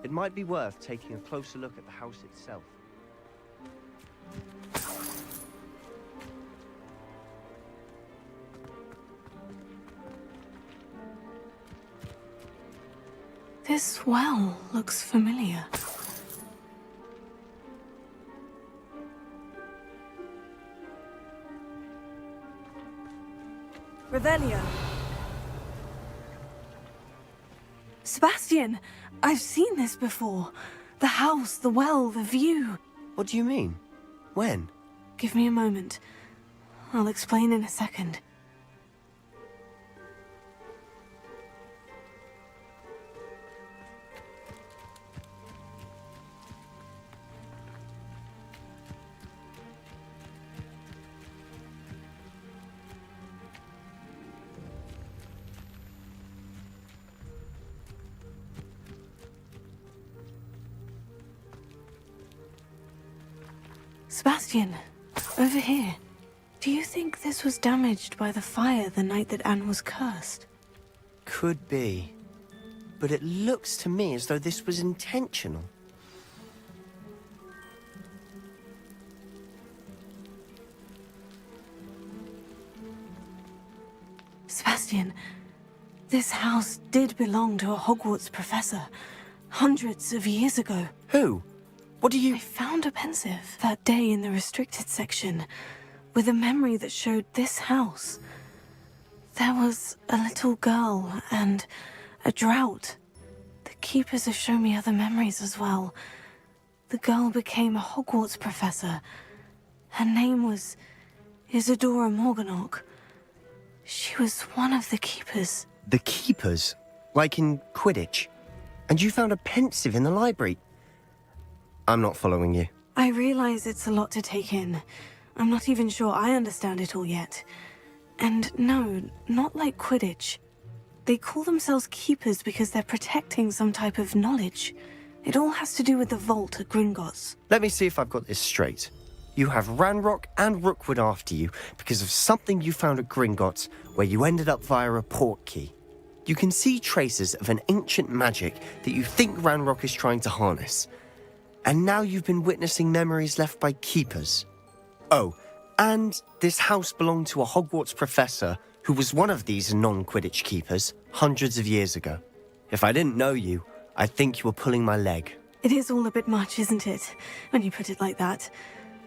It might be worth taking a closer look at the house itself. This well looks familiar. Revelio. Sebastian, I've seen this before. The house, the well, the view. What do you mean? When? Give me a moment. I'll explain in a second. Sebastian, over here. Do you think this was damaged by the fire the night that Anne was cursed? Could be. But it looks to me as though this was intentional. Sebastian, this house did belong to a Hogwarts professor, hundreds of years ago. Who? What do you... I found a pensive that day in the restricted section, with a memory that showed this house. There was a little girl and a drought. The keepers have shown me other memories as well. The girl became a Hogwarts professor. Her name was Isadora Morganach. She was one of the keepers. The keepers? Like in Quidditch? And you found a pensive in the library? I'm not following you. I realize it's a lot to take in. I'm not even sure I understand it all yet. And no, not like Quidditch. They call themselves keepers because they're protecting some type of knowledge. It all has to do with the vault at Gringotts. Let me see if I've got this straight. You have Ranrock and Rookwood after you because of something you found at Gringotts where you ended up via a port key. You can see traces of an ancient magic that you think Ranrock is trying to harness. And now you've been witnessing memories left by keepers. Oh, and this house belonged to a Hogwarts professor who was one of these non-Quidditch keepers hundreds of years ago. If I didn't know you, I'd think you were pulling my leg. It is all a bit much, isn't it, when you put it like that?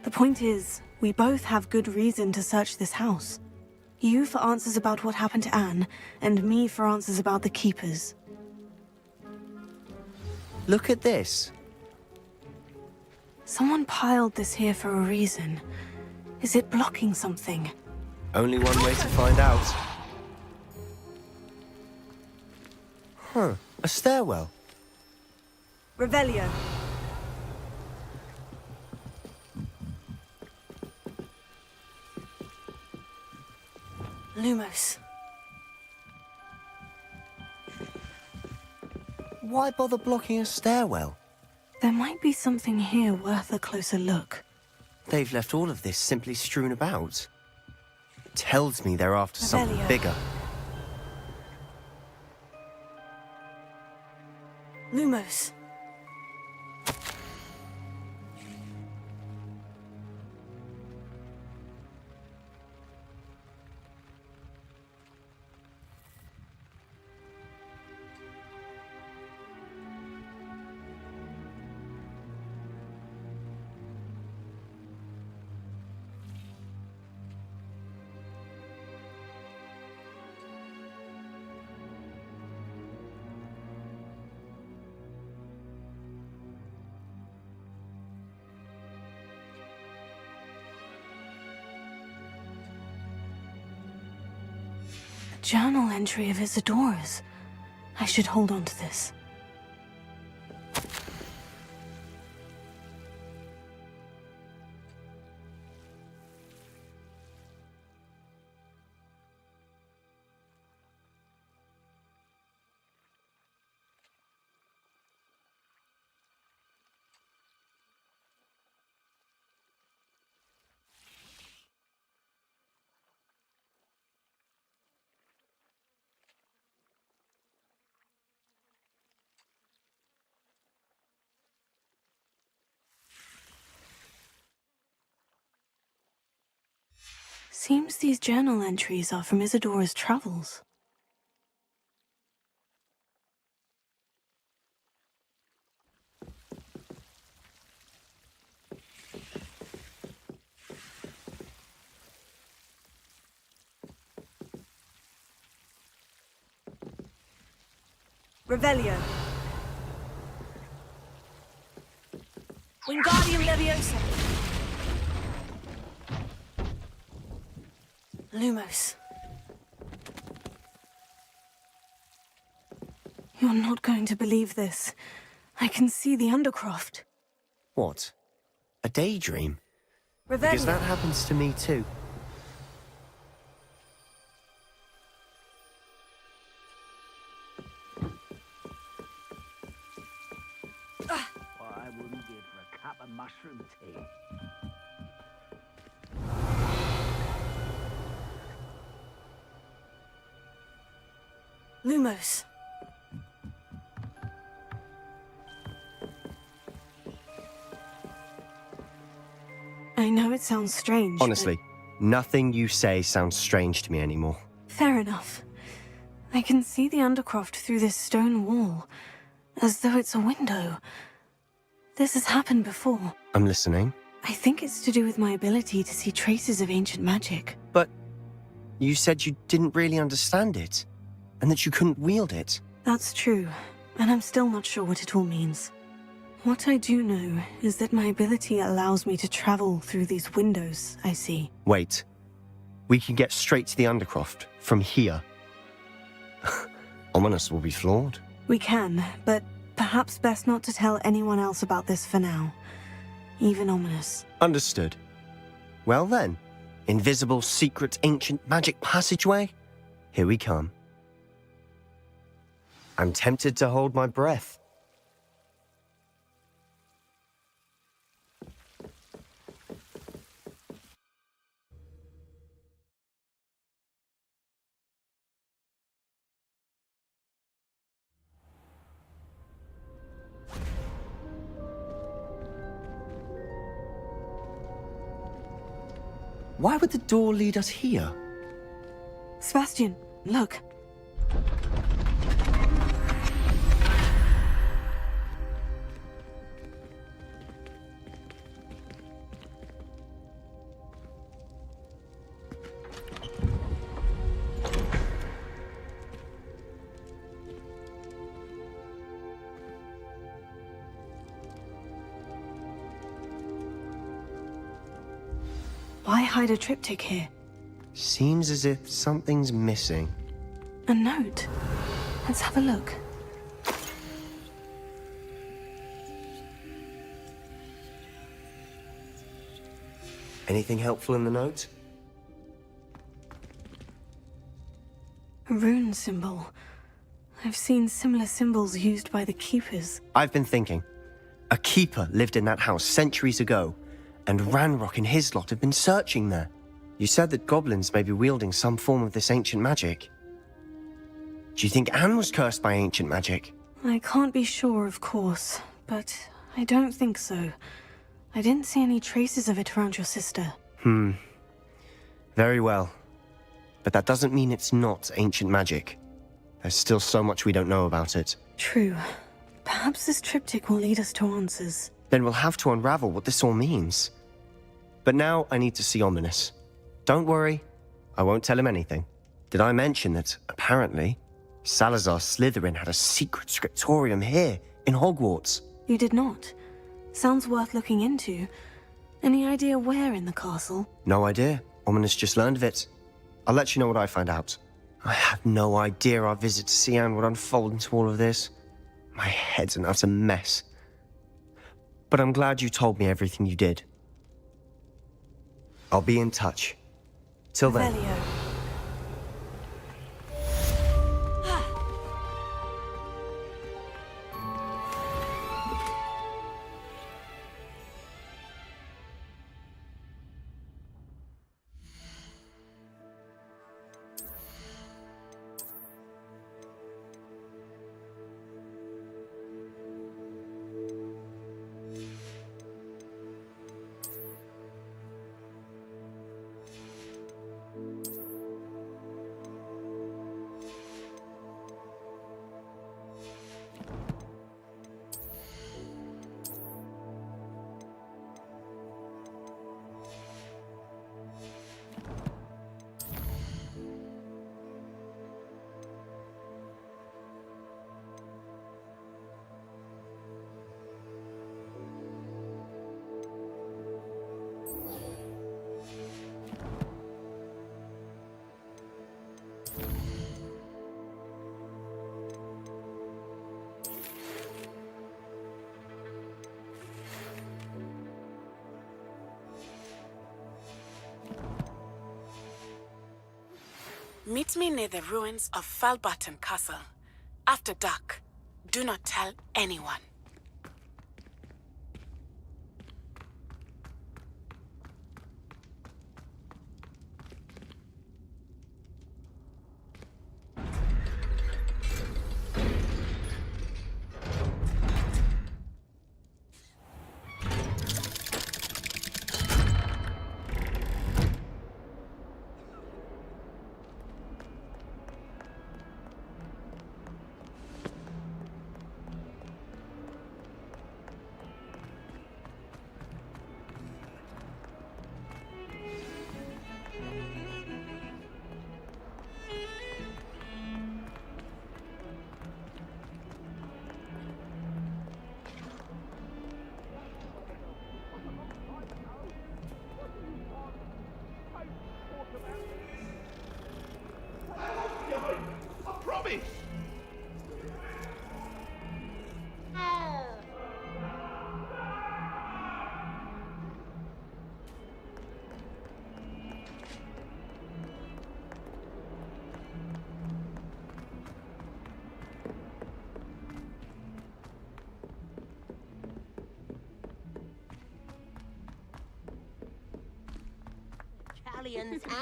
The point is, we both have good reason to search this house. You for answers about what happened to Anne, and me for answers about the Keepers. Look at this. Someone piled this here for a reason. Is it blocking something? Only one way to find out. Huh, a stairwell. Revelio. Lumos. Why bother blocking a stairwell? There might be something here worth a closer look. They've left all of this simply strewn about. Tells me they're after something Revelio. bigger. Lumos. Journal entry of Isadora's. I should hold on to this. Seems these journal entries are from Isadora's travels. Revelio. Wingardium Leviosa. Lumos. You're not going to believe this. I can see the Undercroft. What? A daydream? Revelio. Because that happens to me too. What I wouldn't give for a cup of mushroom tea. Lumos. I know it sounds strange. Honestly, nothing you say sounds strange to me anymore. Fair enough. I can see the Undercroft through this stone wall, as though it's a window. This has happened before. I'm listening. I think it's to do with my ability to see traces of ancient magic. But you said you didn't really understand it, and that you couldn't wield it. That's true, and I'm still not sure what it all means. What I do know is that my ability allows me to travel through these windows I see. Wait. We can get straight to the Undercroft from here. Ominous will be flawed. We can, but perhaps best not to tell anyone else about this for now. Even Ominous. Understood. Well then, invisible, secret, ancient magic passageway? Here we come. I'm tempted to hold my breath. Why would the door lead us here? Sebastian, look. Why hide a triptych here? Seems as if something's missing. A note. Let's have a look. Anything helpful in the note? A rune symbol. I've seen similar symbols used by the keepers. I've been thinking. A keeper lived in that house centuries ago, and Ranrock and his lot have been searching there. You said that goblins may be wielding some form of this ancient magic. Do you think Anne was cursed by ancient magic? I can't be sure, of course, but I don't think so. I didn't see any traces of it around your sister. Very well. But that doesn't mean it's not ancient magic. There's still so much we don't know about it. True. Perhaps this triptych will lead us to answers. Then we'll have to unravel what this all means. But now I need to see Ominous. Don't worry, I won't tell him anything. Did I mention that, apparently, Salazar Slytherin had a secret scriptorium here, in Hogwarts? You did not. Sounds worth looking into. Any idea where in the castle? No idea. Ominous just learned of it. I'll let you know what I find out. I had no idea our visit to see Anne would unfold into all of this. My head's an utter mess. But I'm glad you told me everything you did. I'll be in touch. Till then. Velio. Meet me near the ruins of Falbutton Castle. After dark. Do not tell anyone.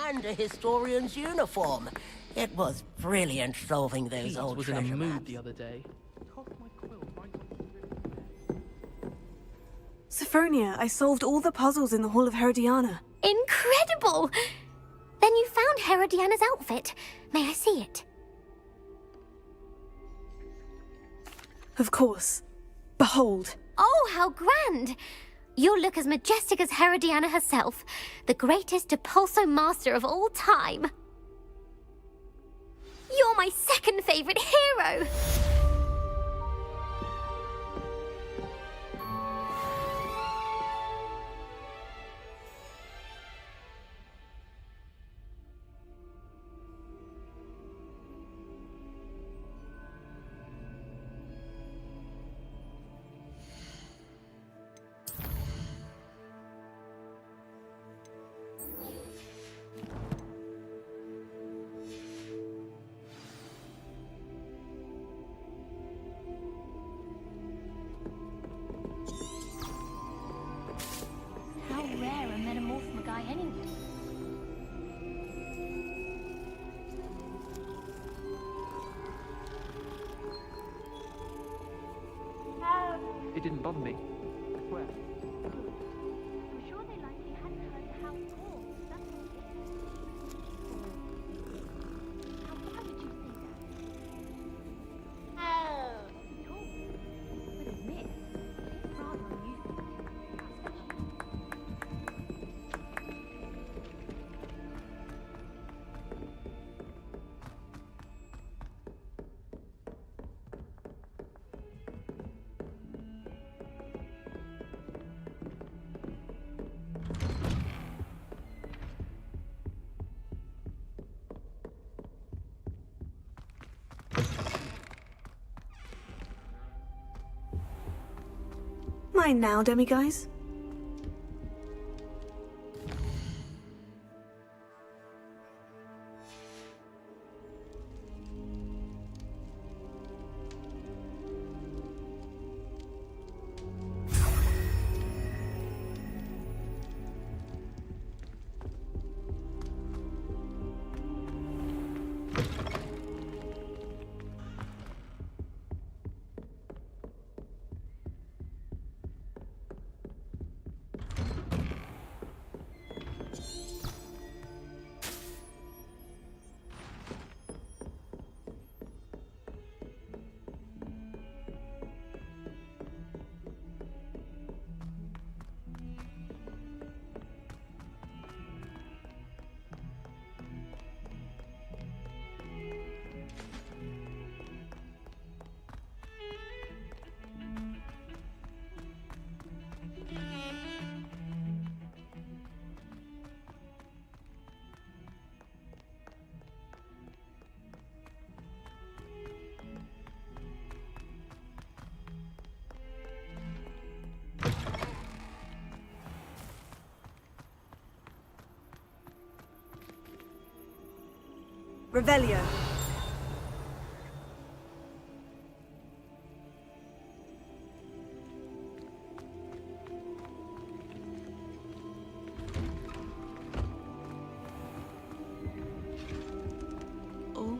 And a historian's uniform. It was brilliant solving those Pete old was in a treasure mood maps. the other day. Sophronia, I solved all the puzzles in the Hall of Herodiana. Incredible! Then you found Herodiana's outfit. May I see it? Of course. Behold. Oh, how grand! You'll look as majestic as Herodiana herself, the greatest Depulso master of all time. You're my second favorite hero! coming. It didn't bother me. I swear. I'm sure they likely hadn't heard the house call. That's all it is. Now, why would you say that? Oh. Cool. But admit, it's rather unusual. Mine now, demiguys. Revelio. Oh,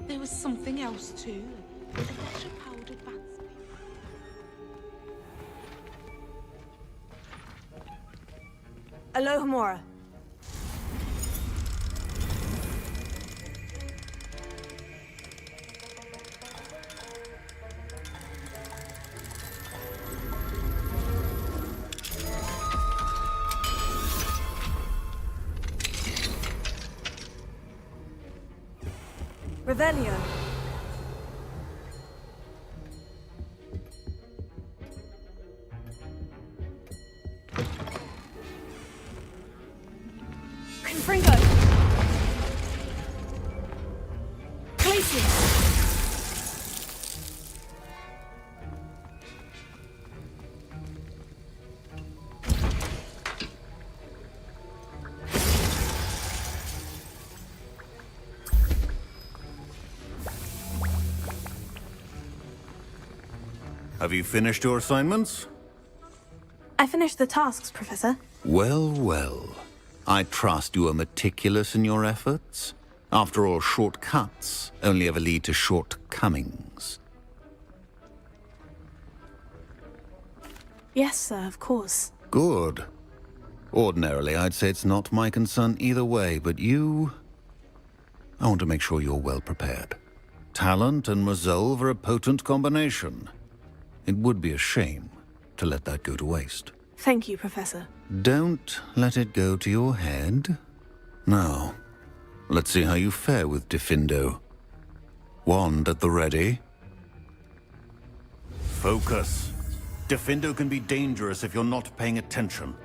there was something else too. A dash of powdered bats. Alohomora. Revelio. Confringo. Glacius. Have you finished your assignments? I finished the tasks, Professor. Well, well. I trust you are meticulous in your efforts. After all, shortcuts only ever lead to shortcomings. Yes, sir, of course. Good. Ordinarily, I'd say it's not my concern either way, but you... I want to make sure you're well prepared. Talent and resolve are a potent combination. It would be a shame to let that go to waste. Thank you, Professor. Don't let it go to your head. Now, let's see how you fare with Diffindo. Wand at the ready. Focus. Diffindo can be dangerous if you're not paying attention.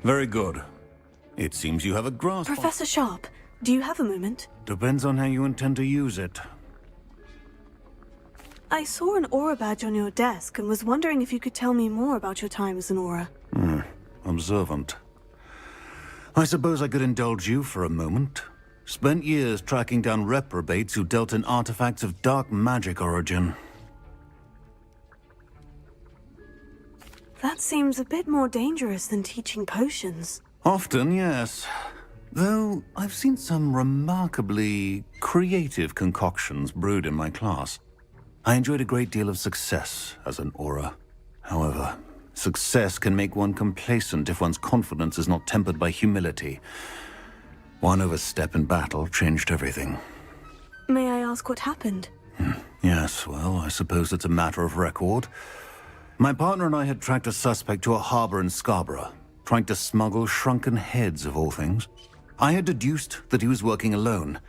Very good. It seems you have a grasp. Professor Sharp, do you have a moment? Depends on how you intend to use it. I saw an aura badge on your desk and was wondering if you could tell me more about your time as an aura. Observant. I suppose I could indulge you for a moment. Spent years tracking down reprobates who dealt in artifacts of dark magic origin. That seems a bit more dangerous than teaching potions. Often, yes. Though I've seen some remarkably creative concoctions brewed in my class. I enjoyed a great deal of success as an aura. However, success can make one complacent if one's confidence is not tempered by humility. One overstep in battle changed everything. May I ask what happened? Yes, well, I suppose it's a matter of record. My partner and I had tracked a suspect to a harbor in Scarborough, trying to smuggle shrunken heads of all things. I had deduced that he was working alone.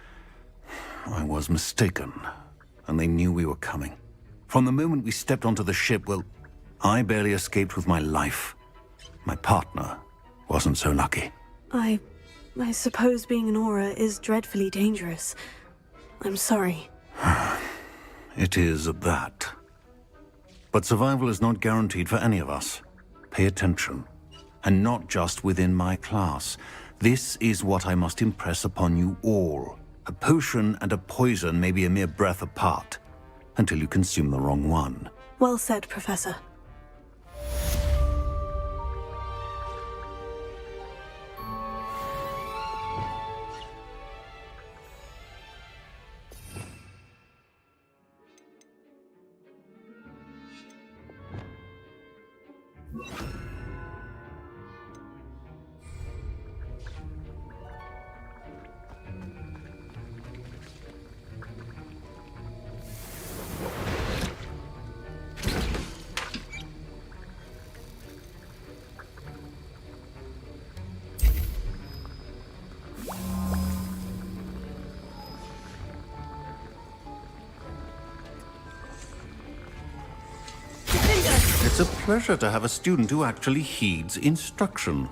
I was mistaken, and they knew we were coming. From the moment we stepped onto the ship, well, I barely escaped with my life. My partner wasn't so lucky. I suppose being an aura is dreadfully dangerous. I'm sorry. It is at that. But survival is not guaranteed for any of us. Pay attention. And not just within my class. This is what I must impress upon you all. A potion and a poison may be a mere breath apart, until you consume the wrong one. Well said, Professor. It's a pleasure to have a student who actually heeds instruction.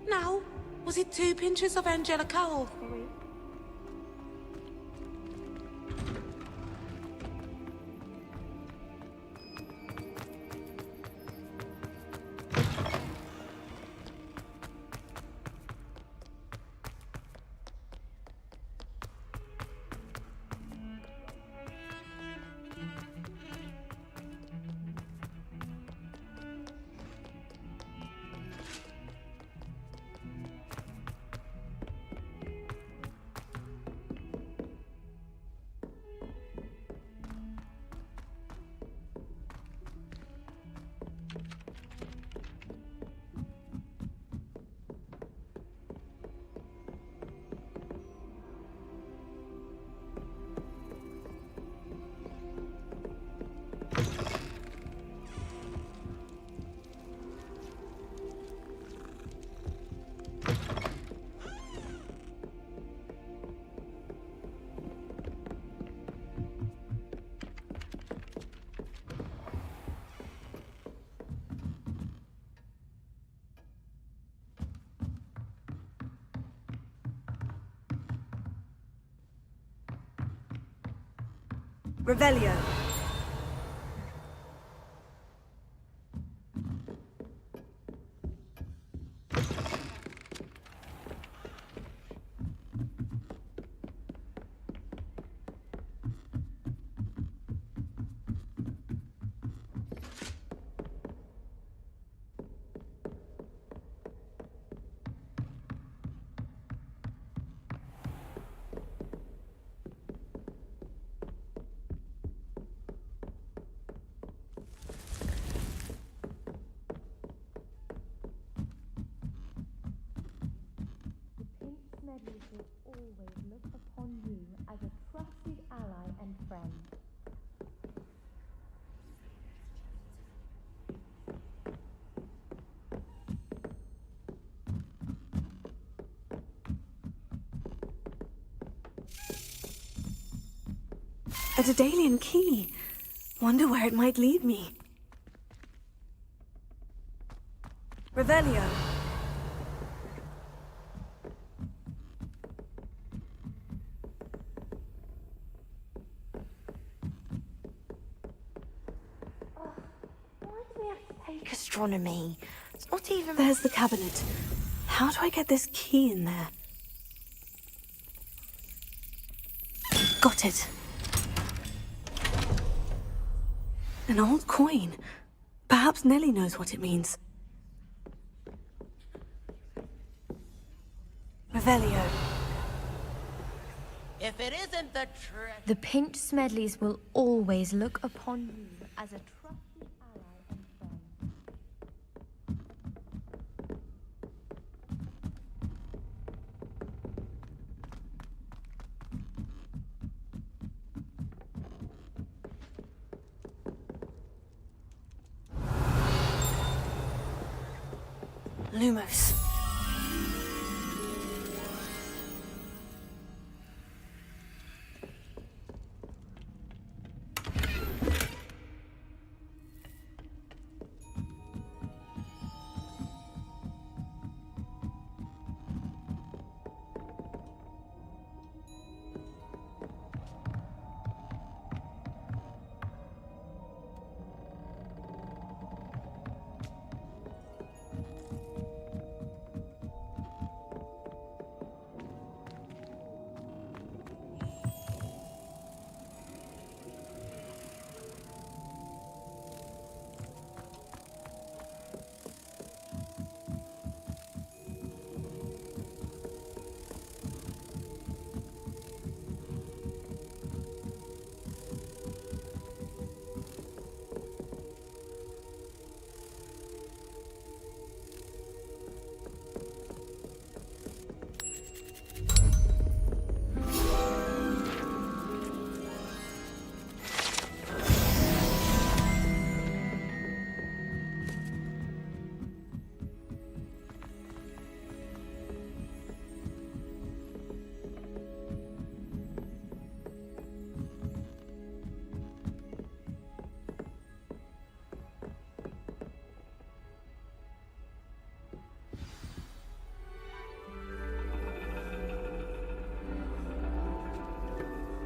Now, was it 2 pinches of Angelica? Revelio. Smedleys will always look upon you as a trusted ally and friend. A Daedalian key. Wonder where it might lead me. Revelio. Take astronomy. It's not even... There's the cabinet. How do I get this key in there? Got it. An old coin. Perhaps Nellie knows what it means. Revelio. If it isn't the The Pink Smedleys will always look upon you as a trusted ally and friend. Lumos.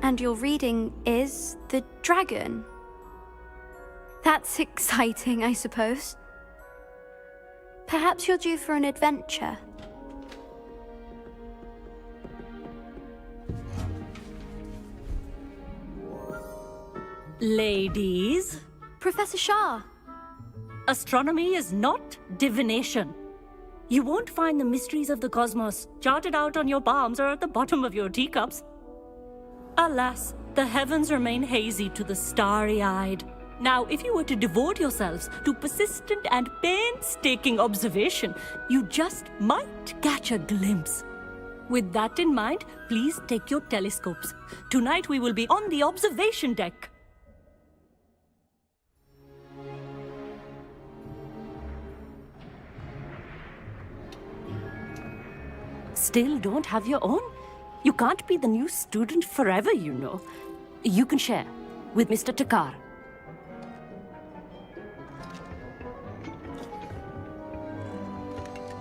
And your reading is the dragon. That's exciting, I suppose. Perhaps you're due for an adventure. Ladies. Professor Shah. Astronomy is not divination. You won't find the mysteries of the cosmos charted out on your palms or at the bottom of your teacups. Alas, the heavens remain hazy to the starry-eyed. Now, if you were to devote yourselves to persistent and painstaking observation, you just might catch a glimpse. With that in mind, please take your telescopes. Tonight we will be on the observation deck. Still don't have your own? You can't be the new student forever, you know. You can share with Mr. Takar.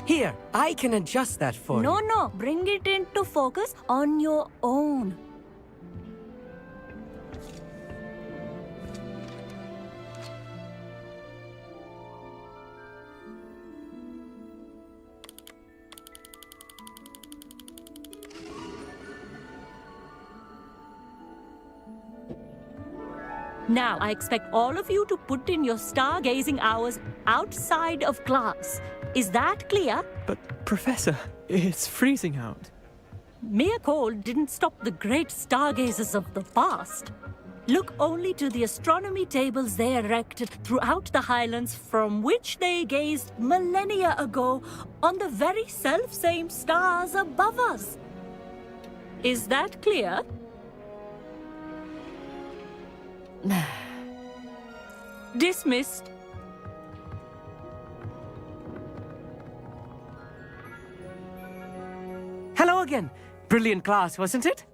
Here, I can adjust that for you. No, bring it into focus on your own. Now, I expect all of you to put in your stargazing hours outside of class. Is that clear? But, Professor, it's freezing out. Mere cold didn't stop the great stargazers of the past. Look only to the astronomy tables they erected throughout the Highlands from which they gazed millennia ago on the very self-same stars above us. Is that clear? Dismissed. Hello again. Brilliant class, wasn't it?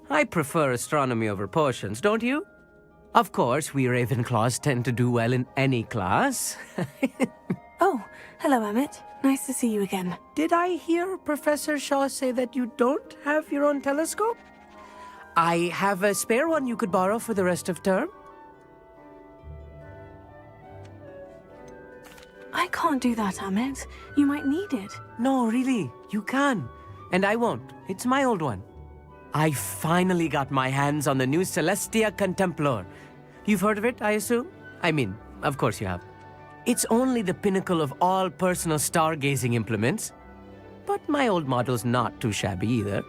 I prefer astronomy over potions, don't you? Of course, we Ravenclaws tend to do well in any class. Oh, hello, Emmett. Nice to see you again. Did I hear Professor Shaw say that you don't have your own telescope? I have a spare one you could borrow for the rest of term. I can't do that, Emmett. You might need it. No, really, you can. And I won't. It's my old one. I finally got my hands on the new Celestia Contemplar. You've heard of it, I assume? I mean, of course you have. It's only the pinnacle of all personal stargazing implements. But my old model's not too shabby either.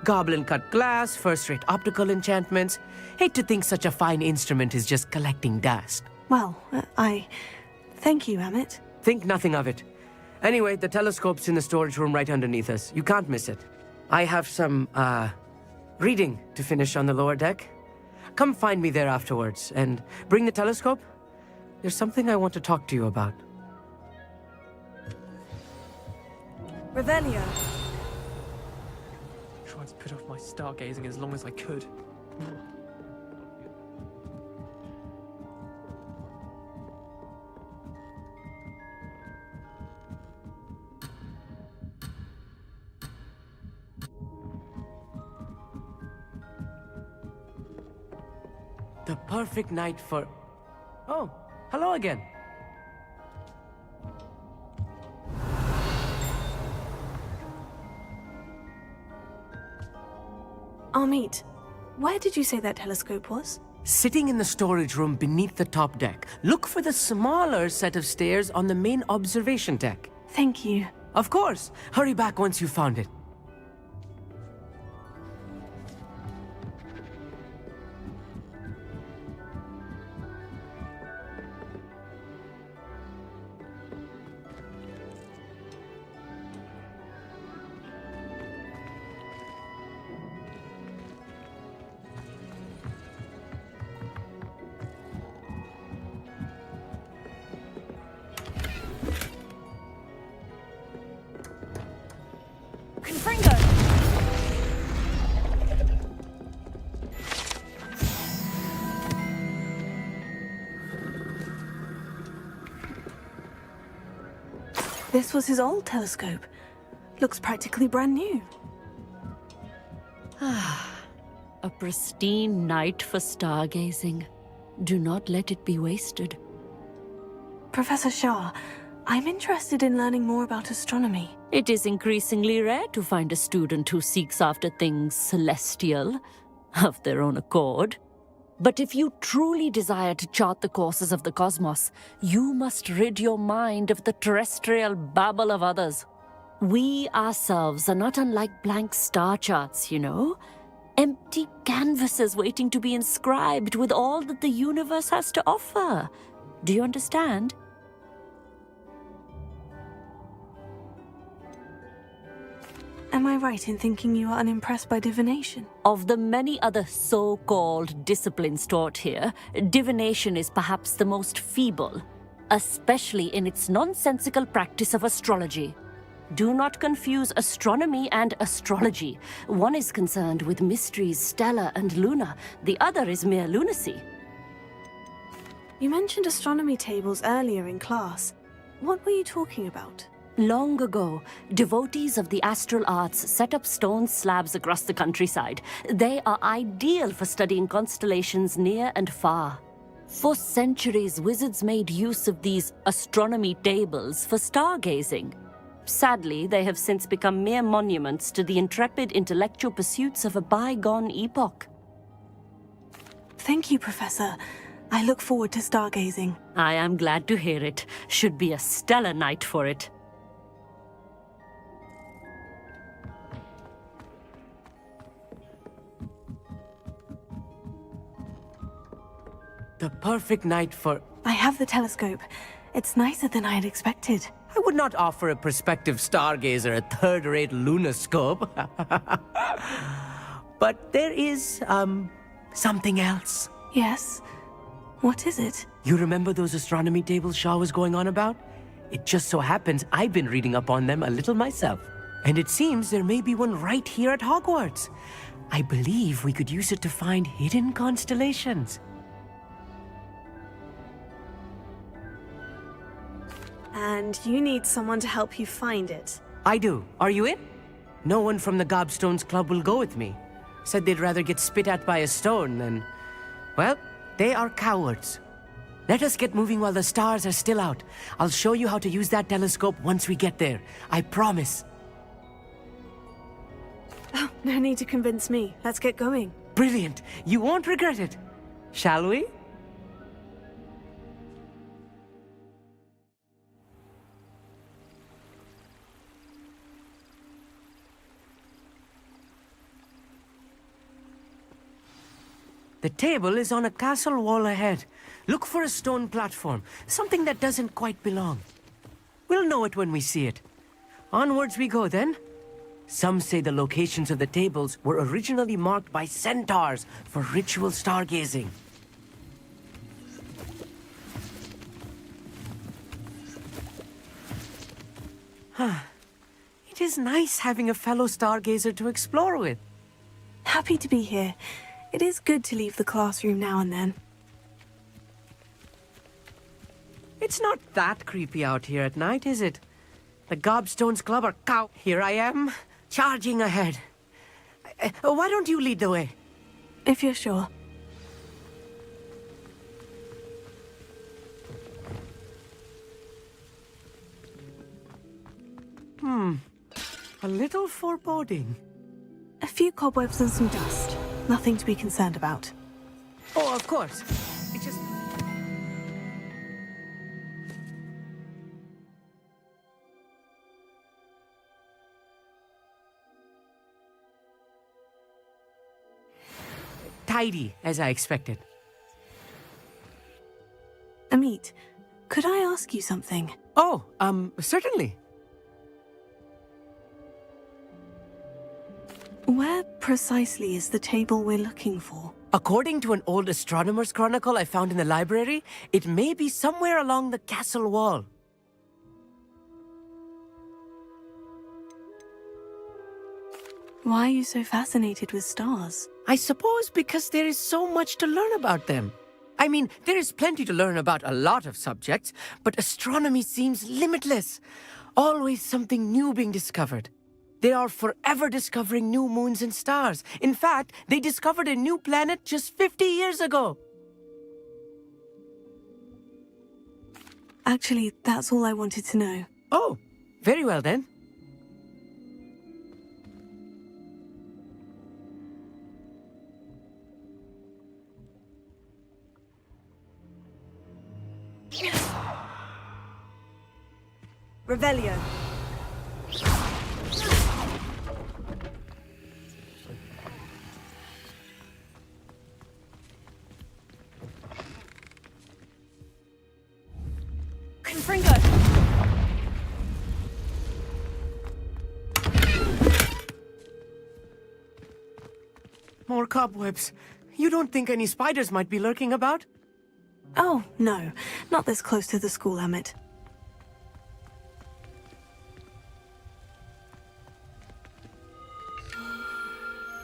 Goblin-cut glass, first-rate optical enchantments. Hate to think such a fine instrument is just collecting dust. Well, thank you, Emmett. Think nothing of it. Anyway, the telescope's in the storage room right underneath us. You can't miss it. I have some, reading to finish on the lower deck. Come find me there afterwards, and bring the telescope. There's something I want to talk to you about. Revelio. Tried to put off my stargazing as long as I could. The perfect night for... Oh, hello again. Amit, where did you say that telescope was? Sitting in the storage room beneath the top deck. Look for the smaller set of stairs on the main observation deck. Thank you. Of course. Hurry back once you've found it. This was his old telescope. Looks practically brand new. A pristine night for stargazing. Do not let it be wasted. Professor Shah, I'm interested in learning more about astronomy. It is increasingly rare to find a student who seeks after things celestial, of their own accord. But if you truly desire to chart the courses of the cosmos, you must rid your mind of the terrestrial babble of others. We ourselves are not unlike blank star charts, you know. Empty canvases waiting to be inscribed with all that the universe has to offer. Do you understand? Am I right in thinking you are unimpressed by divination? Of the many other so-called disciplines taught here, divination is perhaps the most feeble, especially in its nonsensical practice of astrology. Do not confuse astronomy and astrology. One is concerned with mysteries stellar and lunar, the other is mere lunacy. You mentioned astronomy tables earlier in class. What were you talking about? Long ago, devotees of the astral arts set up stone slabs across the countryside. They are ideal for studying constellations near and far. For centuries, wizards made use of these astronomy tables for stargazing. Sadly, they have since become mere monuments to the intrepid intellectual pursuits of a bygone epoch. Thank you, Professor. I look forward to stargazing. I am glad to hear it. Should be a stellar night for it. The perfect night for... I have the telescope. It's nicer than I had expected. I would not offer a prospective stargazer a third-rate lunoscope. But there is, something else. Yes? What is it? You remember those astronomy tables Shaw was going on about? It just so happens I've been reading up on them a little myself. And it seems there may be one right here at Hogwarts. I believe we could use it to find hidden constellations. And you need someone to help you find it. I do. Are you in? No one from the Gobstones Club will go with me. Said they'd rather get spit at by a stone than... Well, they are cowards. Let us get moving while the stars are still out. I'll show you how to use that telescope once we get there. I promise. Oh, no need to convince me. Let's get going. Brilliant. You won't regret it. Shall we? The table is on a castle wall ahead. Look for a stone platform, something that doesn't quite belong. We'll know it when we see it. Onwards we go then. Some say the locations of the tables were originally marked by centaurs for ritual stargazing. It is nice having a fellow stargazer to explore with. Happy to be here. It is good to leave the classroom now and then. It's not that creepy out here at night, is it? The Gobstones Club are cow. Here I am, charging ahead. Why don't you lead the way? If you're sure. A little foreboding. A few cobwebs and some dust. Nothing to be concerned about. Oh, of course. It just... Tidy, as I expected. Amit, could I ask you something? Oh, certainly. Where precisely is the table we're looking for? According to an old astronomer's chronicle I found in the library, it may be somewhere along the castle wall. Why are you so fascinated with stars? I suppose because there is so much to learn about them. I mean, there is plenty to learn about a lot of subjects, but astronomy seems limitless. Always something new being discovered. They are forever discovering new moons and stars. In fact, they discovered a new planet just 50 years ago. Actually, that's all I wanted to know. Oh, very well then. Revelio. Confringo. More cobwebs. You don't think any spiders might be lurking about? Oh, no. Not this close to the school, Amit.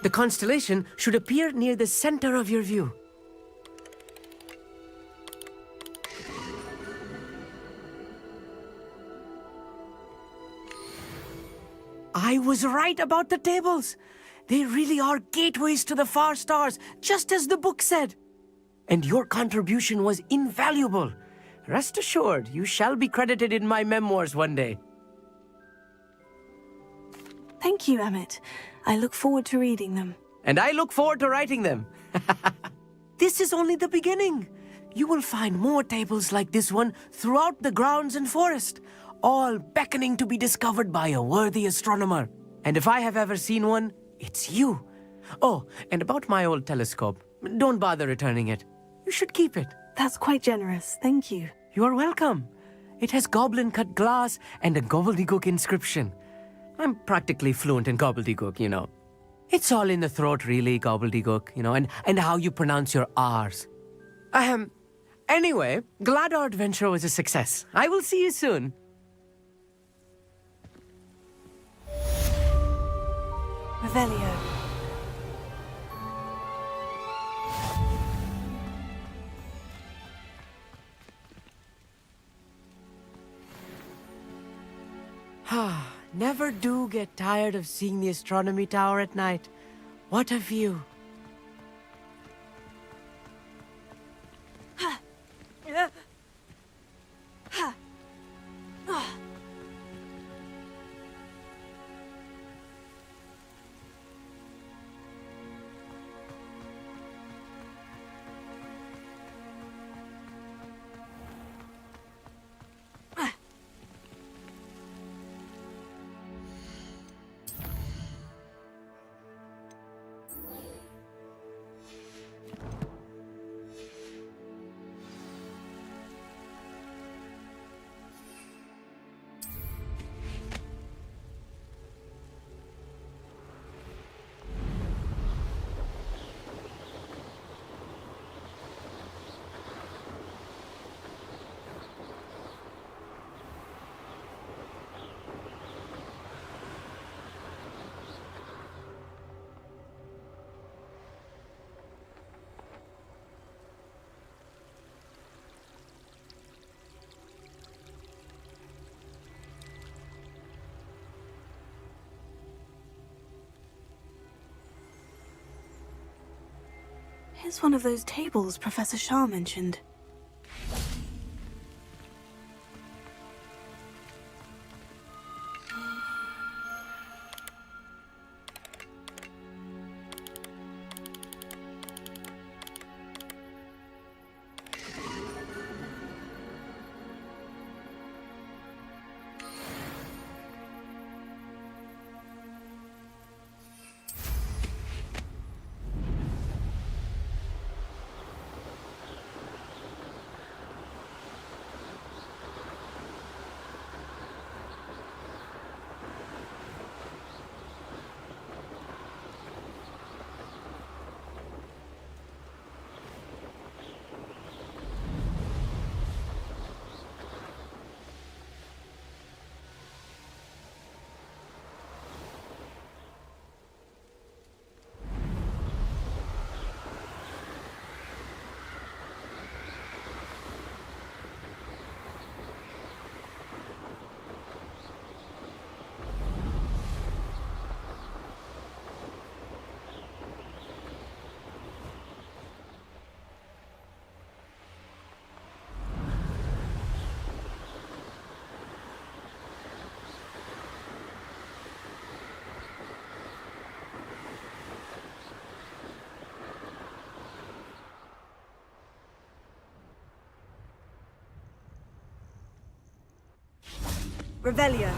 The constellation should appear near the center of your view. I was right about the tables. They really are gateways to the far stars, just as the book said. And your contribution was invaluable. Rest assured, you shall be credited in my memoirs one day. Thank you, Amit. I look forward to reading them. And I look forward to writing them. This is only the beginning. You will find more tables like this one throughout the grounds and forest, all beckoning to be discovered by a worthy astronomer. And if I have ever seen one, it's you. Oh, and about my old telescope, don't bother returning it. You should keep it. That's quite generous. Thank you. You are welcome. It has goblin-cut glass and a gobbledygook inscription. I'm practically fluent in gobbledygook, you know. It's all in the throat, really, gobbledygook, and how you pronounce your R's. Anyway, glad our adventure was a success. I will see you soon. Revelio. Never do get tired of seeing the astronomy tower at night. What a view. Here's one of those tables Professor Shah mentioned. Revelio.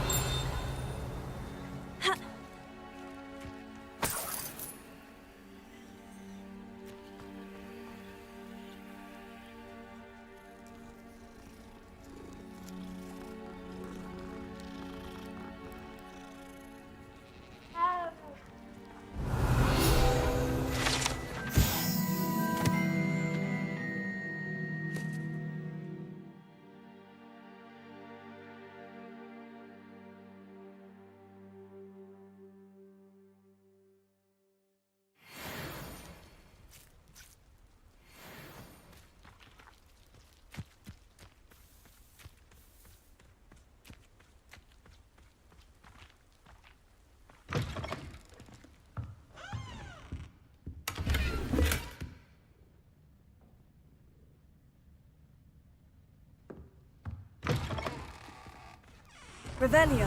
Revelio.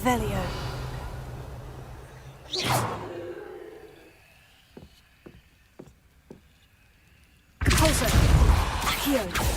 Revelio. Pulsar. Accio.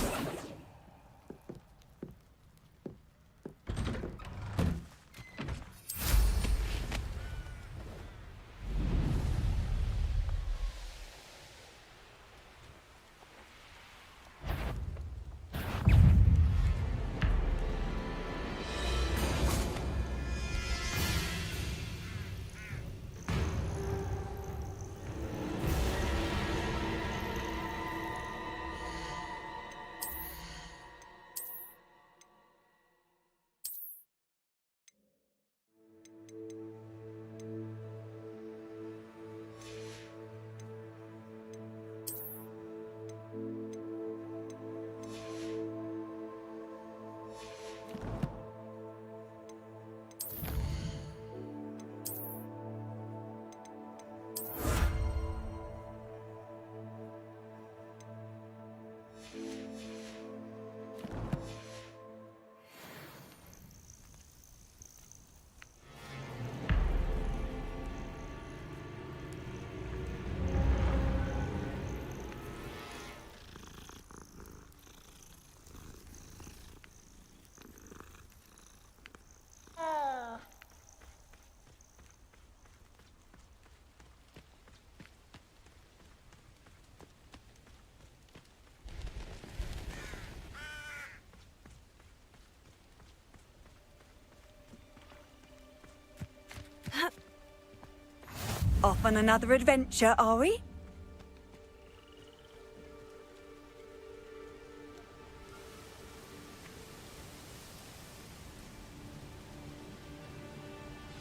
Off on another adventure, are we?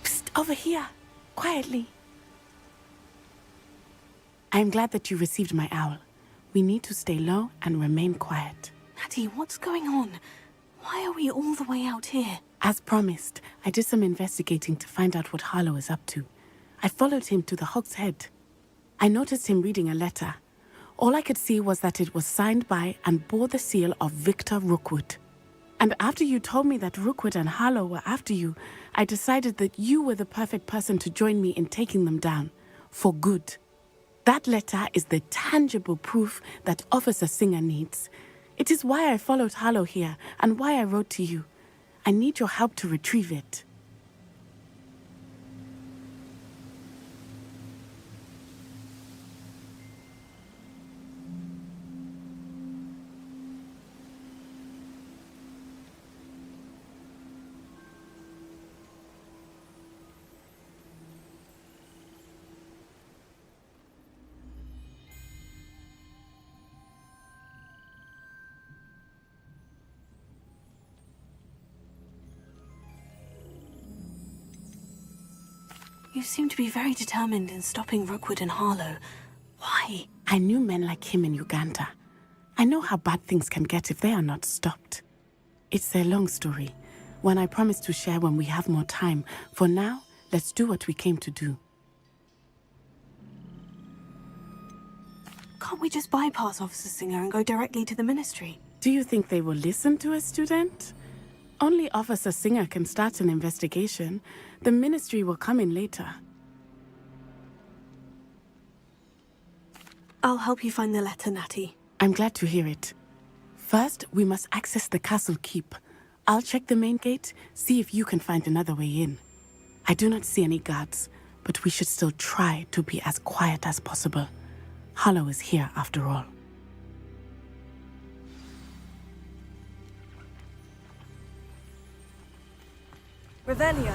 Psst, over here. Quietly. I'm glad that you received my owl. We need to stay low and remain quiet. Natty, what's going on? Why are we all the way out here? As promised, I did some investigating to find out what Harlow is up to. I followed him to the Hog's Head. I noticed him reading a letter. All I could see was that it was signed by and bore the seal of Victor Rookwood. And after you told me that Rookwood and Harlow were after you, I decided that you were the perfect person to join me in taking them down. For good. That letter is the tangible proof that Officer Singer needs. It is why I followed Harlow here and why I wrote to you. I need your help to retrieve it. You seem to be very determined in stopping Rookwood and Harlow. Why? I knew men like him in Uganda. I know how bad things can get if they are not stopped. It's a long story, one I promise to share when we have more time. For now, let's do what we came to do. Can't we just bypass Officer Singer and go directly to the Ministry? Do you think they will listen to a student? Only Officer Singer can start an investigation. The Ministry will come in later. I'll help you find the letter, Natty. I'm glad to hear it. First, we must access the castle keep. I'll check the main gate, see if you can find another way in. I do not see any guards, but we should still try to be as quiet as possible. Harlow is here after all. Revelio.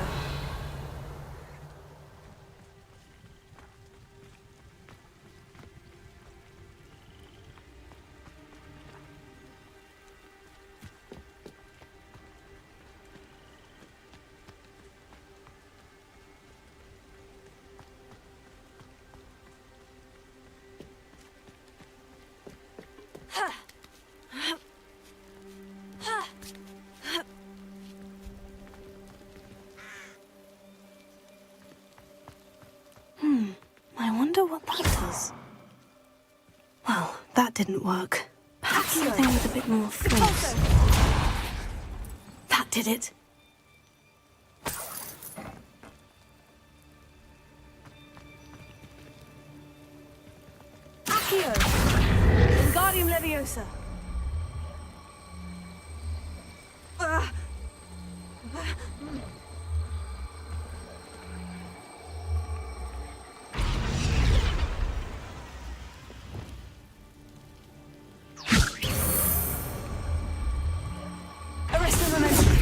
I wonder what that is. Well, that didn't work. Perhaps something with a bit more force. That did it. Leviosa. Arrest the momentum.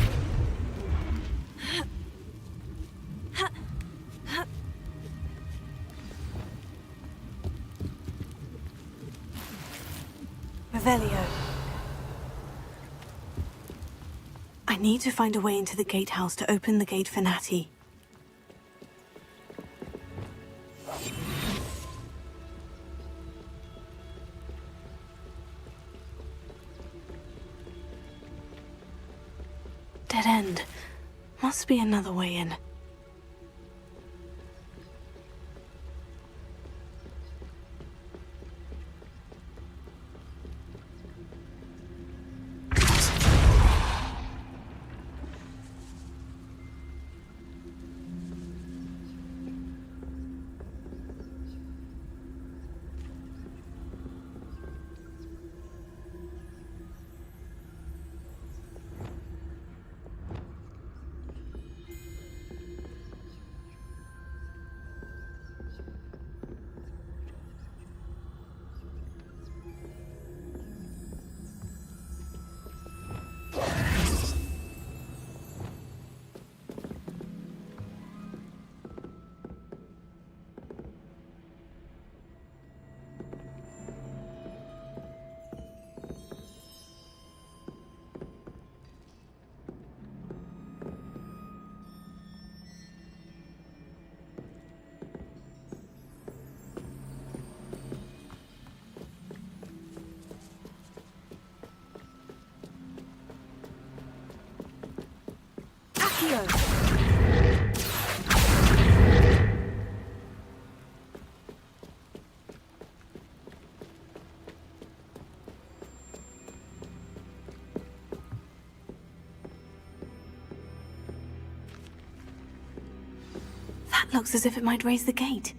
Revelio. I need to find a way into the gatehouse to open the gate for Natty. Dead end. Must be another way in. That looks as if it might raise the gate.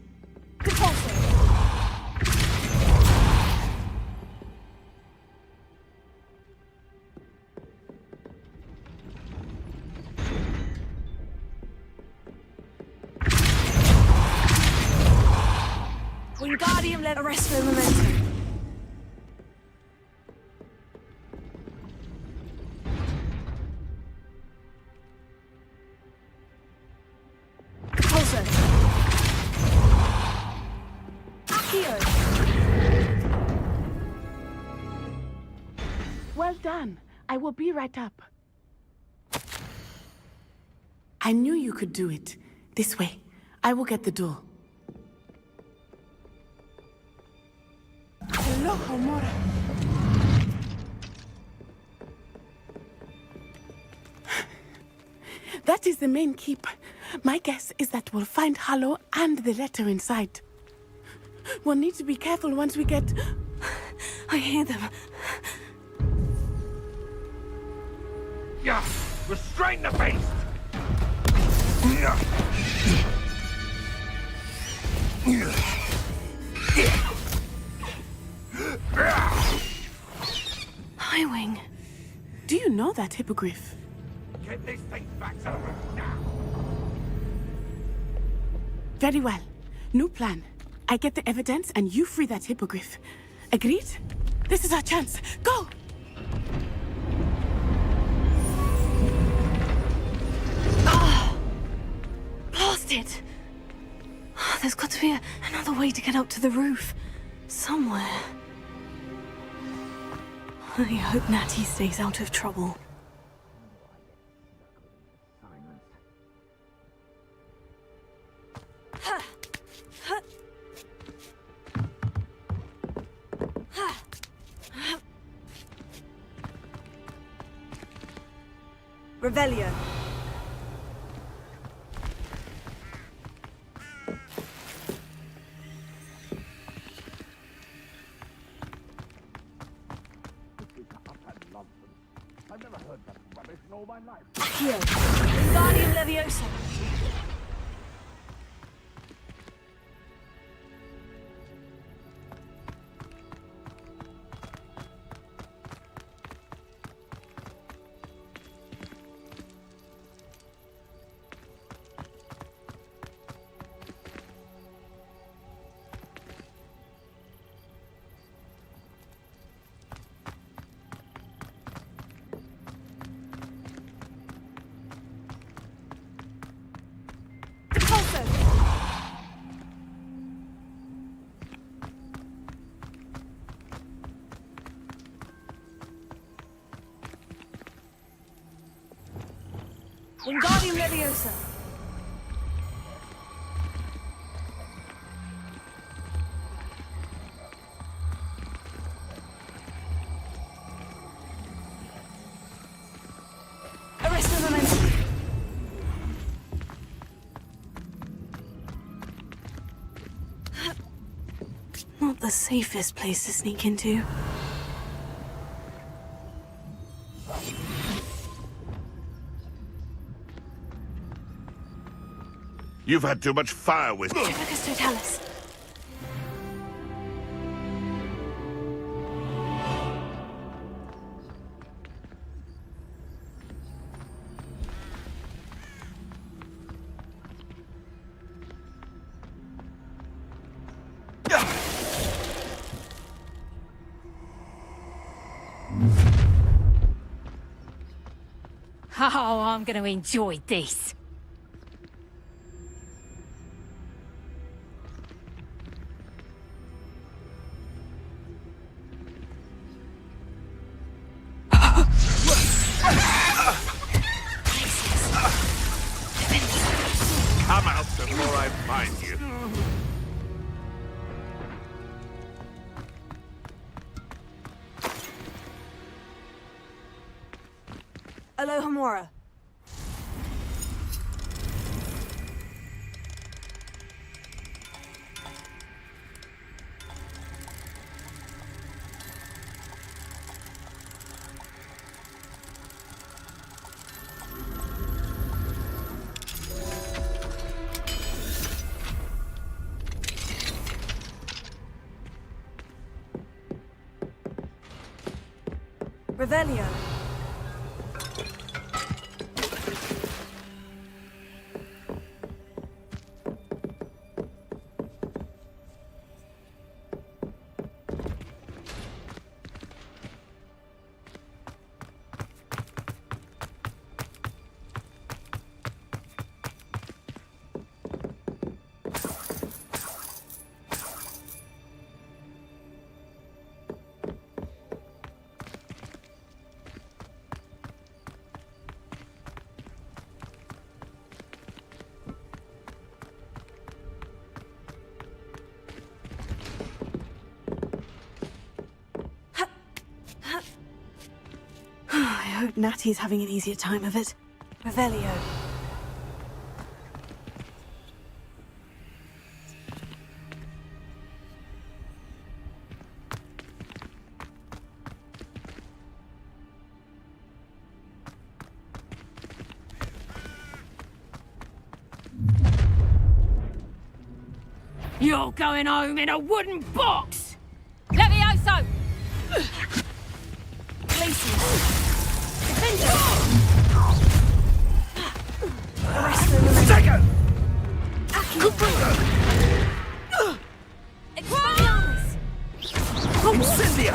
Wingardium let arrest the momentum. Repulsor. Accio. Well done. I will be right up. I knew you could do it. This way. I will get the door. Hello, Homora. That is the main keep. My guess is that we'll find Hallow and the letter inside. We'll need to be careful once we get... I hear them. Yeah, restrain the beast! Highwing. Do you know that hippogriff? Get this thing back to the room now! Very well. New plan. I get the evidence and you free that hippogriff. Agreed? This is our chance. Go! Ah! Blasted! There's got to be another way to get up to the roof. Somewhere. I hope Natty stays out of trouble. Revelio. I've never heard that rubbish in all my life. Accio. Wingardium Leviosa. Wingardium Leviosa. Arresto Momentum. Not the safest place to sneak into. You've had too much fire with me. Trifecus Totalis. Oh, I'm going to enjoy this. Come out before I find you. Alohomora. Revelio. I hope Natty's having an easier time of it. Revelio. You're going home in a wooden box! Levioso! Second! Expelliarmus! Incendio!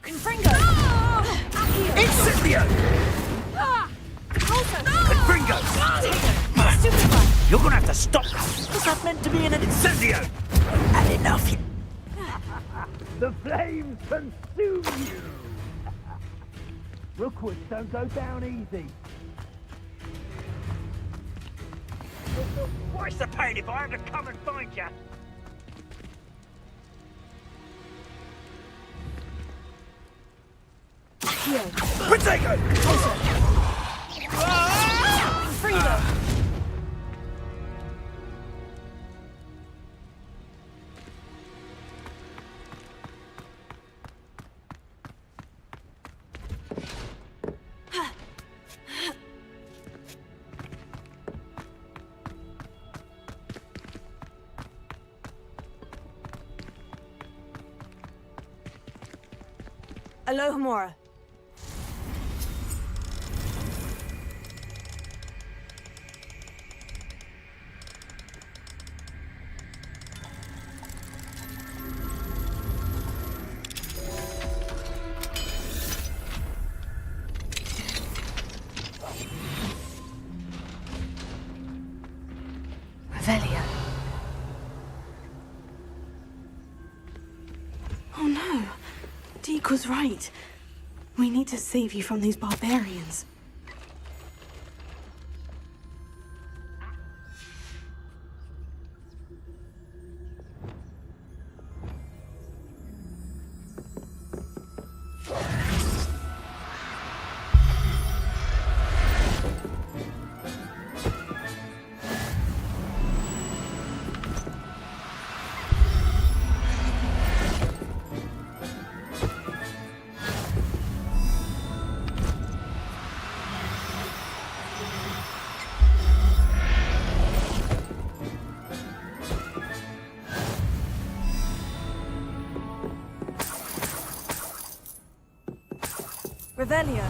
Confringo! Incendio! Confringo! Stupefy! You're gonna have to stop that. Was that meant to be an incendio? Had enough. The flames consume you! Rookwoods don't go down easy. What's the pain if I have to come and find you? Protego! Confringo! Alohomora. Revelio. Oh no. Deke was right. We need to save you from these barbarians. Revelio.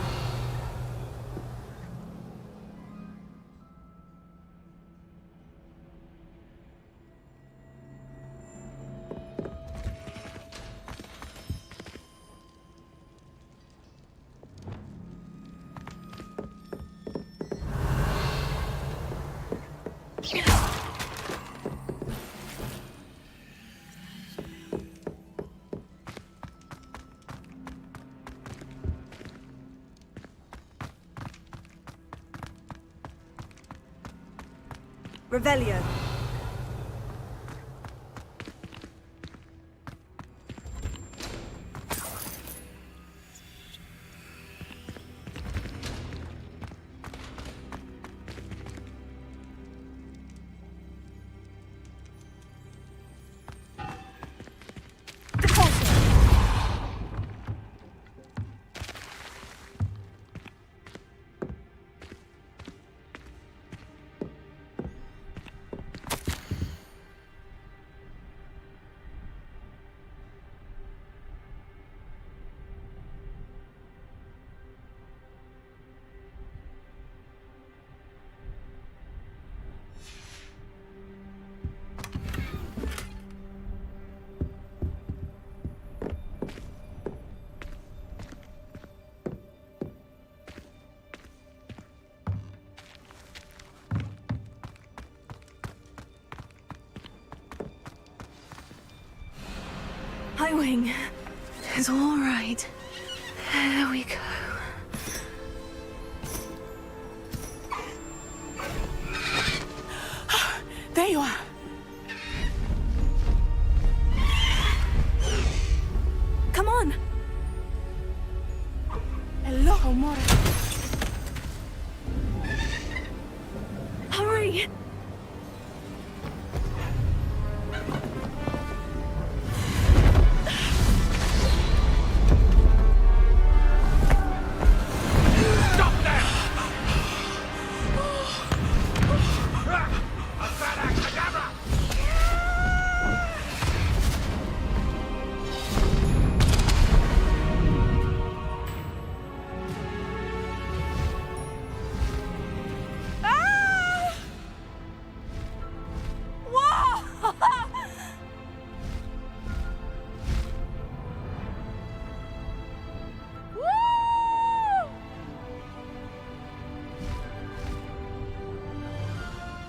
Revelio. Highwing. It's all right. There we go. There you are. Come on. Hello, amore. Hurry.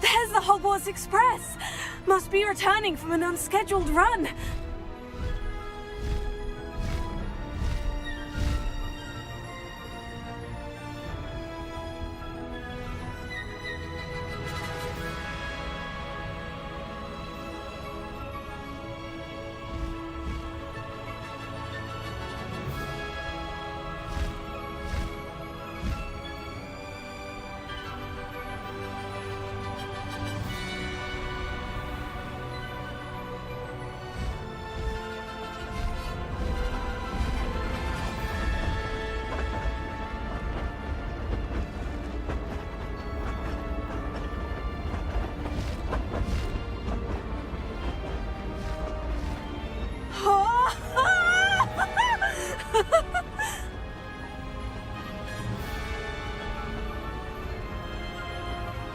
There's the Hogwarts Express! Must be returning from an unscheduled run.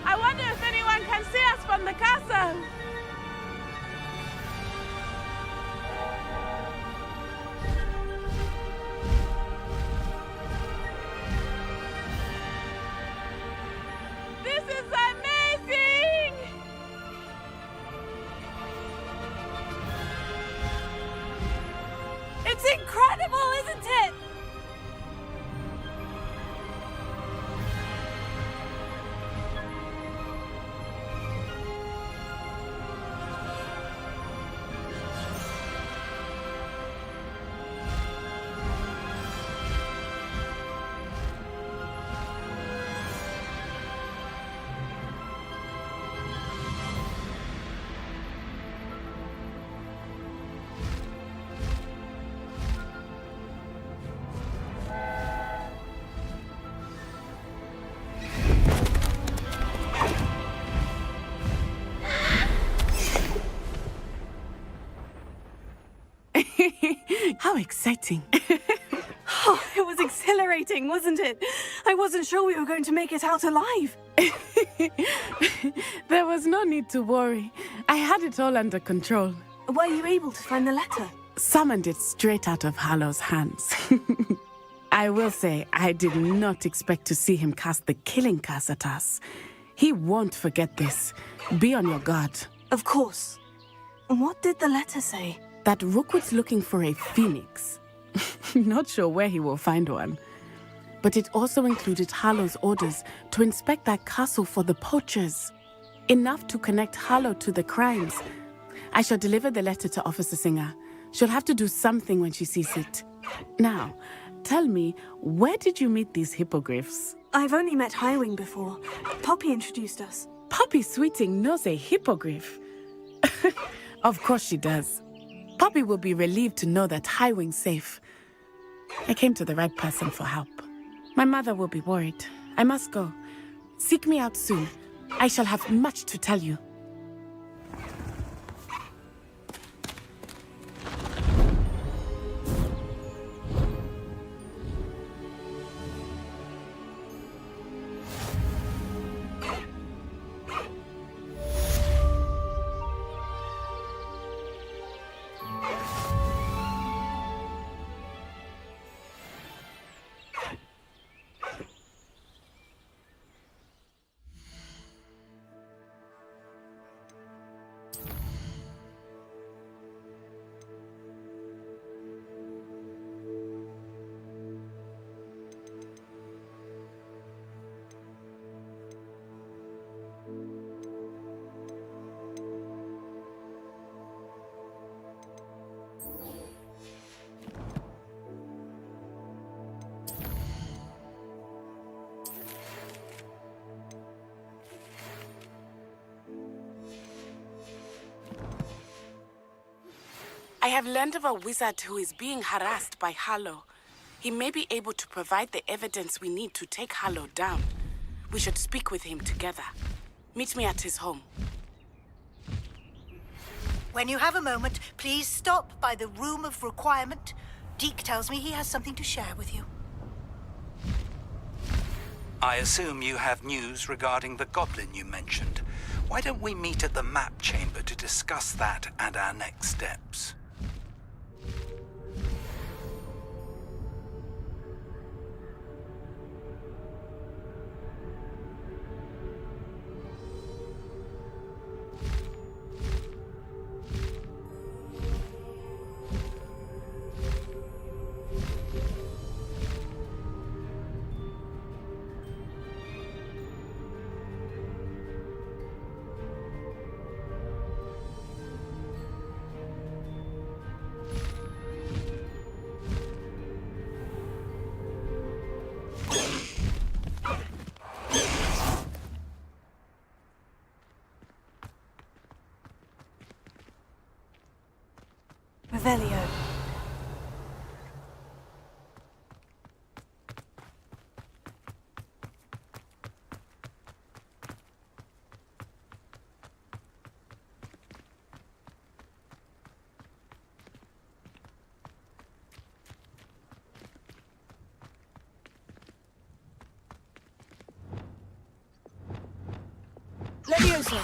I wonder if anyone can see us from the castle. This is amazing! It's incredible, isn't it? How exciting. Oh, it was exhilarating, wasn't it? I wasn't sure we were going to make it out alive. There was no need to worry. I had it all under control. Were you able to find the letter? Summoned it straight out of Hallow's hands. I will say, I did not expect to see him cast the killing curse at us. He won't forget this. Be on your guard. Of course. What did the letter say? That Rookwood's looking for a phoenix. Not sure where he will find one. But it also included Hallow's orders to inspect that castle for the poachers. Enough to connect Hallow to the crimes. I shall deliver the letter to Officer Singer. She'll have to do something when she sees it. Now, tell me, where did you meet these hippogriffs? I've only met Highwing before. Poppy introduced us. Poppy Sweeting knows a hippogriff. Of course she does. Poppy will be relieved to know that Highwing's safe. I came to the right person for help. My mother will be worried. I must go. Seek me out soon. I shall have much to tell you. I have learned of a wizard who is being harassed by Hallow. He may be able to provide the evidence we need to take Hallow down. We should speak with him together. Meet me at his home. When you have a moment, please stop by the Room of Requirement. Deke tells me he has something to share with you. I assume you have news regarding the goblin you mentioned. Why don't we meet at the map chamber to discuss that and our next steps? Revelio. Leviosa!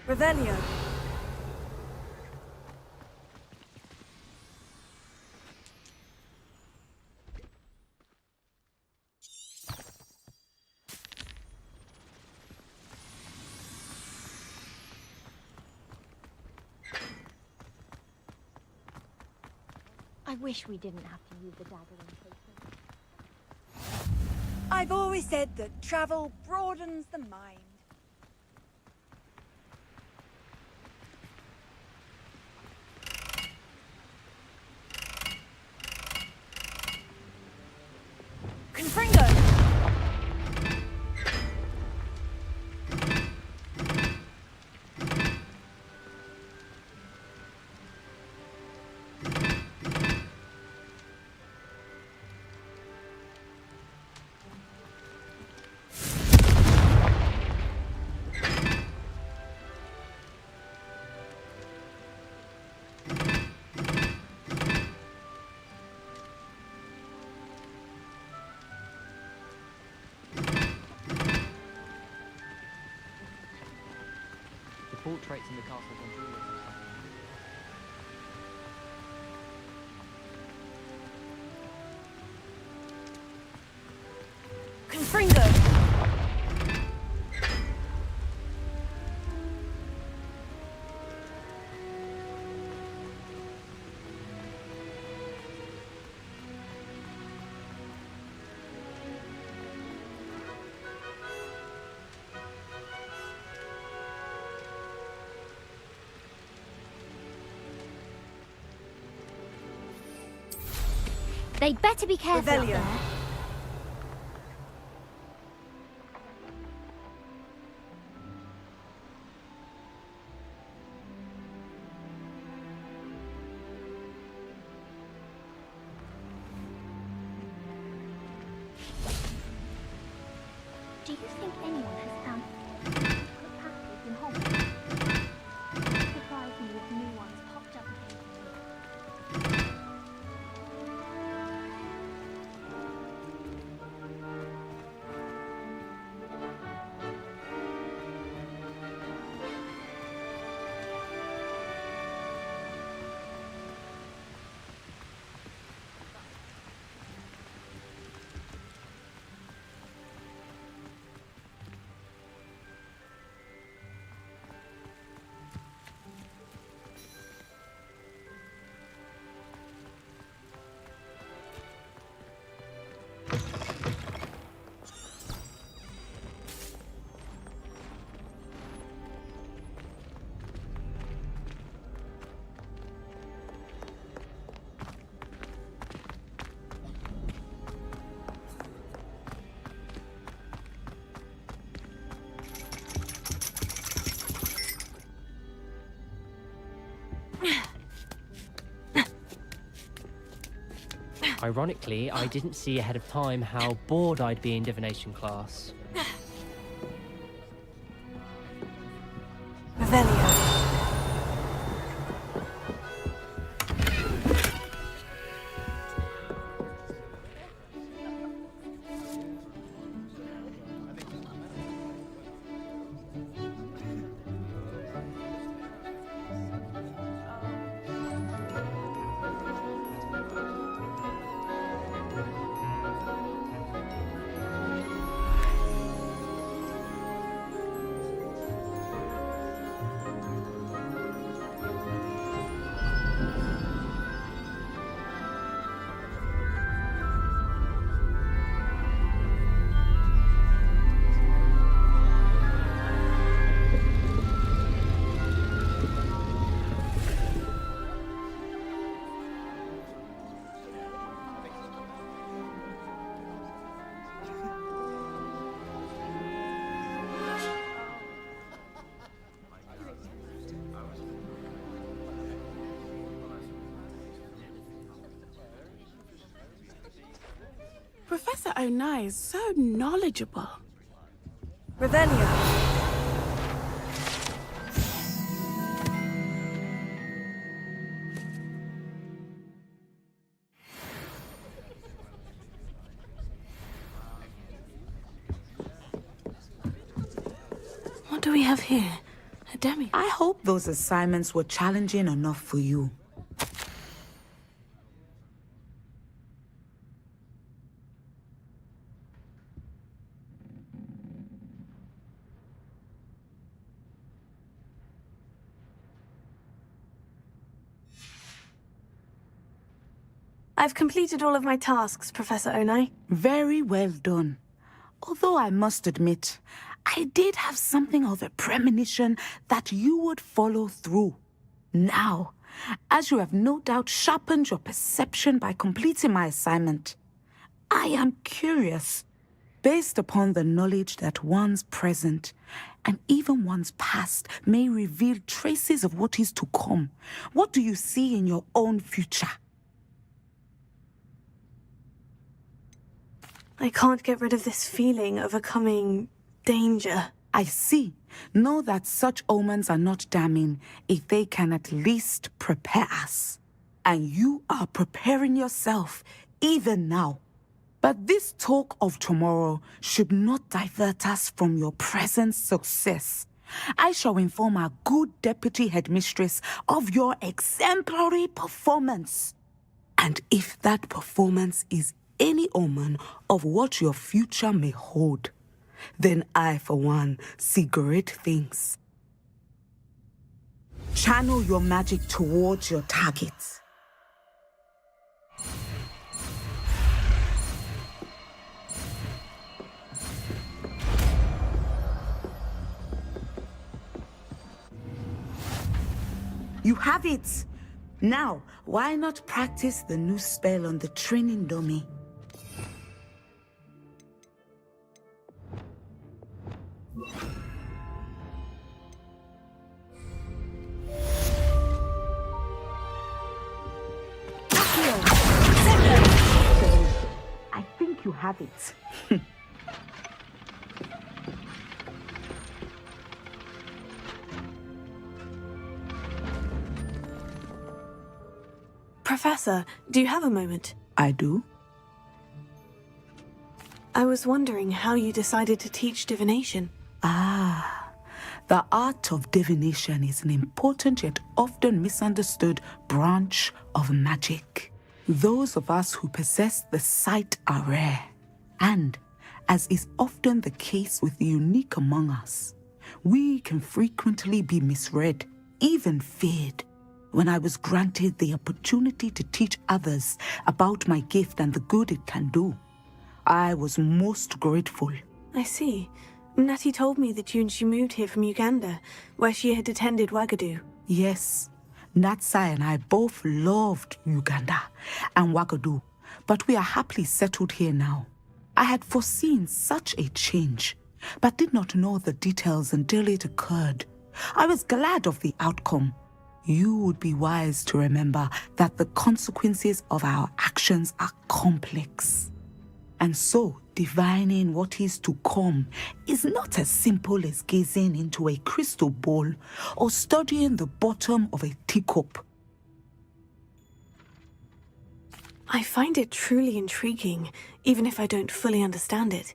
Revelio. I wish we didn't have to use the dagger in person. I've always said that travel broadens the mind. Confringo! portraits in the castle on jewelry. Confringo! They'd better be careful up Revelio. there. Do you think anyone has found passages in Hogwarts? Surprise me if new ones popped up occasionally. Ironically, I didn't see ahead of time how bored I'd be in divination class. Revelio. Professor Onai is so knowledgeable. Revelio. What do we have here? A demi. I hope those assignments were challenging enough for you. I've completed all of my tasks, Professor Onai. Very well done. Although I must admit, I did have something of a premonition that you would follow through. Now, as you have no doubt sharpened your perception by completing my assignment, I am curious, based upon the knowledge that one's present and even one's past may reveal traces of what is to come. What do you see in your own future? I can't get rid of this feeling of a coming danger. I see. Know that such omens are not damning if they can at least prepare us. And you are preparing yourself, even now. But this talk of tomorrow should not divert us from your present success. I shall inform our good deputy headmistress of your exemplary performance. And if that performance is any omen of what your future may hold, then I, for one, see great things. Channel your magic towards your targets. You have it! Now, why not practice the new spell on the training dummy? I think you have it. Professor, do you have a moment? I do. I was wondering how you decided to teach divination. The art of divination is an important yet often misunderstood branch of magic. Those of us who possess the sight are rare, and, as is often the case with the unique among us, we can frequently be misread, even feared. When I was granted the opportunity to teach others about my gift and the good it can do, I was most grateful. I see. Natty told me that you and she moved here from Uganda, where she had attended Wagadu. Yes, Natsai and I both loved Uganda and Wagadu, but we are happily settled here now. I had foreseen such a change, but did not know the details until it occurred. I was glad of the outcome. You would be wise to remember that the consequences of our actions are complex. And so, divining what is to come is not as simple as gazing into a crystal ball or studying the bottom of a teacup. I find it truly intriguing, even if I don't fully understand it.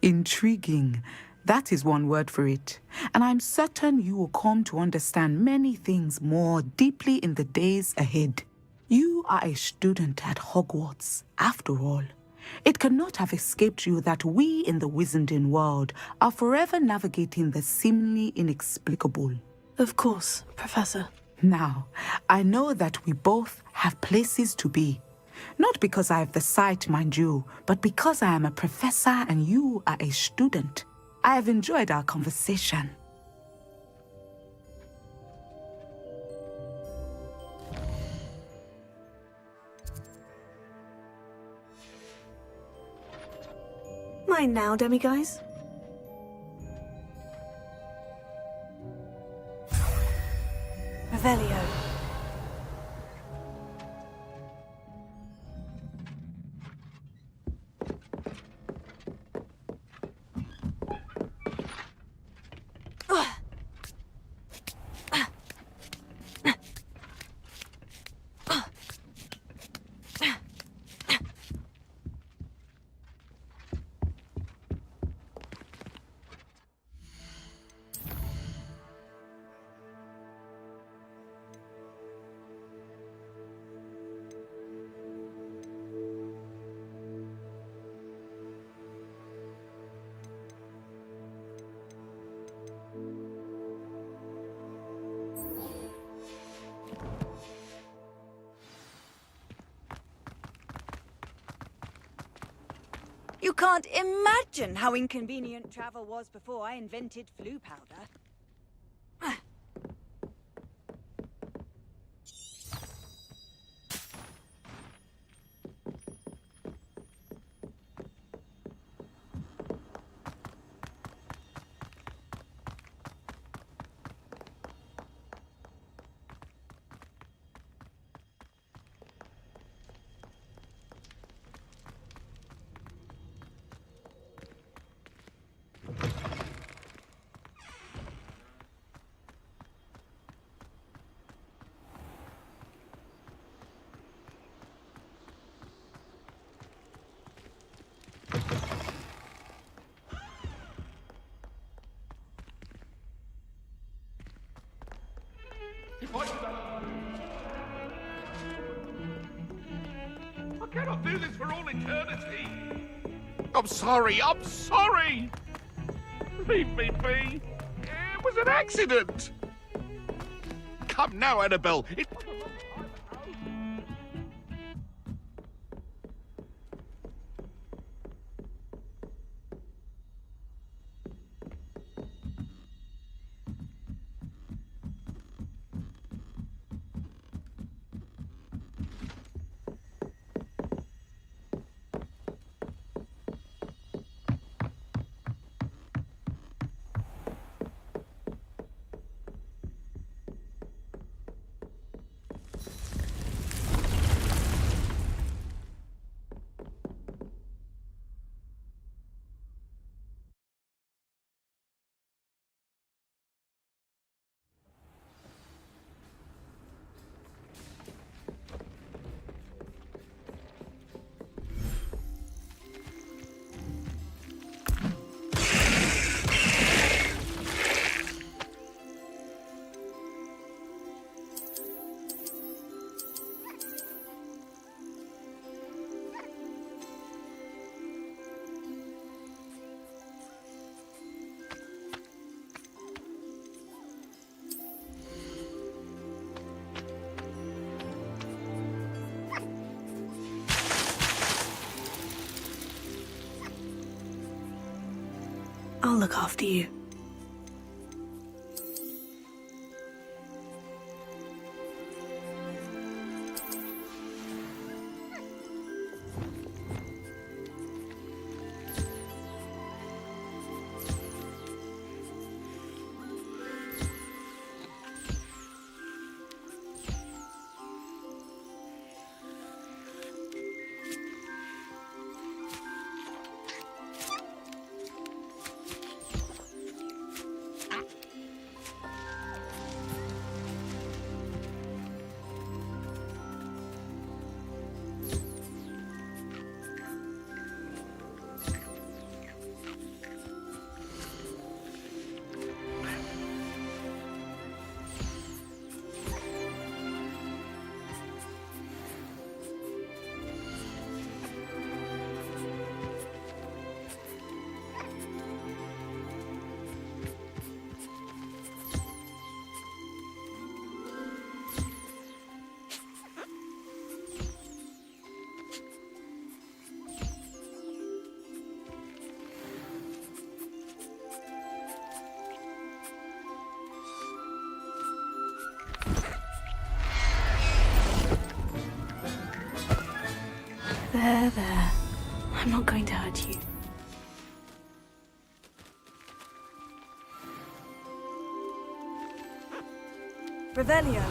Intriguing. That is one word for it. And I'm certain you will come to understand many things more deeply in the days ahead. You are a student at Hogwarts, after all. It cannot have escaped you that we in the Wizarding world are forever navigating the seemingly inexplicable. Of course, Professor. Now, I know that we both have places to be. Not because I have the sight, mind you, but because I am a professor and you are a student. I have enjoyed our conversation. Mine now, demiguise. Revelio. You can't imagine how inconvenient travel was before I invented flu powder. can't do this for all eternity. I'm sorry, I'm sorry. Leave me be. It was an accident. Come now, Annabelle. I'll look after you. There. I'm not going to hurt you. Revelio.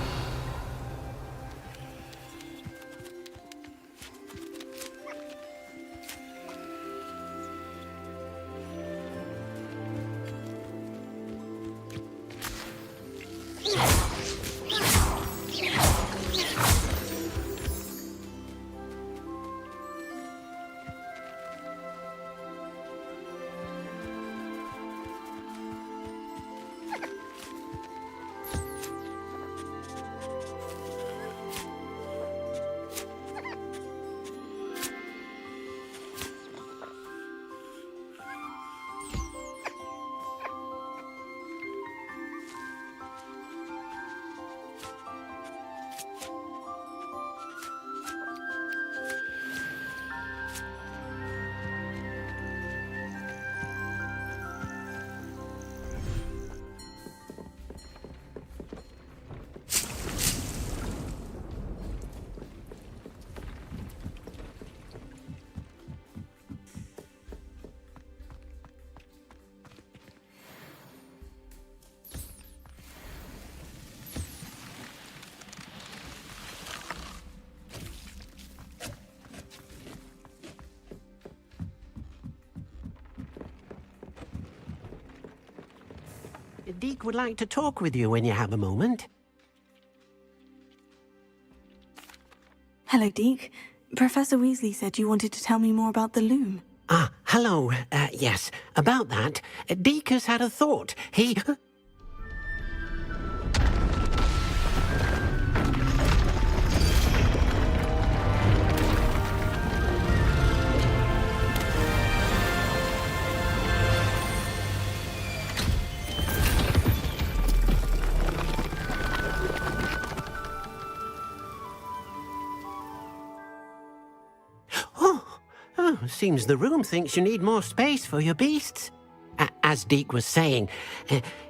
Deke would like to talk with you when you have a moment. Hello, Deke. Professor Weasley said you wanted to tell me more about the loom. Ah, hello. Yes, about that. Deke has had a thought. He... seems the room thinks you need more space for your beasts. As Deke was saying,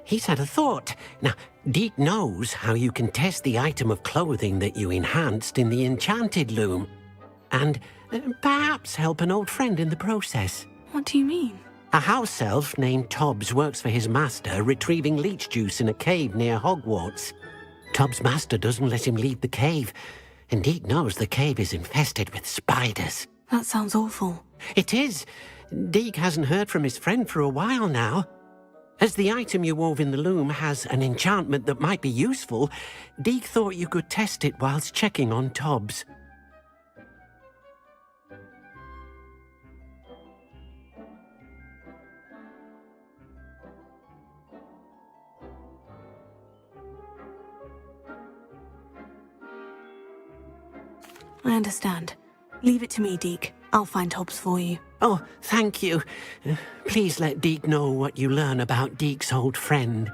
he's had a thought. Now, Deke knows how you can test the item of clothing that you enhanced in the enchanted loom. And perhaps help an old friend in the process. What do you mean? A house elf named Tobbs works for his master, retrieving leech juice in a cave near Hogwarts. Tobbs' master doesn't let him leave the cave, and Deke knows the cave is infested with spiders. That sounds awful. It is. Deke hasn't heard from his friend for a while now. As the item you wove in the loom has an enchantment that might be useful, Deke thought you could test it whilst checking on Tobbs. I understand. Leave it to me, Deke. I'll find Tobbs for you. Oh, thank you. Please let Deke know what you learn about Deke's old friend.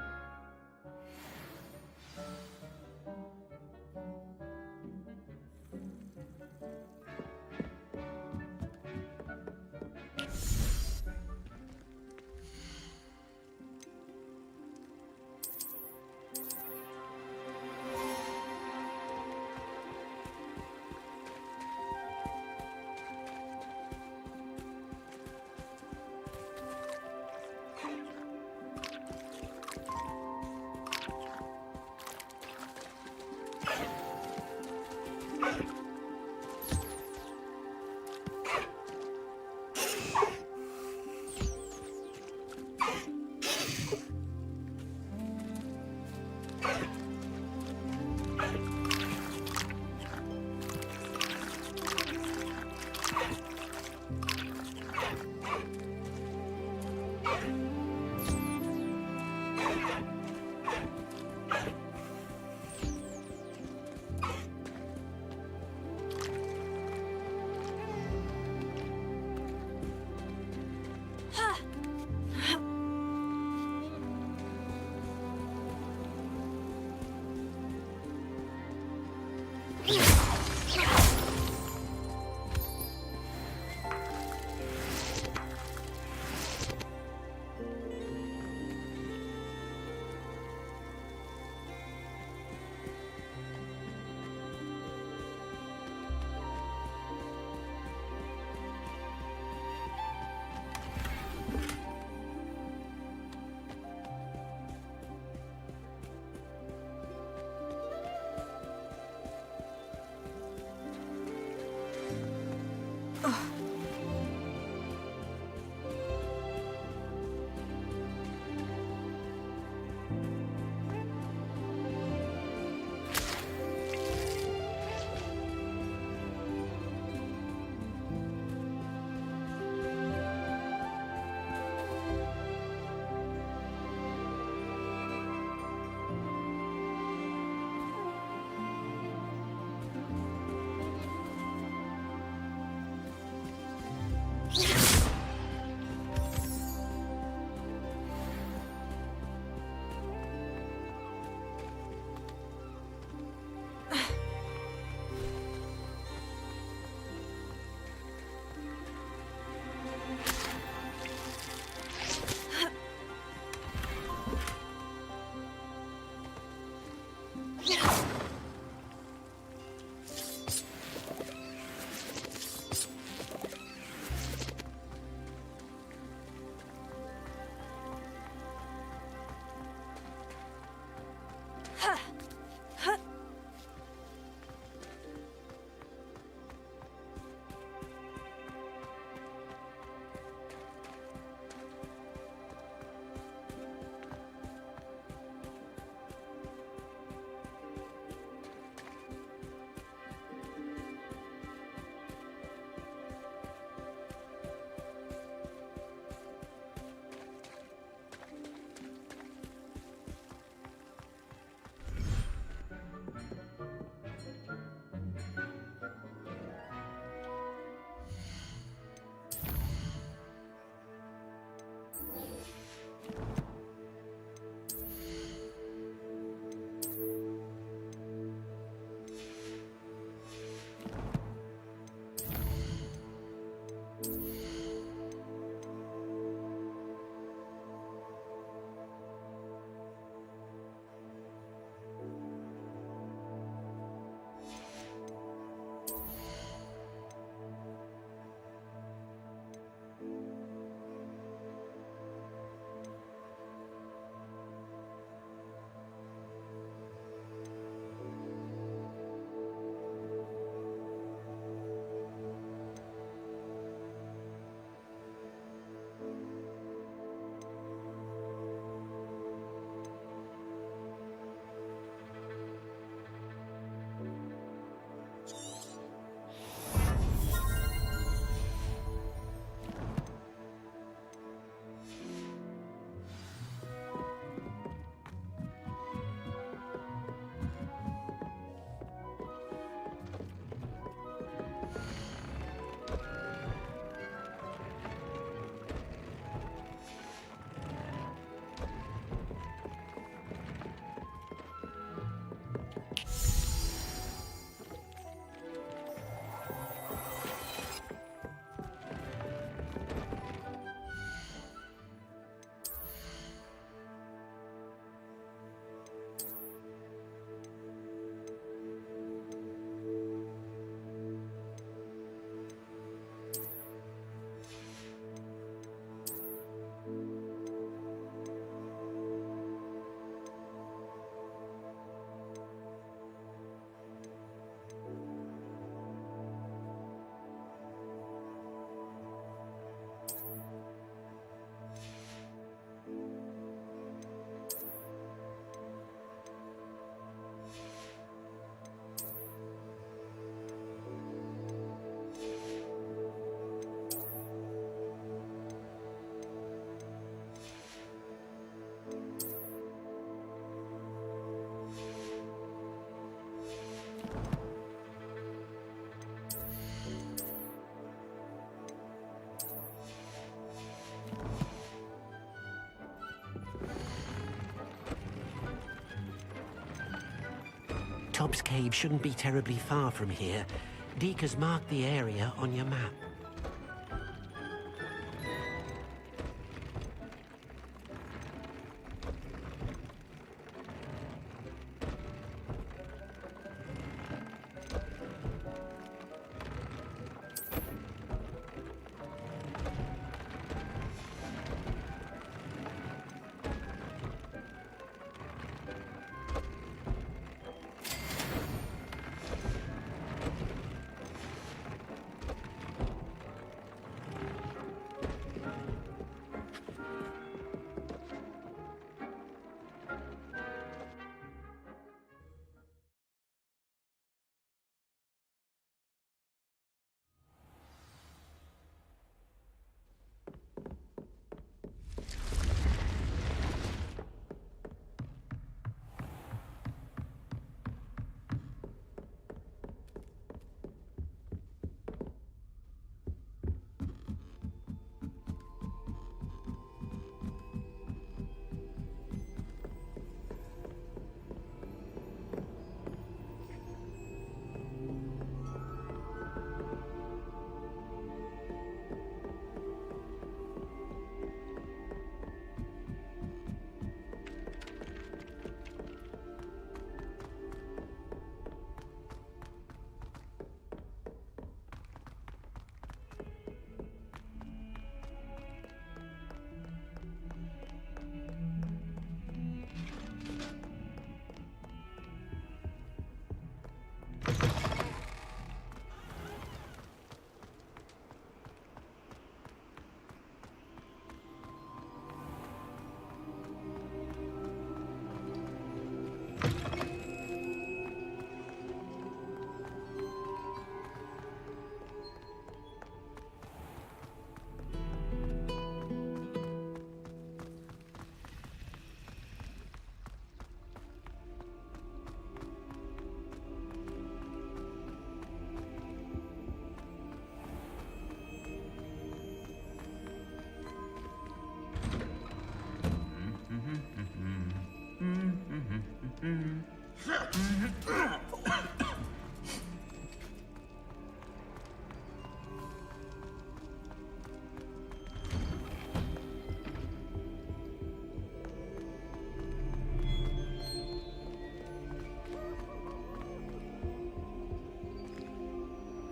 Treetop's Cave shouldn't be terribly far from here. Deke has marked the area on your map.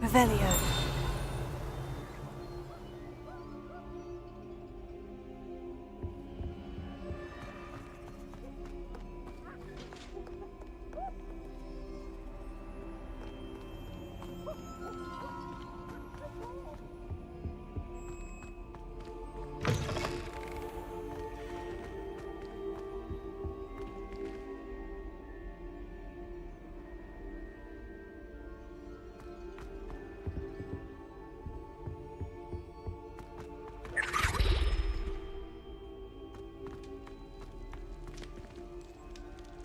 Revelio.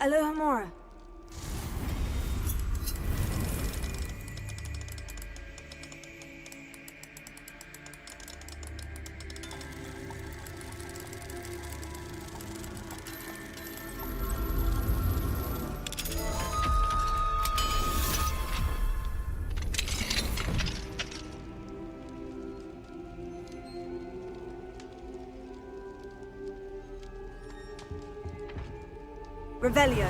Alohomora. Revelio.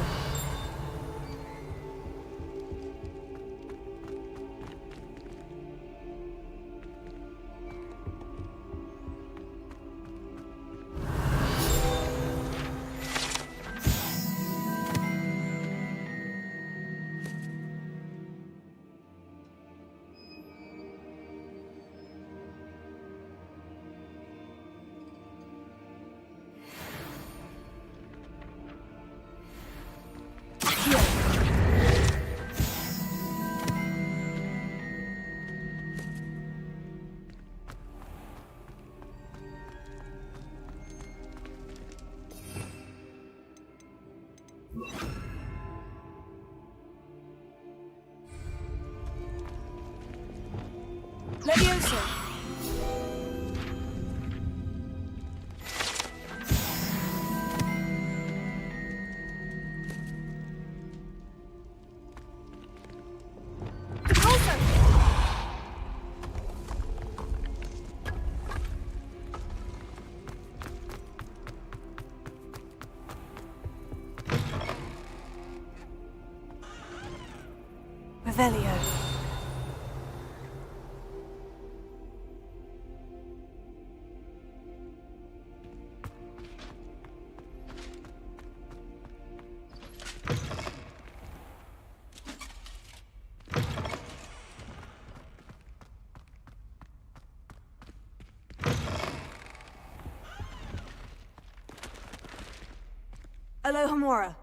Levioso. Revelio. Alohomora.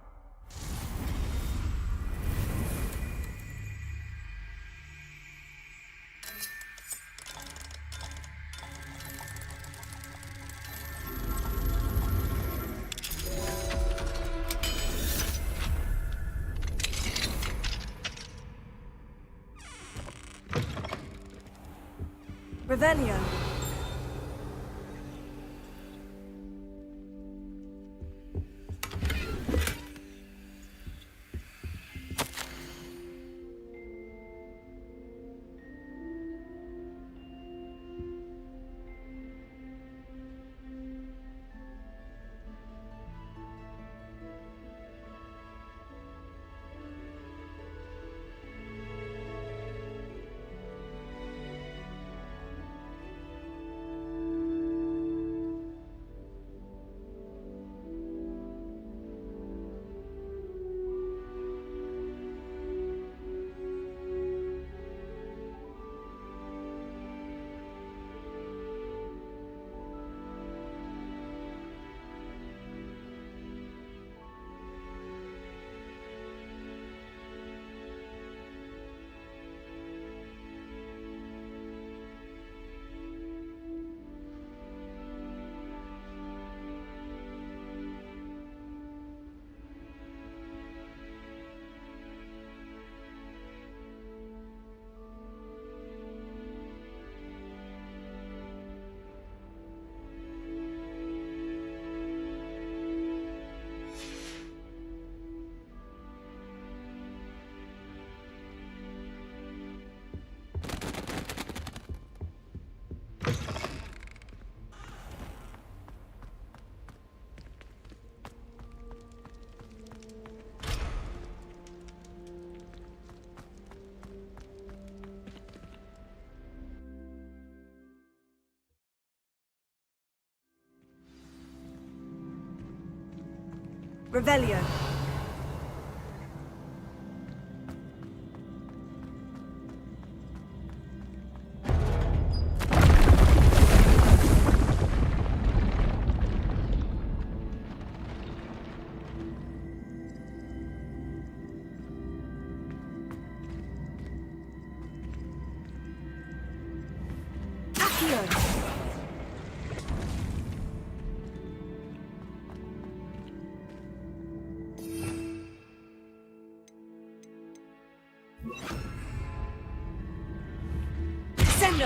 Revelio. Revelio. Accio. Sendo.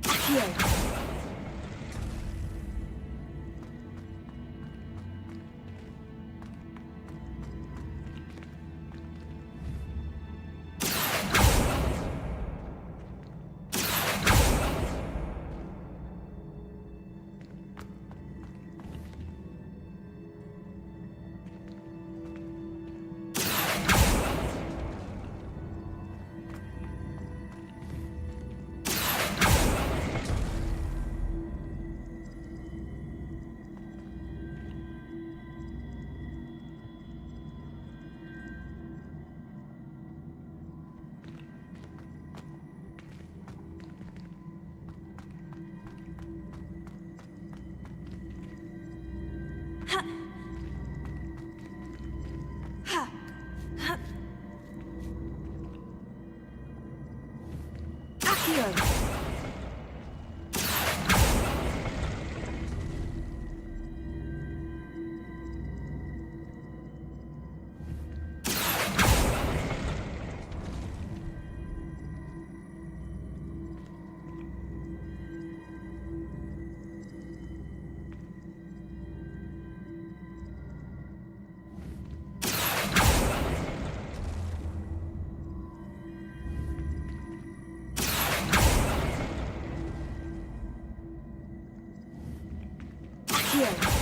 Accio. Here.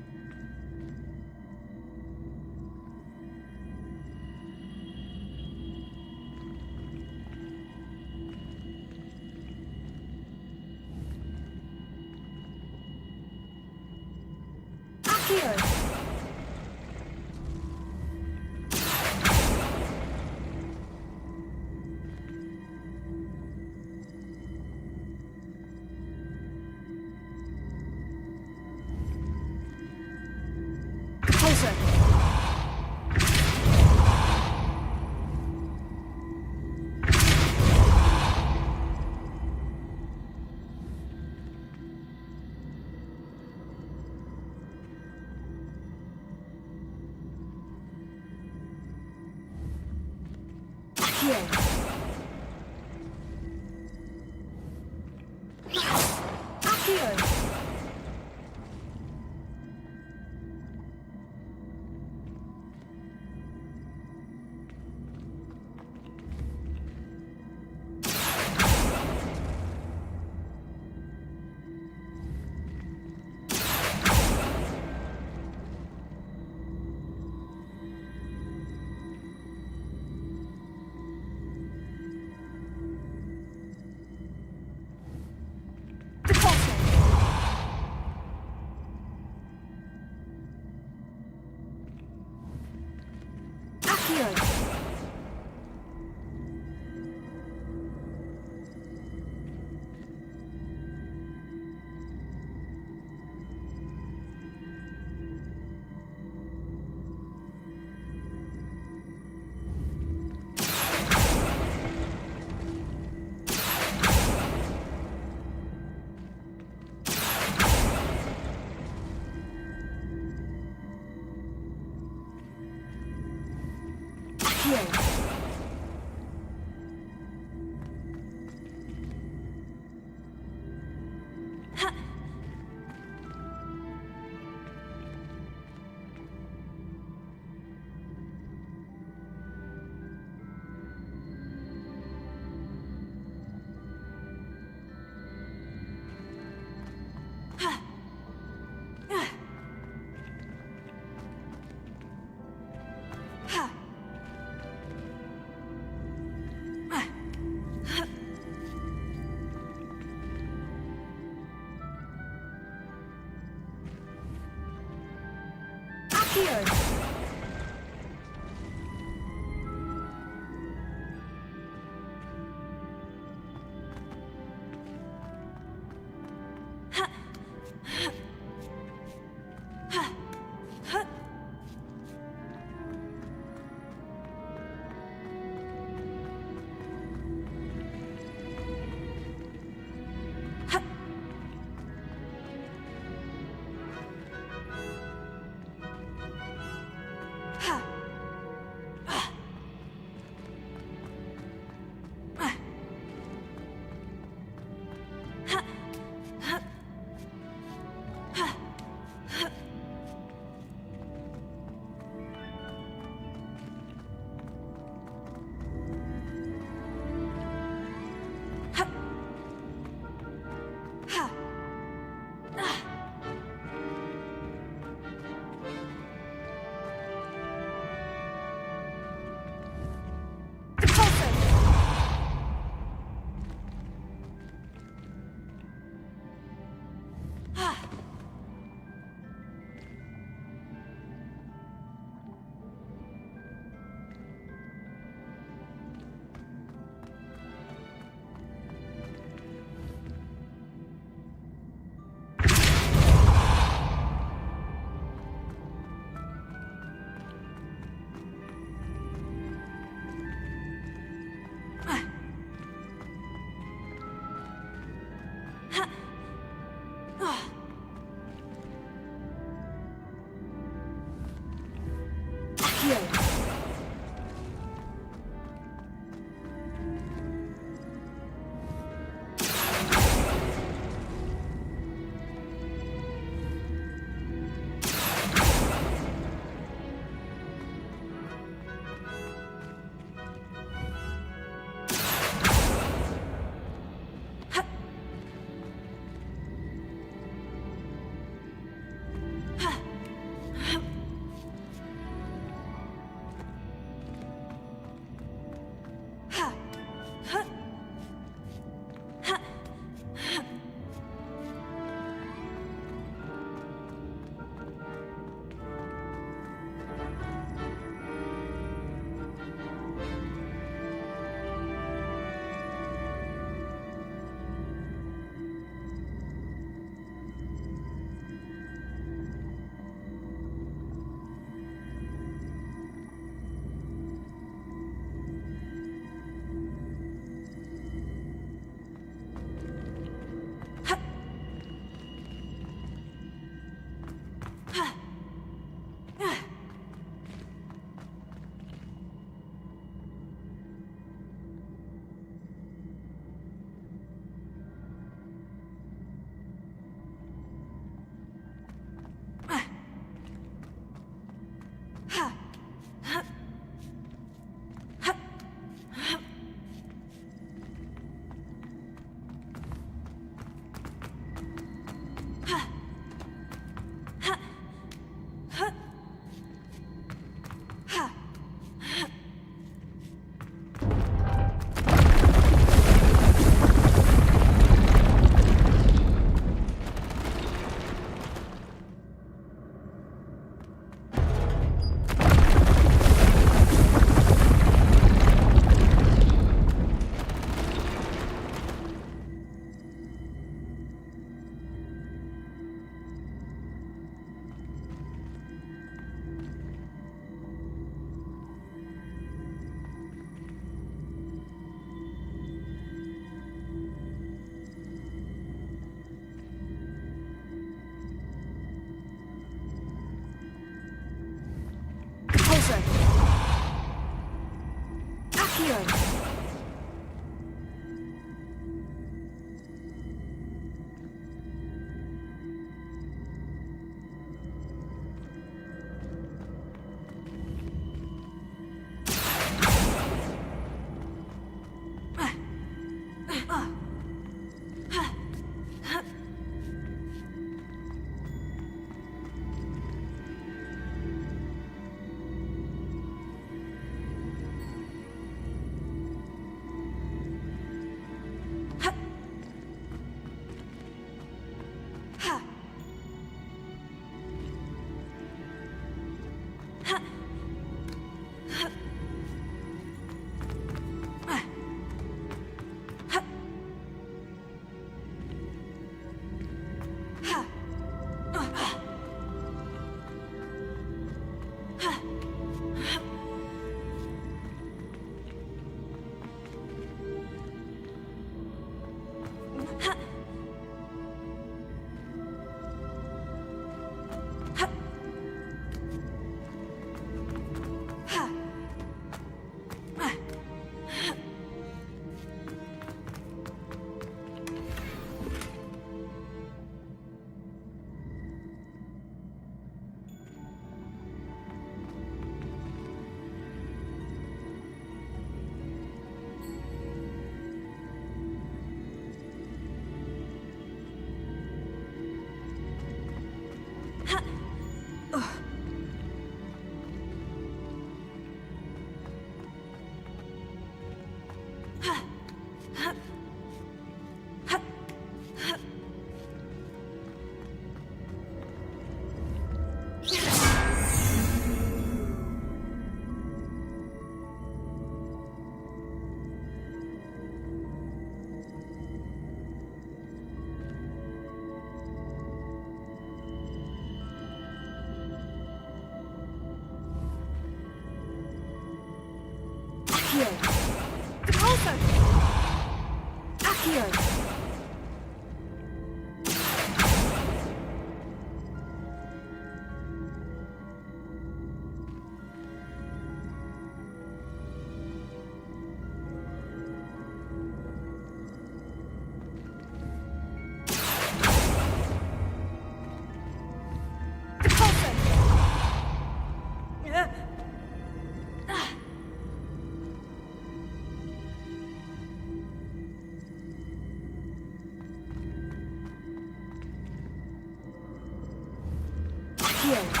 Accio.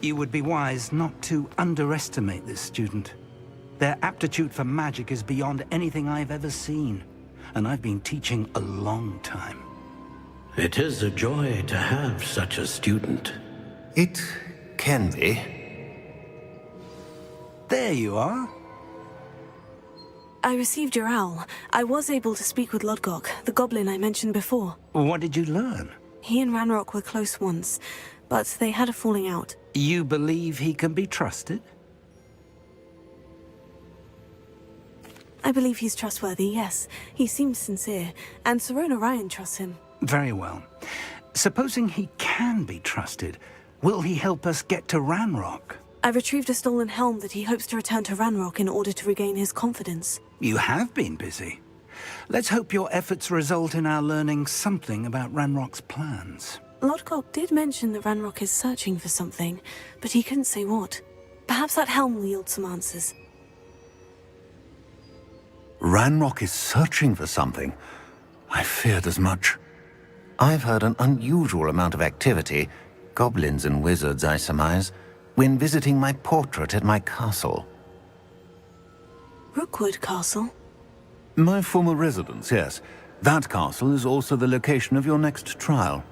You would be wise not to underestimate this student. Their aptitude for magic is beyond anything I've ever seen, and I've been teaching a long time. It is a joy to have such a student. It can be. There you are. I received your owl. I was able to speak with Lodgok, the goblin I mentioned before. What did you learn? He and Ranrock were close once, but they had a falling out. You believe he can be trusted? I believe he's trustworthy, yes. He seems sincere, and Sirona Ryan trusts him. Very well. Supposing he can be trusted, will he help us get to Ranrock? I retrieved a stolen helm that he hopes to return to Ranrock in order to regain his confidence. You have been busy. Let's hope your efforts result in our learning something about Ranrock's plans. Lodgok did mention that Ranrock is searching for something, but he couldn't say what. Perhaps that helm will yield some answers. Ranrock is searching for something. I feared as much. I've heard an unusual amount of activity, goblins and wizards, I surmise, when visiting my portrait at my castle. Rookwood Castle? My former residence, yes. That castle is also the location of your next trial.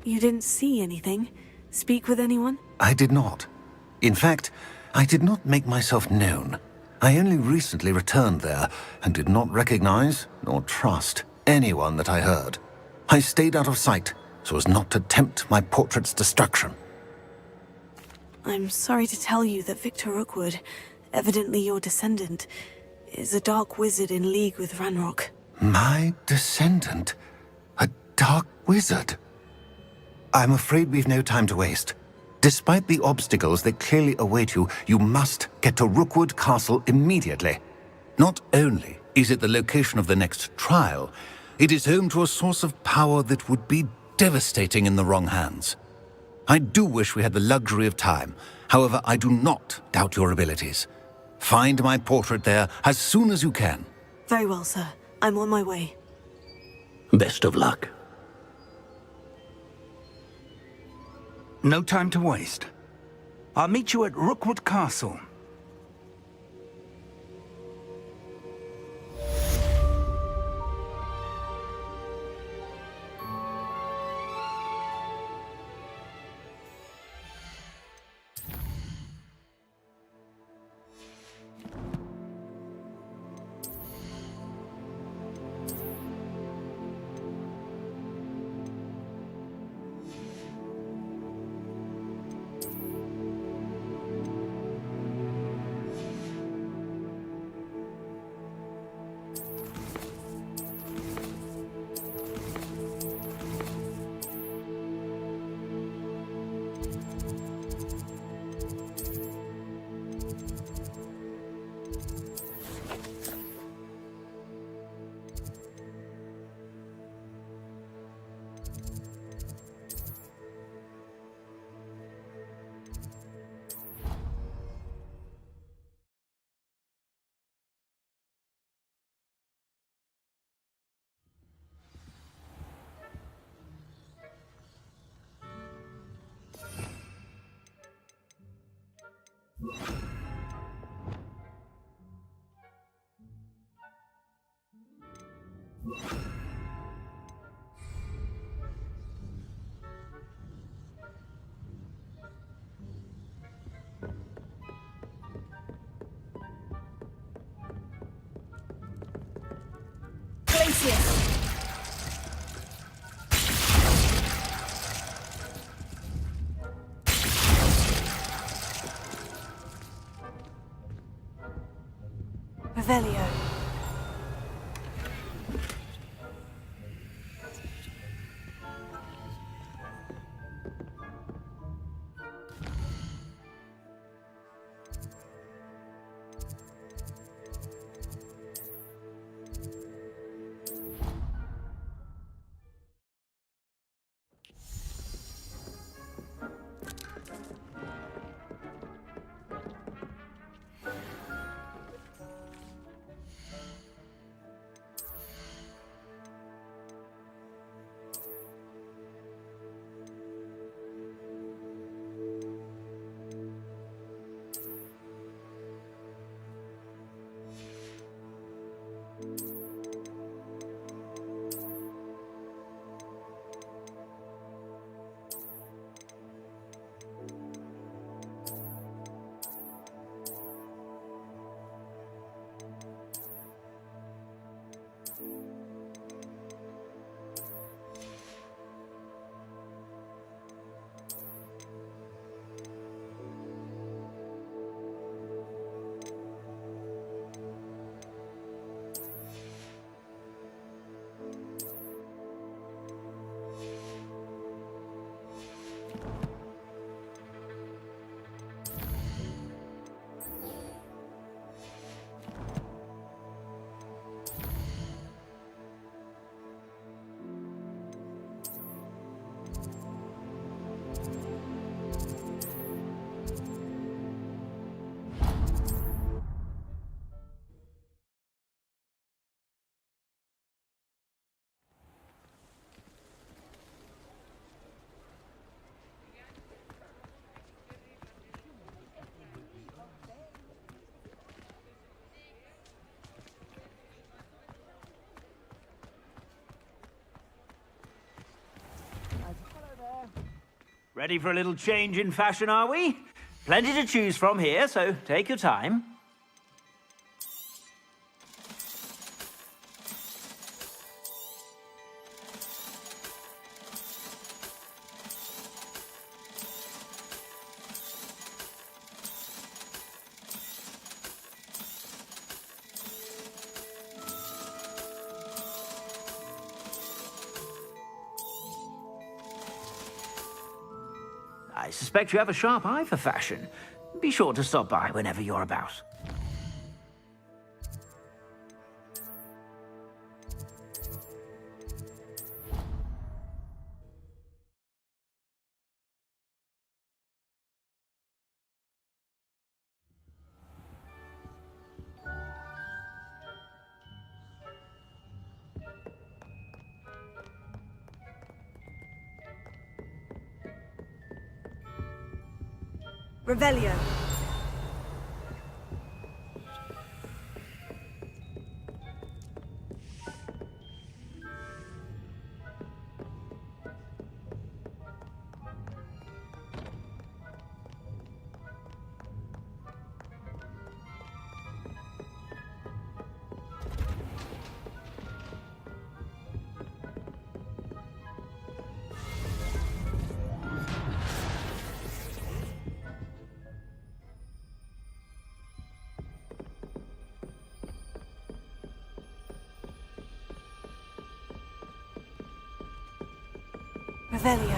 You didn't see anything? Speak with anyone? I did not. In fact, I did not make myself known. I only recently returned there and did not recognize nor trust anyone that I heard. I stayed out of sight so as not to tempt my portrait's destruction. I'm sorry to tell you that Victor Rookwood, evidently your descendant, is a dark wizard in league with Ranrock. My descendant? A dark wizard? I'm afraid we've no time to waste. Despite the obstacles that clearly await you, you must get to Rookwood Castle immediately. Not only is it the location of the next trial, it is home to a source of power that would be devastating in the wrong hands. I do wish we had the luxury of time. However, I do not doubt your abilities. Find my portrait there as soon as you can. Very well, sir. I'm on my way. Best of luck. No time to waste. I'll meet you at Rookwood Castle. Revelio. Ready for a little change in fashion, are we? Plenty to choose from here, so take your time. I suspect you have a sharp eye for fashion. Be sure to stop by whenever you're about. Revelio. Revelio.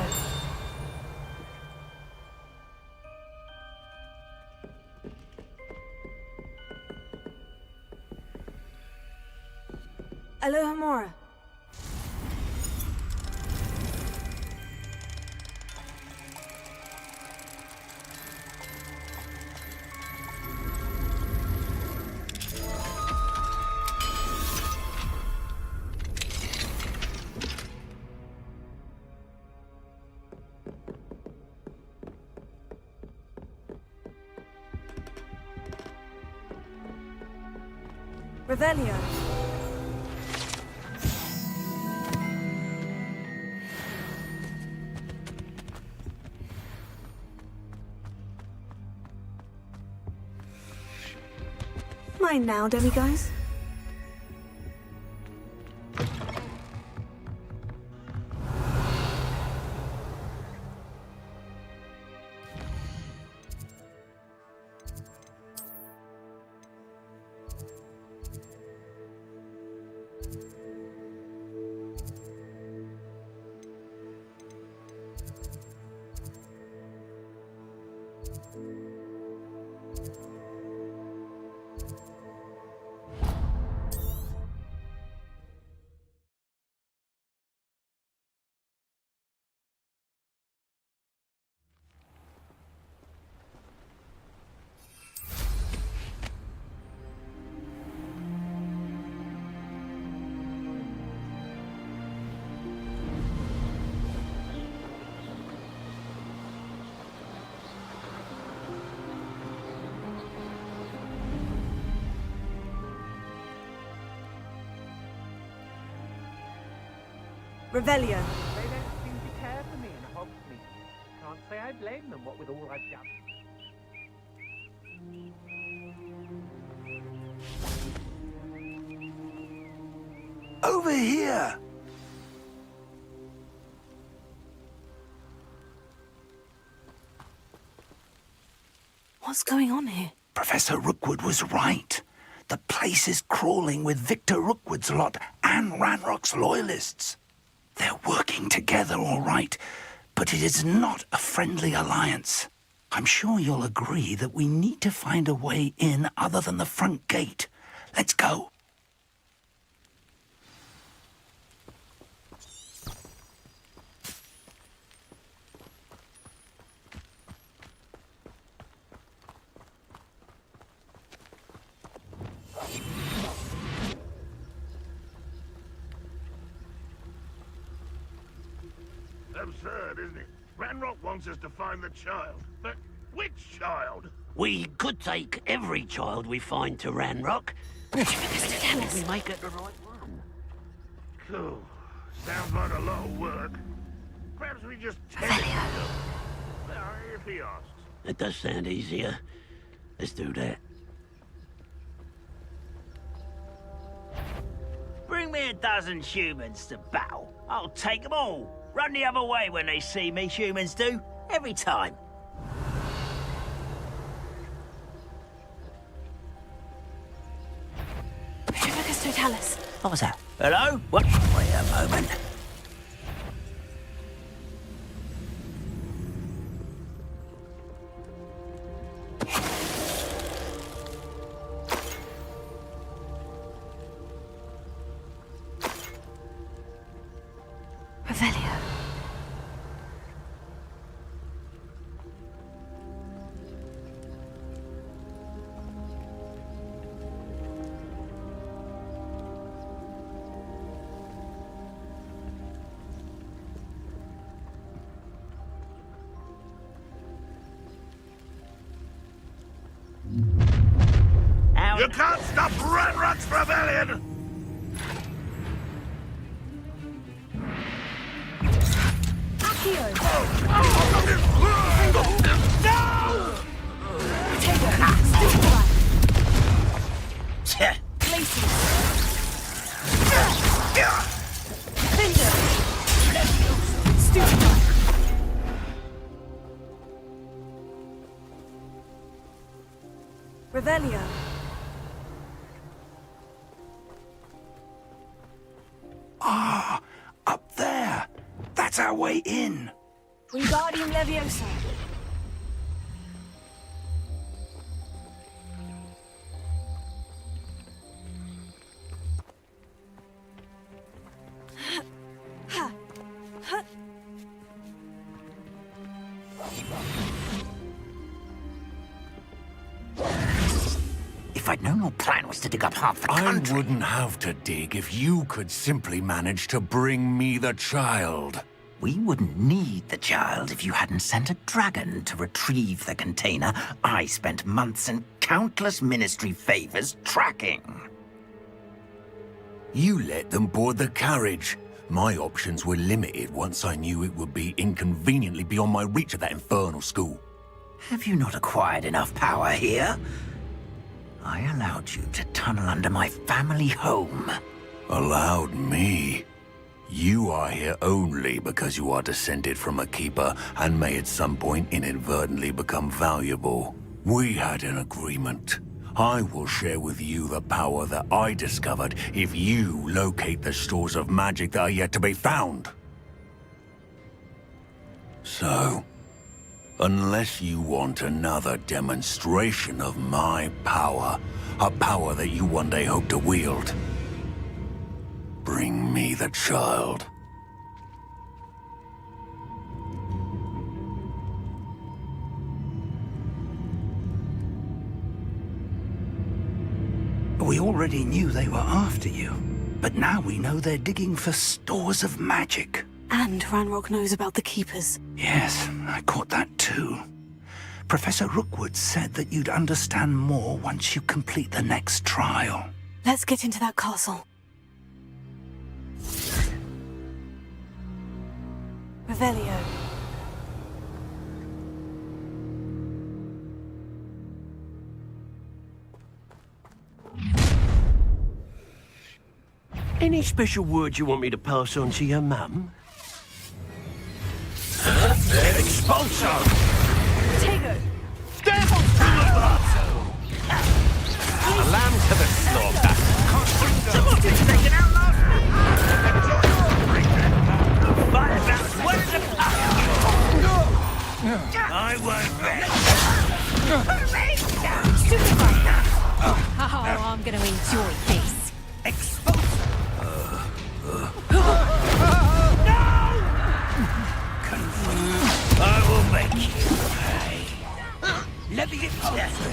Alohomora. Revelio. Mine now, demiguys. Revelio. They don't seem to care for me in Hogsmeade. Can't say I blame them, what with all I've done. Over here! What's going on here? Professor Rookwood was right. The place is crawling with Victor Rookwood's lot and Ranrock's loyalists. They're working together, all right, but it is not a friendly alliance. I'm sure you'll agree that we need to find a way in other than the front gate. Let's go. Absurd, isn't it? Ranrock wants us to find the child. But which child? We could take every child we find to Ranrock. If we make it the right one. Cool. Sounds like a lot of work. Perhaps we just tell it. if he asks. That does sound easier. Let's do that. Bring me a dozen humans to battle. I'll take them all. Run the other way when they see me, humans do. Every time. Petrificus Totalis. What was that? Hello? What? Wait a moment. Revelio. You can't stop Ranrock's rebellion! Revelio. Ah, up there. That's our way in. Wingardium Leviosa. If I'd known your plan was to dig up half the country... I wouldn't have to dig if you could simply manage to bring me the child. We wouldn't need the child if you hadn't sent a dragon to retrieve the container I spent months and countless ministry favors tracking. You let them board the carriage. My options were limited once I knew it would be inconveniently beyond my reach at that infernal school. Have you not acquired enough power here? I allowed you to tunnel under my family home. Allowed me? You are here only because you are descended from a keeper and may at some point inadvertently become valuable. We had an agreement. I will share with you the power that I discovered if you locate the stores of magic that are yet to be found. So, unless you want another demonstration of my power, a power that you one day hope to wield, bring me the child. We already knew they were after you, but now we know they're digging for stores of magic. And Ranrock knows about the Keepers. Yes, I caught that too. Professor Rookwood said that you'd understand more once you complete the next trial. Let's get into that castle. Revelio. Any special words you want me to pass on to your mum? Expulso! Tego! A lamb to the slaughter. Somebody's taken out last week! Fight about as well as a I won't bet! Oh, I'm going to enjoy this. Expulso! I will make you pay. Let me get closer.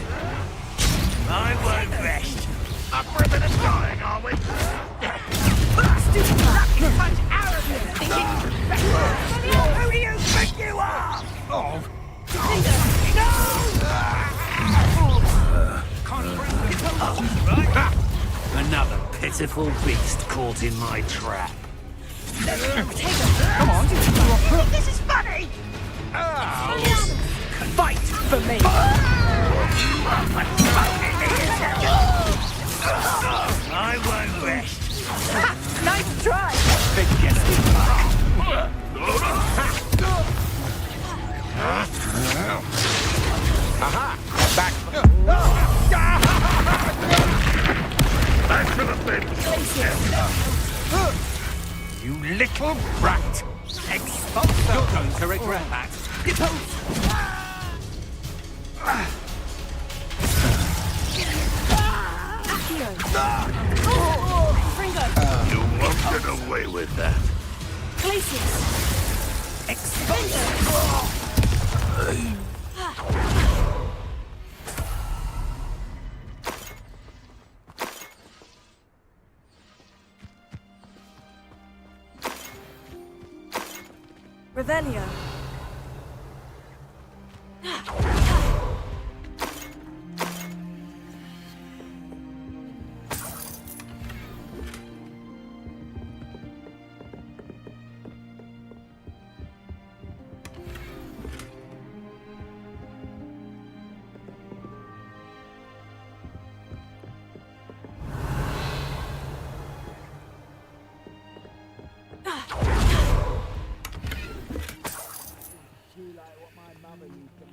I won't rest. Up for a bit of dying, are we? Stupid fucking punch arrogant thinking. Who do you think you are? Oh. Another pitiful beast caught in my trap. Come on. This is funny! Ow. for me. I won't rest. Nice try. Aha! Back. Back to the bin. You little brat. Expulso. You're going to regret that. You won't get away with that. Revelio.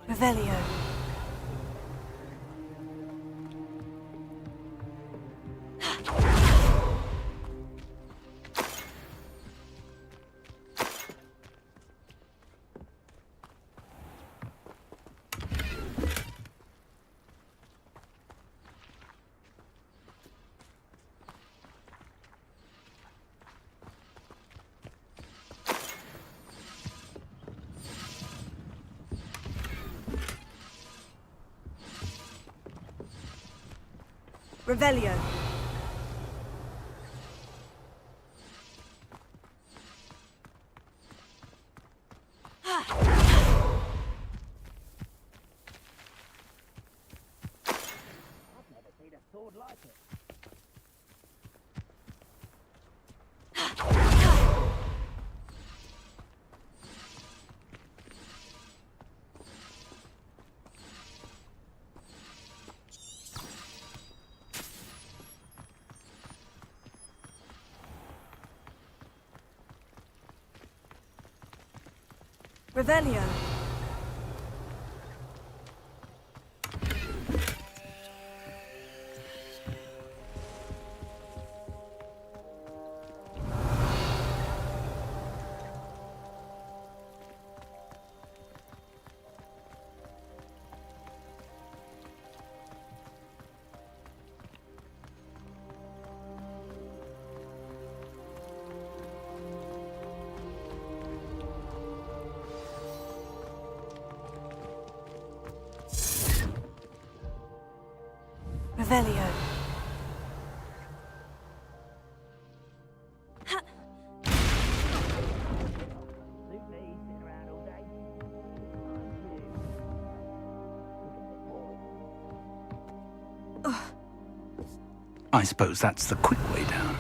Revelio. Revelio. Sword like it. Revelio. Revelio. I suppose that's the quick way down.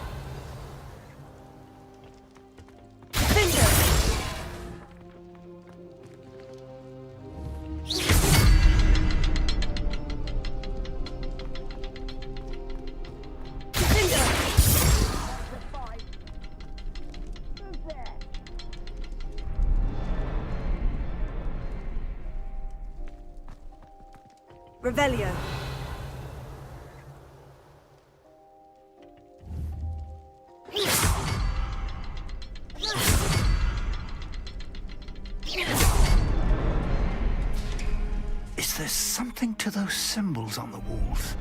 Revelio. Is there something to those symbols on the walls?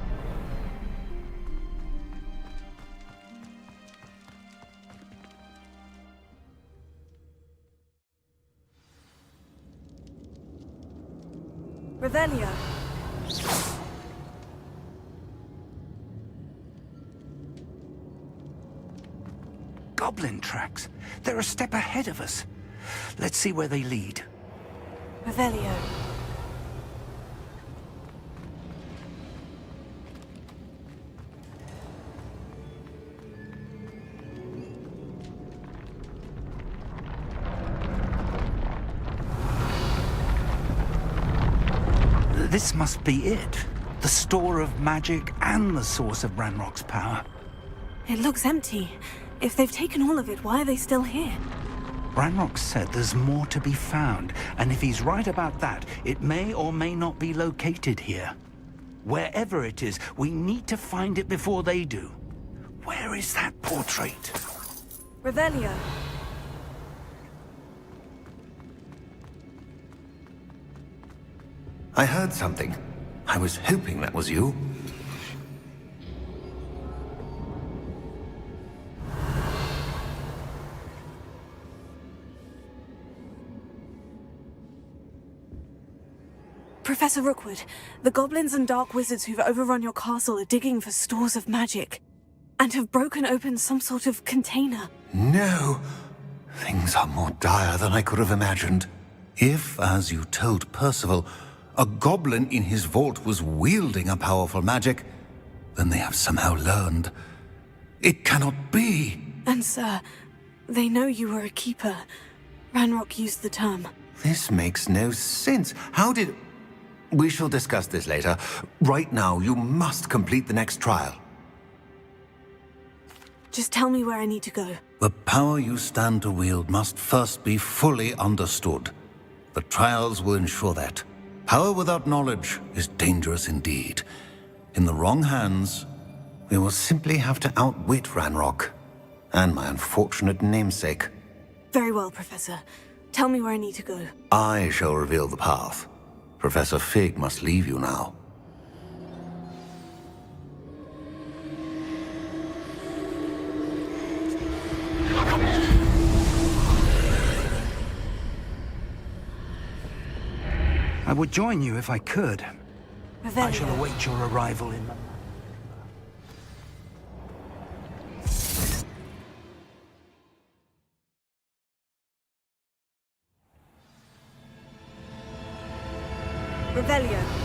Revelio. Goblin tracks. They're a step ahead of us. Let's see where they lead. Revelio. This must be it. The store of magic and the source of Ranrock's power. It looks empty. If they've taken all of it, why are they still here? Ranrock said there's more to be found, and if he's right about that, it may or may not be located here. Wherever it is, we need to find it before they do. Where is that portrait? Revelio. I heard something. I was hoping that was you. Professor Rookwood, the goblins and dark wizards who've overrun your castle are digging for stores of magic, and have broken open some sort of container. No! Things are more dire than I could have imagined. If, as you told Percival, a goblin in his vault was wielding a powerful magic, then they have somehow learned. It cannot be! And sir, they know you were a keeper. Ranrock used the term. This makes no sense. How did... We shall discuss this later. Right now, you must complete the next trial. Just tell me where I need to go. The power you stand to wield must first be fully understood. The trials will ensure that. Power without knowledge is dangerous indeed. In the wrong hands, we will simply have to outwit Ranrock and my unfortunate namesake. Very well, Professor. Tell me where I need to go. I shall reveal the path. Professor Fig must leave you now. I would join you if I could. Revelio. I shall await your arrival in... Revelio.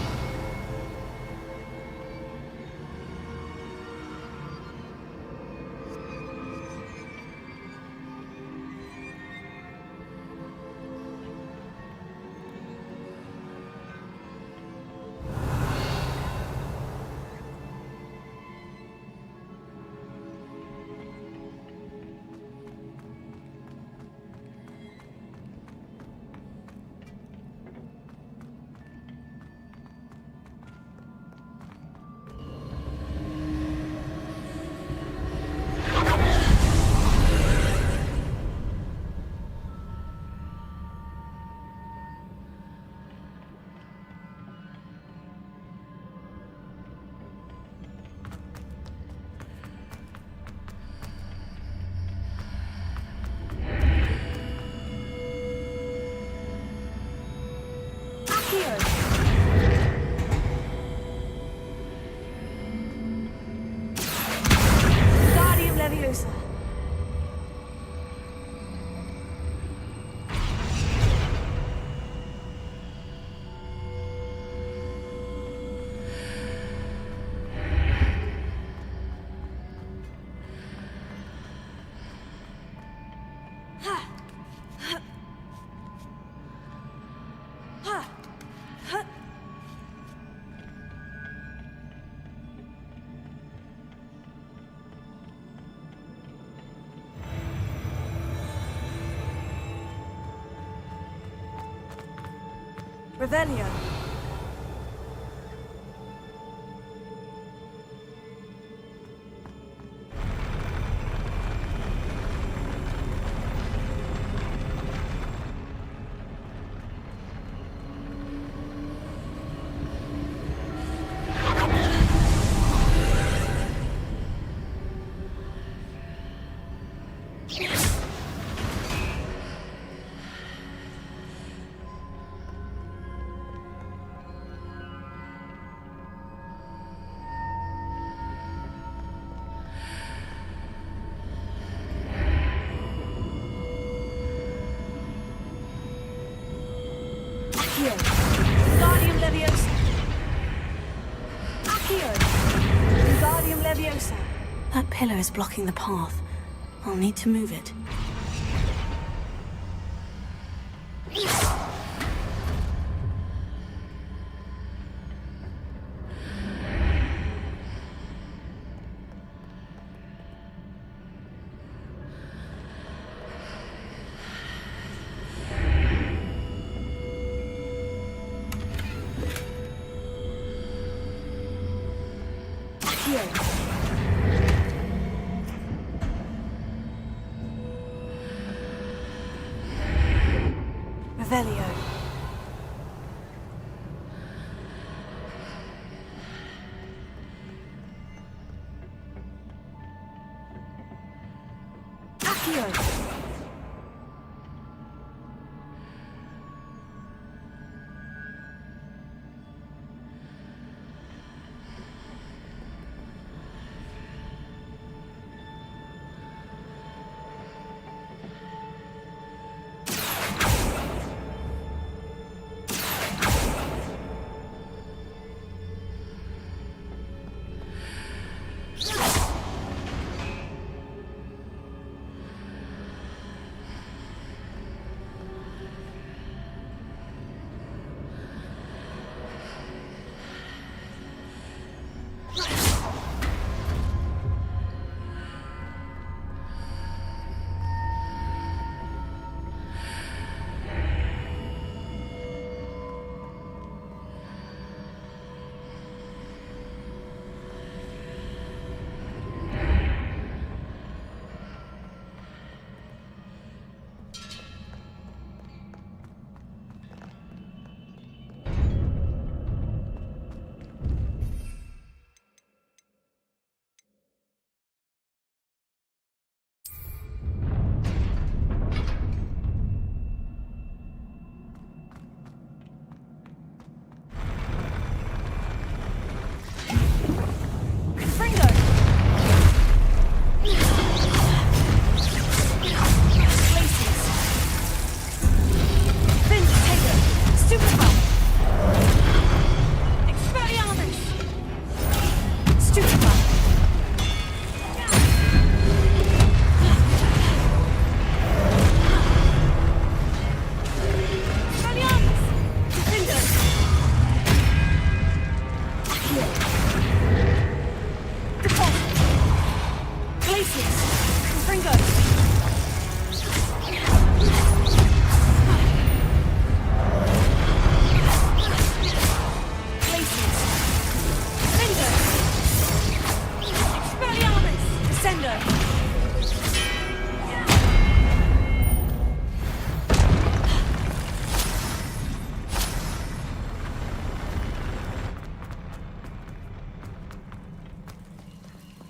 Leviosa. Revelio. Wingardium Leviosa. Accio. Wingardium Leviosa. That pillar is blocking the path. I'll need to move it. Revelio. Accio.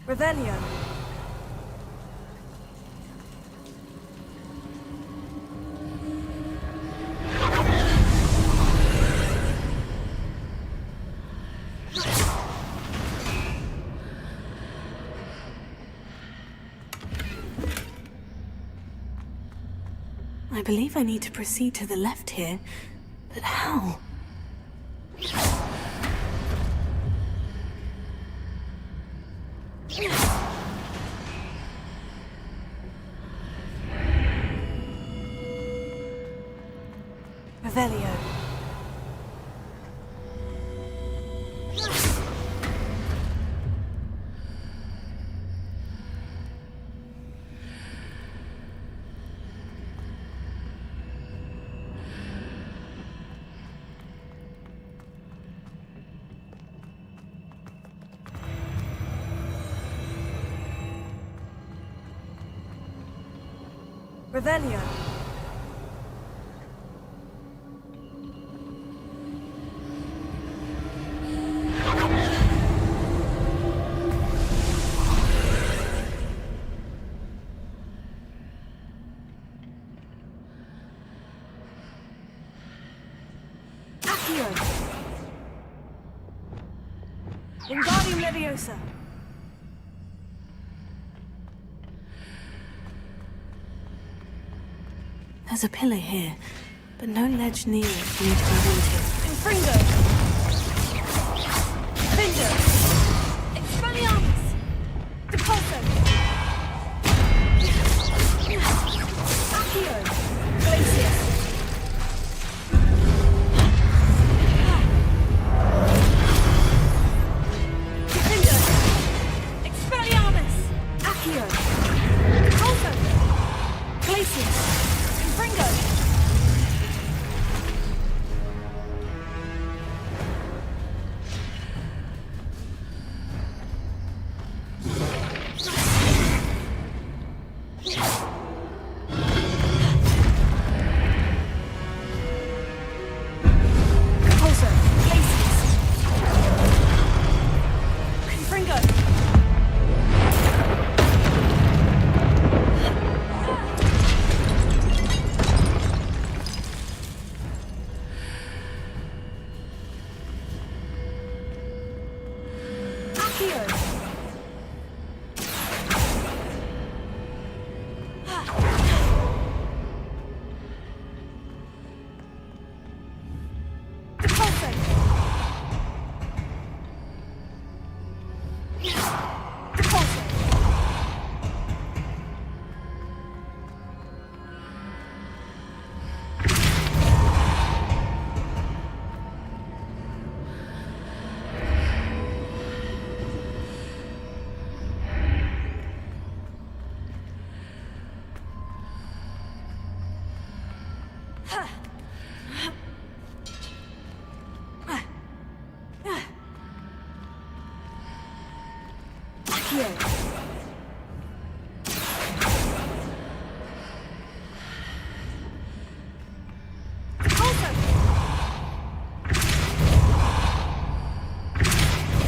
Revelio. I believe I need to proceed to the left here, but how? Revelio. Revelio. Accio. Wingardium Leviosa. There's a pillar here, but no ledge near it for me to move into. Confringo! Finger! Expelliarmus! Depulso! Accio! Glacius! Finger! Expelliarmus! Accio! Depulso! Glacius! Confringo!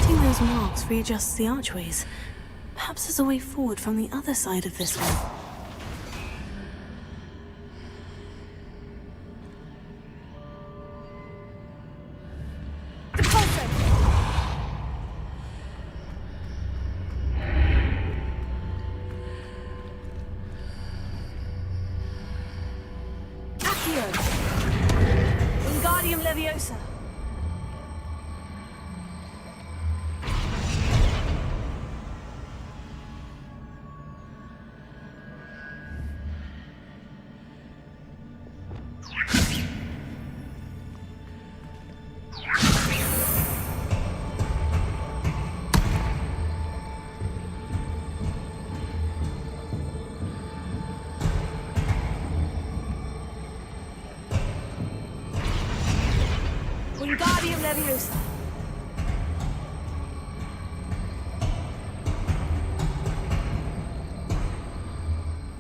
Hitting those marks readjusts the archways. Perhaps there's a way forward from the other side of this one. Wingardium Leviosa. Wingardium Leviosa.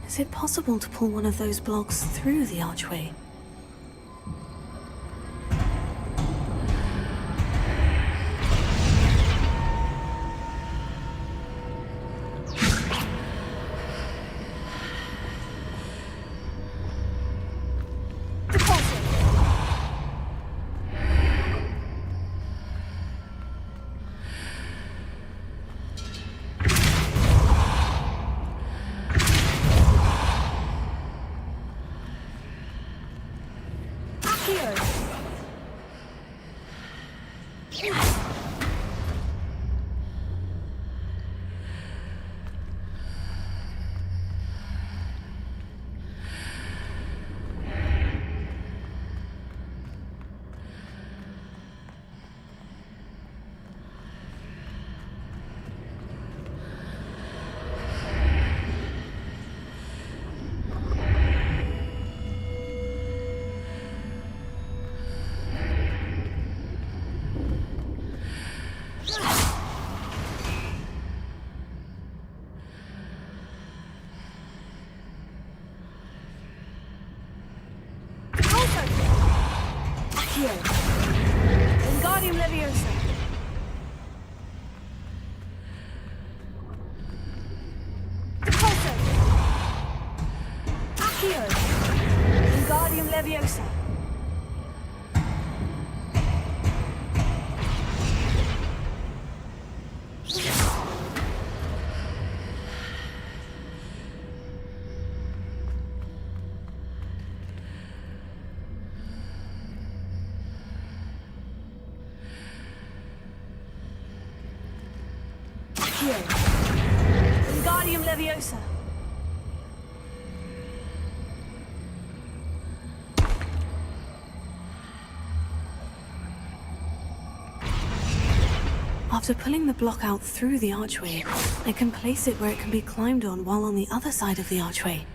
Is it possible to pull one of those blocks through the archway? Wingardium Leviosa. Accio. Wingardium Leviosa. Wingardium Leviosa. After pulling the block out through the archway, I can place it where it can be climbed on while on the other side of the archway.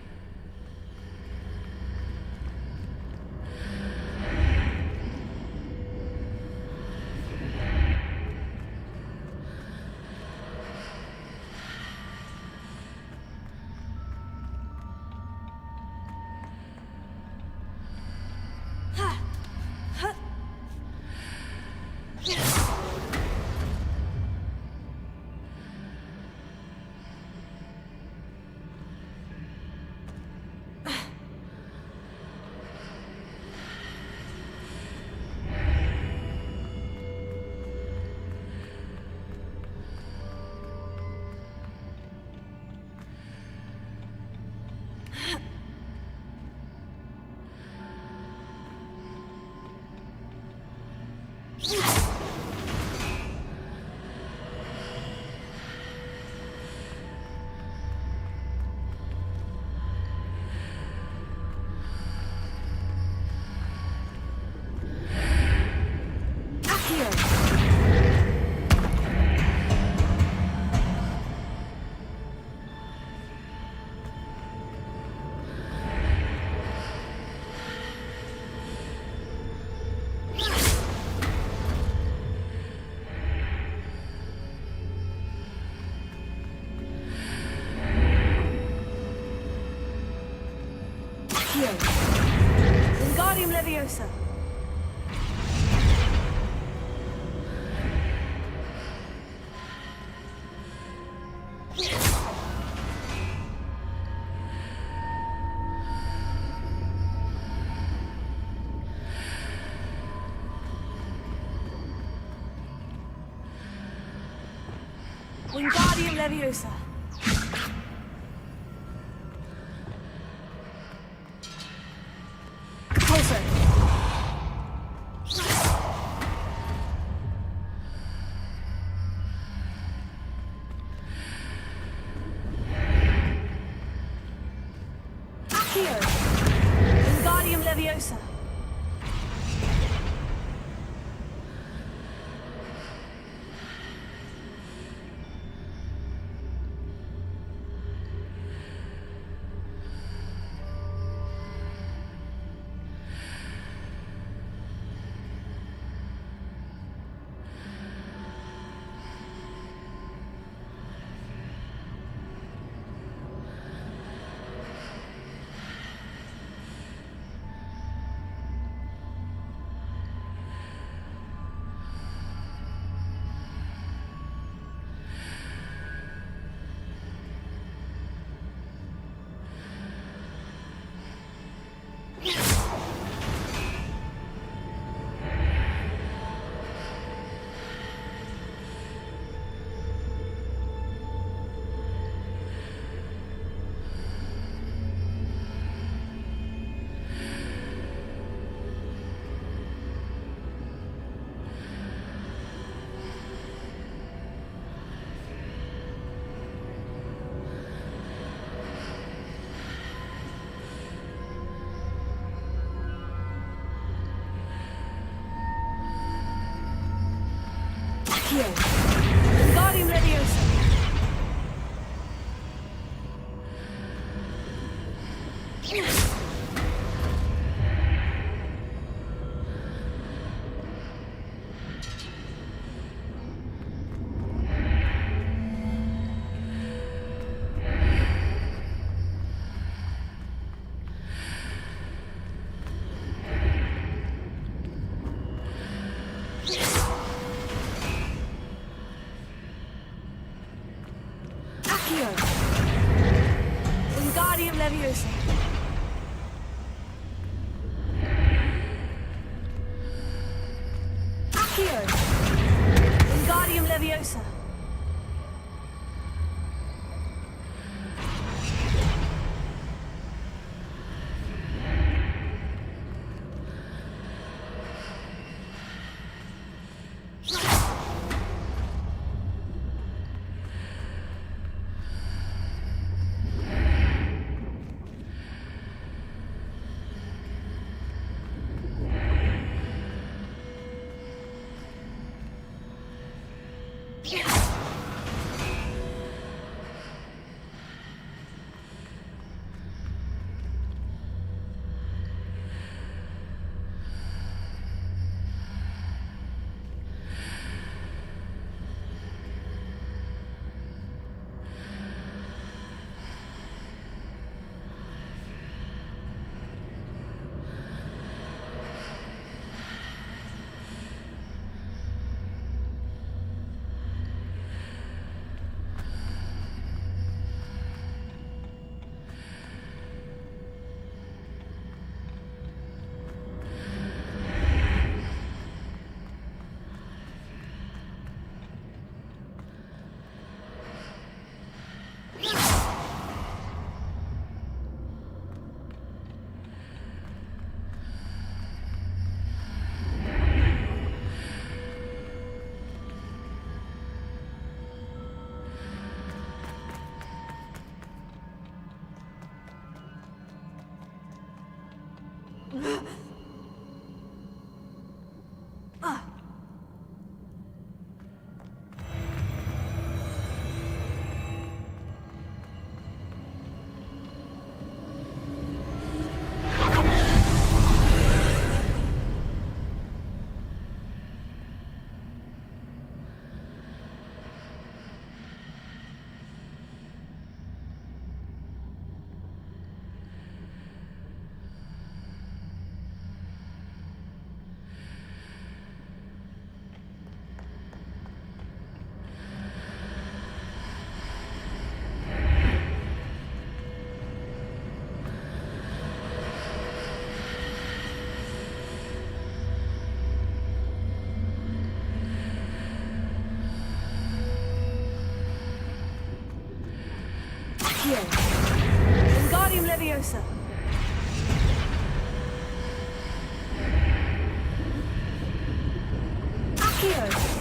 Wingardium Leviosa. Wingardium Leviosa. Pulsar. Accio. Wingardium Leviosa. Accio. Wingardium Leviosa. Accio. Wingardium Leviosa. Accio. Wingardium Leviosa. Accio. Wingardium Leviosa. Accio.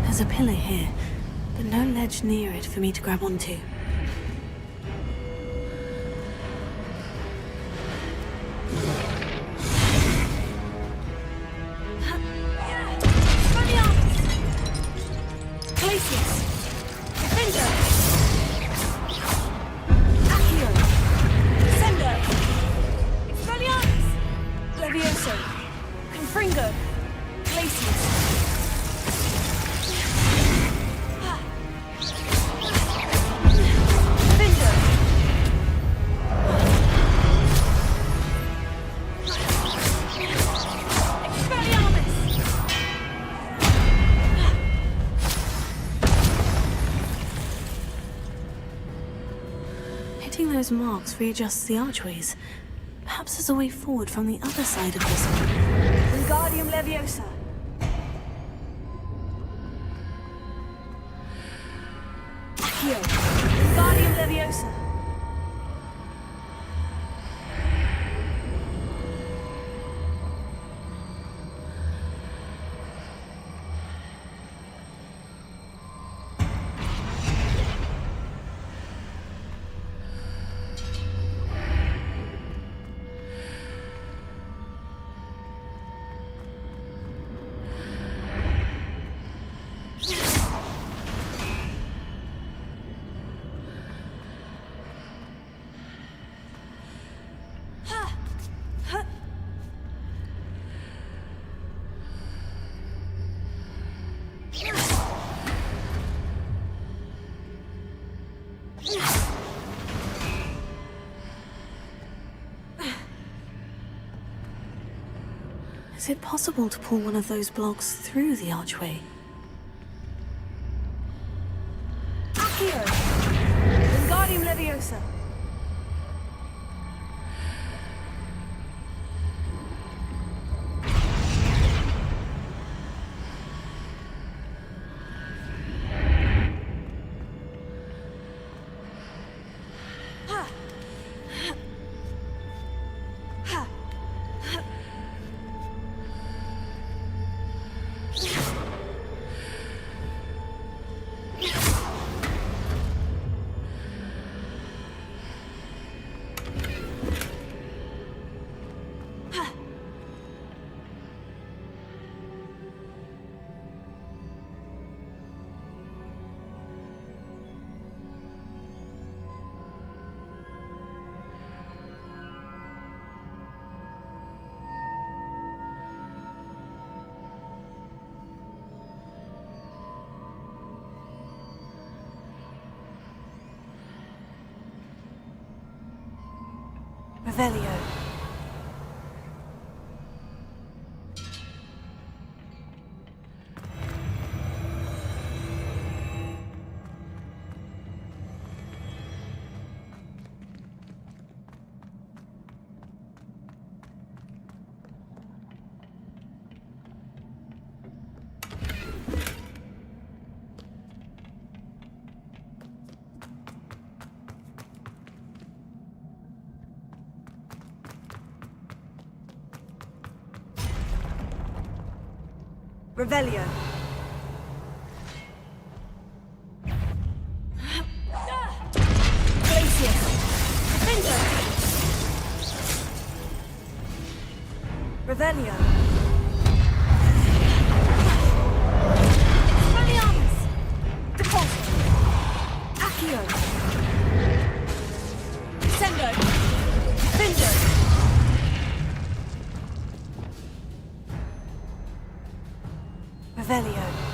There's a pillar here, but no ledge near it for me to grab onto. Hitting those marks readjusts the archways. Perhaps there's a way forward from the other side of this one. Wingardium Leviosa. Accio. Wingardium Leviosa. Is it possible to pull one of those blocks through the archway? Accio! Wingardium Leviosa! Revelio. Revelio. Glacius. Defender. Revelio. Expelliarmus. Deposit. Accio. Sendo. Defender. Revelio.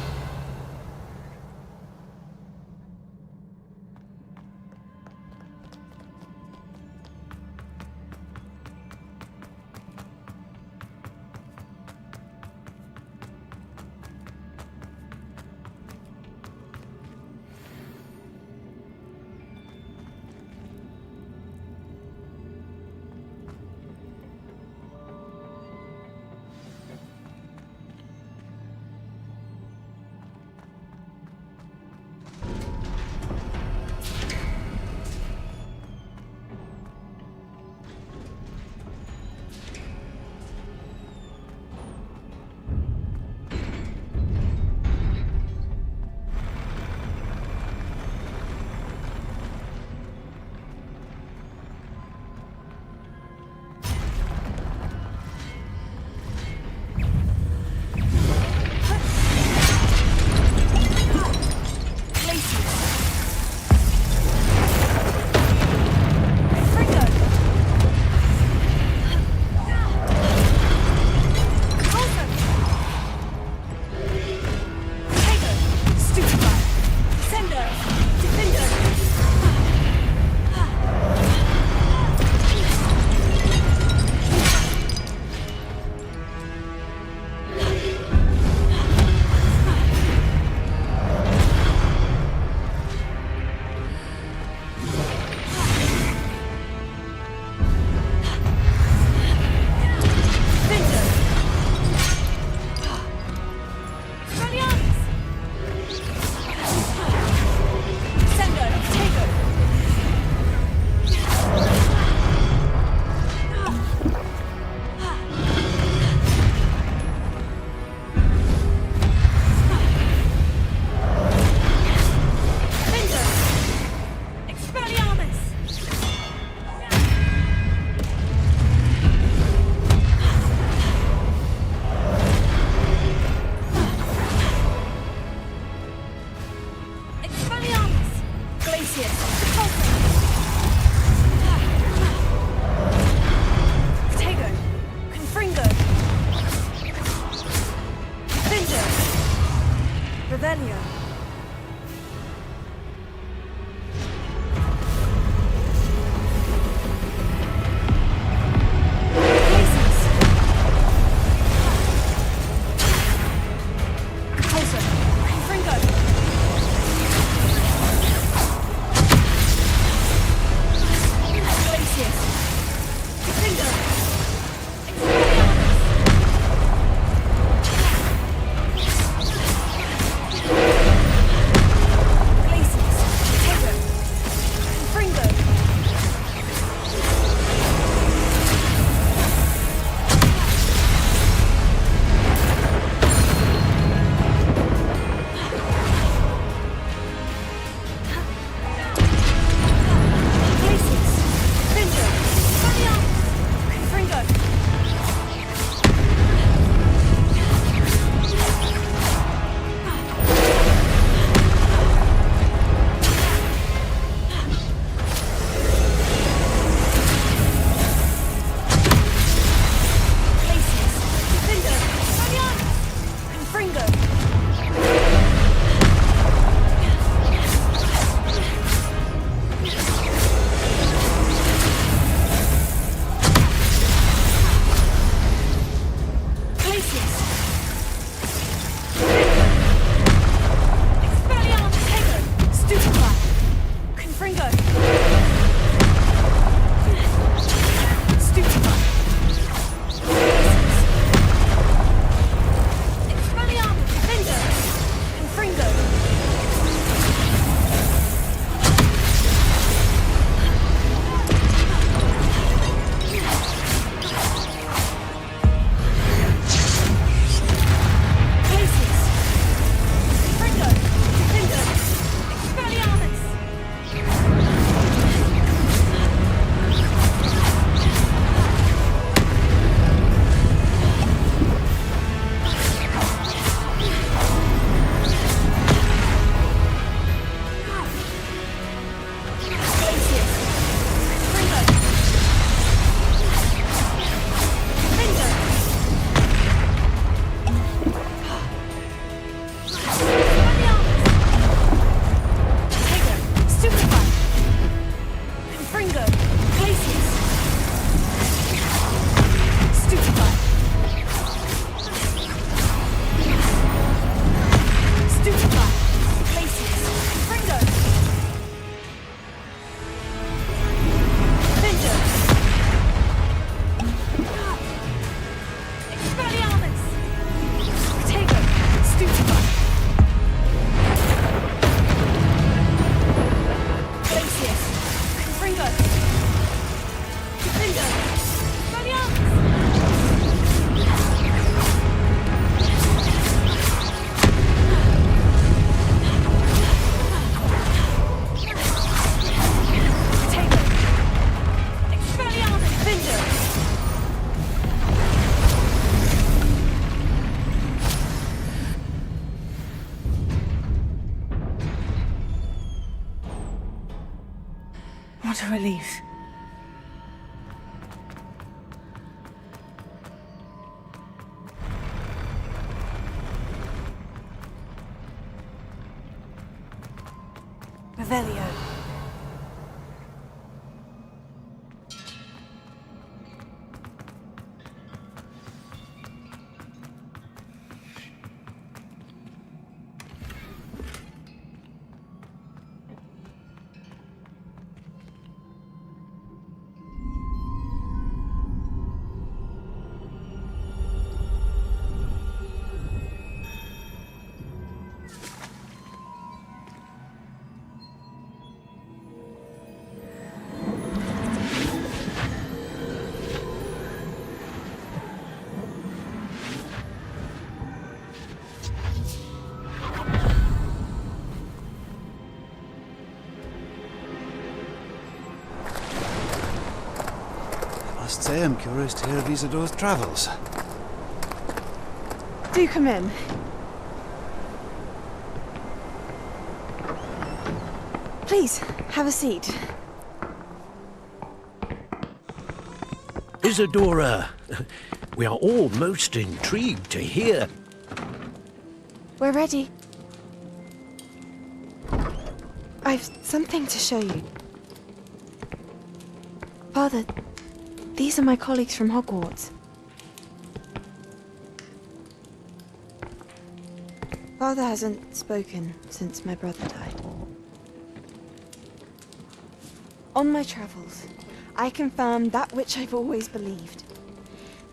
Revelio. What a relief. Revelio. I must say I'm curious to hear of Isadore's travels. Do come in. Please, have a seat. Isadora, we are all most intrigued to hear. We're ready. I've something to show you. Father, these are my colleagues from Hogwarts. Father hasn't spoken since my brother died. On my travels, I confirmed that which I've always believed.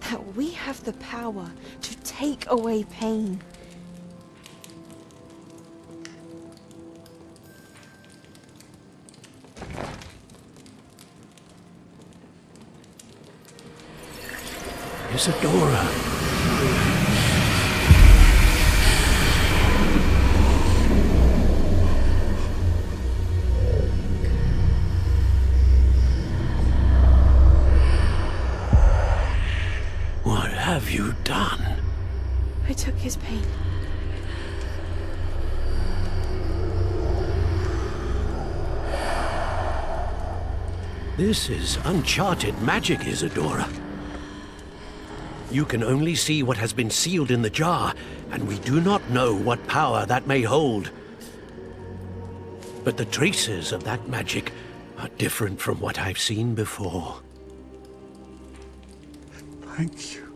That we have the power to take away pain. Isadora. What have you done? I took his pain. This is uncharted magic, Isadora. You can only see what has been sealed in the jar, and we do not know what power that may hold. But the traces of that magic are different from what I've seen before. Thank you.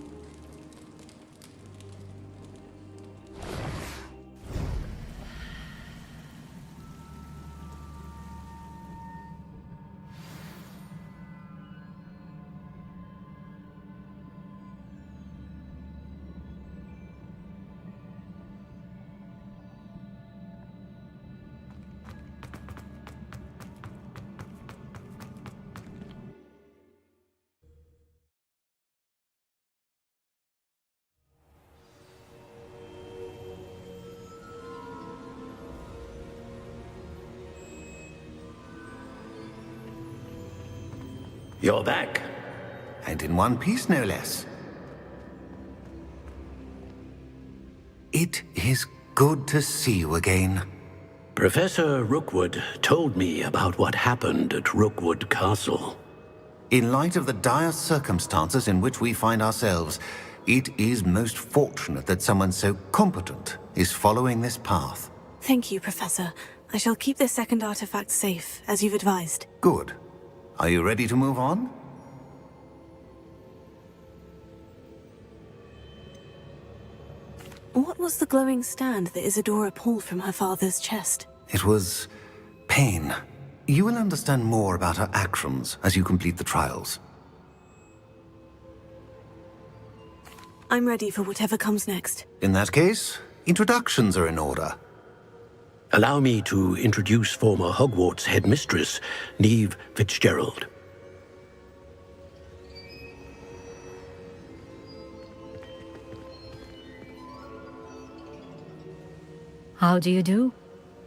You're back. And in one piece, no less. It is good to see you again. Professor Rookwood told me about what happened at Rookwood Castle. In light of the dire circumstances in which we find ourselves, it is most fortunate that someone so competent is following this path. Thank you, Professor. I shall keep this second artifact safe, as you've advised. Good. Are you ready to move on? What was the glowing stand that Isadora pulled from her father's chest? It was pain. You will understand more about her actions as you complete the trials. I'm ready for whatever comes next. In that case, introductions are in order. Allow me to introduce former Hogwarts headmistress, Neve Fitzgerald. How do you do?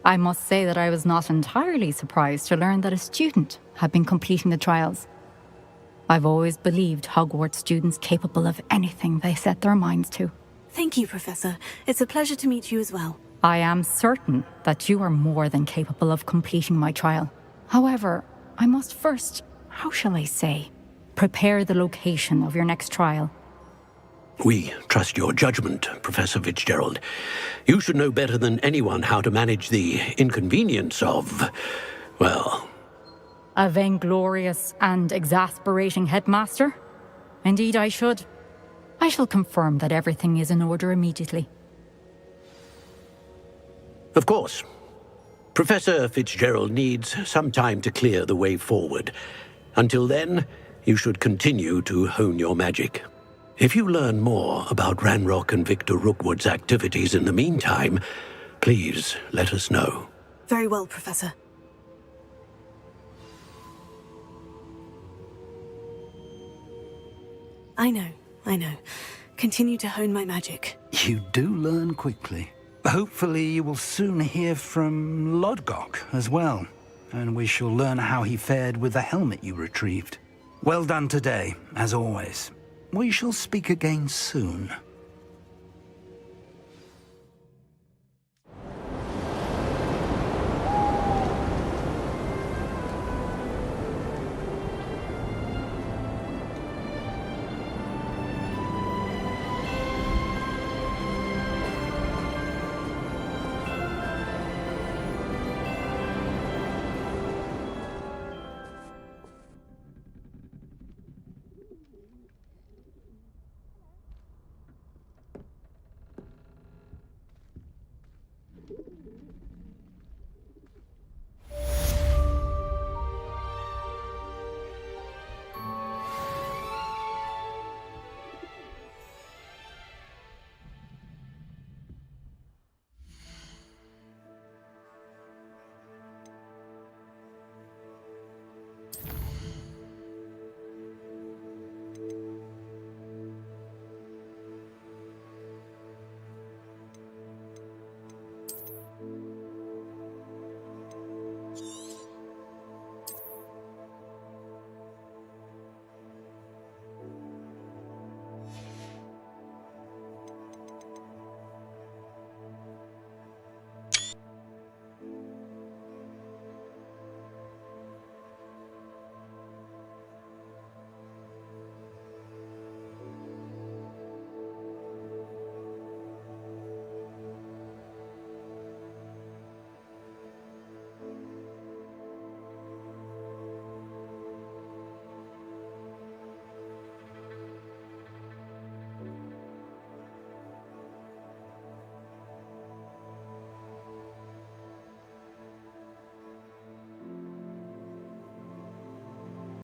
I must say that I was not entirely surprised to learn that a student had been completing the trials. I've always believed Hogwarts students capable of anything they set their minds to. Thank you, Professor. It's a pleasure to meet you as well. I am certain that you are more than capable of completing my trial. However, I must first, how shall I say, prepare the location of your next trial. We trust your judgment, Professor Fitzgerald. You should know better than anyone how to manage the inconvenience of, well... A vainglorious and exasperating headmaster? Indeed I should. I shall confirm that everything is in order immediately. Of course. Professor Fitzgerald needs some time to clear the way forward. Until then, you should continue to hone your magic. If you learn more about Ranrock and Victor Rookwood's activities in the meantime, please let us know. Very well, Professor. I know. Continue to hone my magic. You do learn quickly. Hopefully you will soon hear from Lodgok as well, and we shall learn how he fared with the helmet you retrieved. Well done today, as always. We shall speak again soon.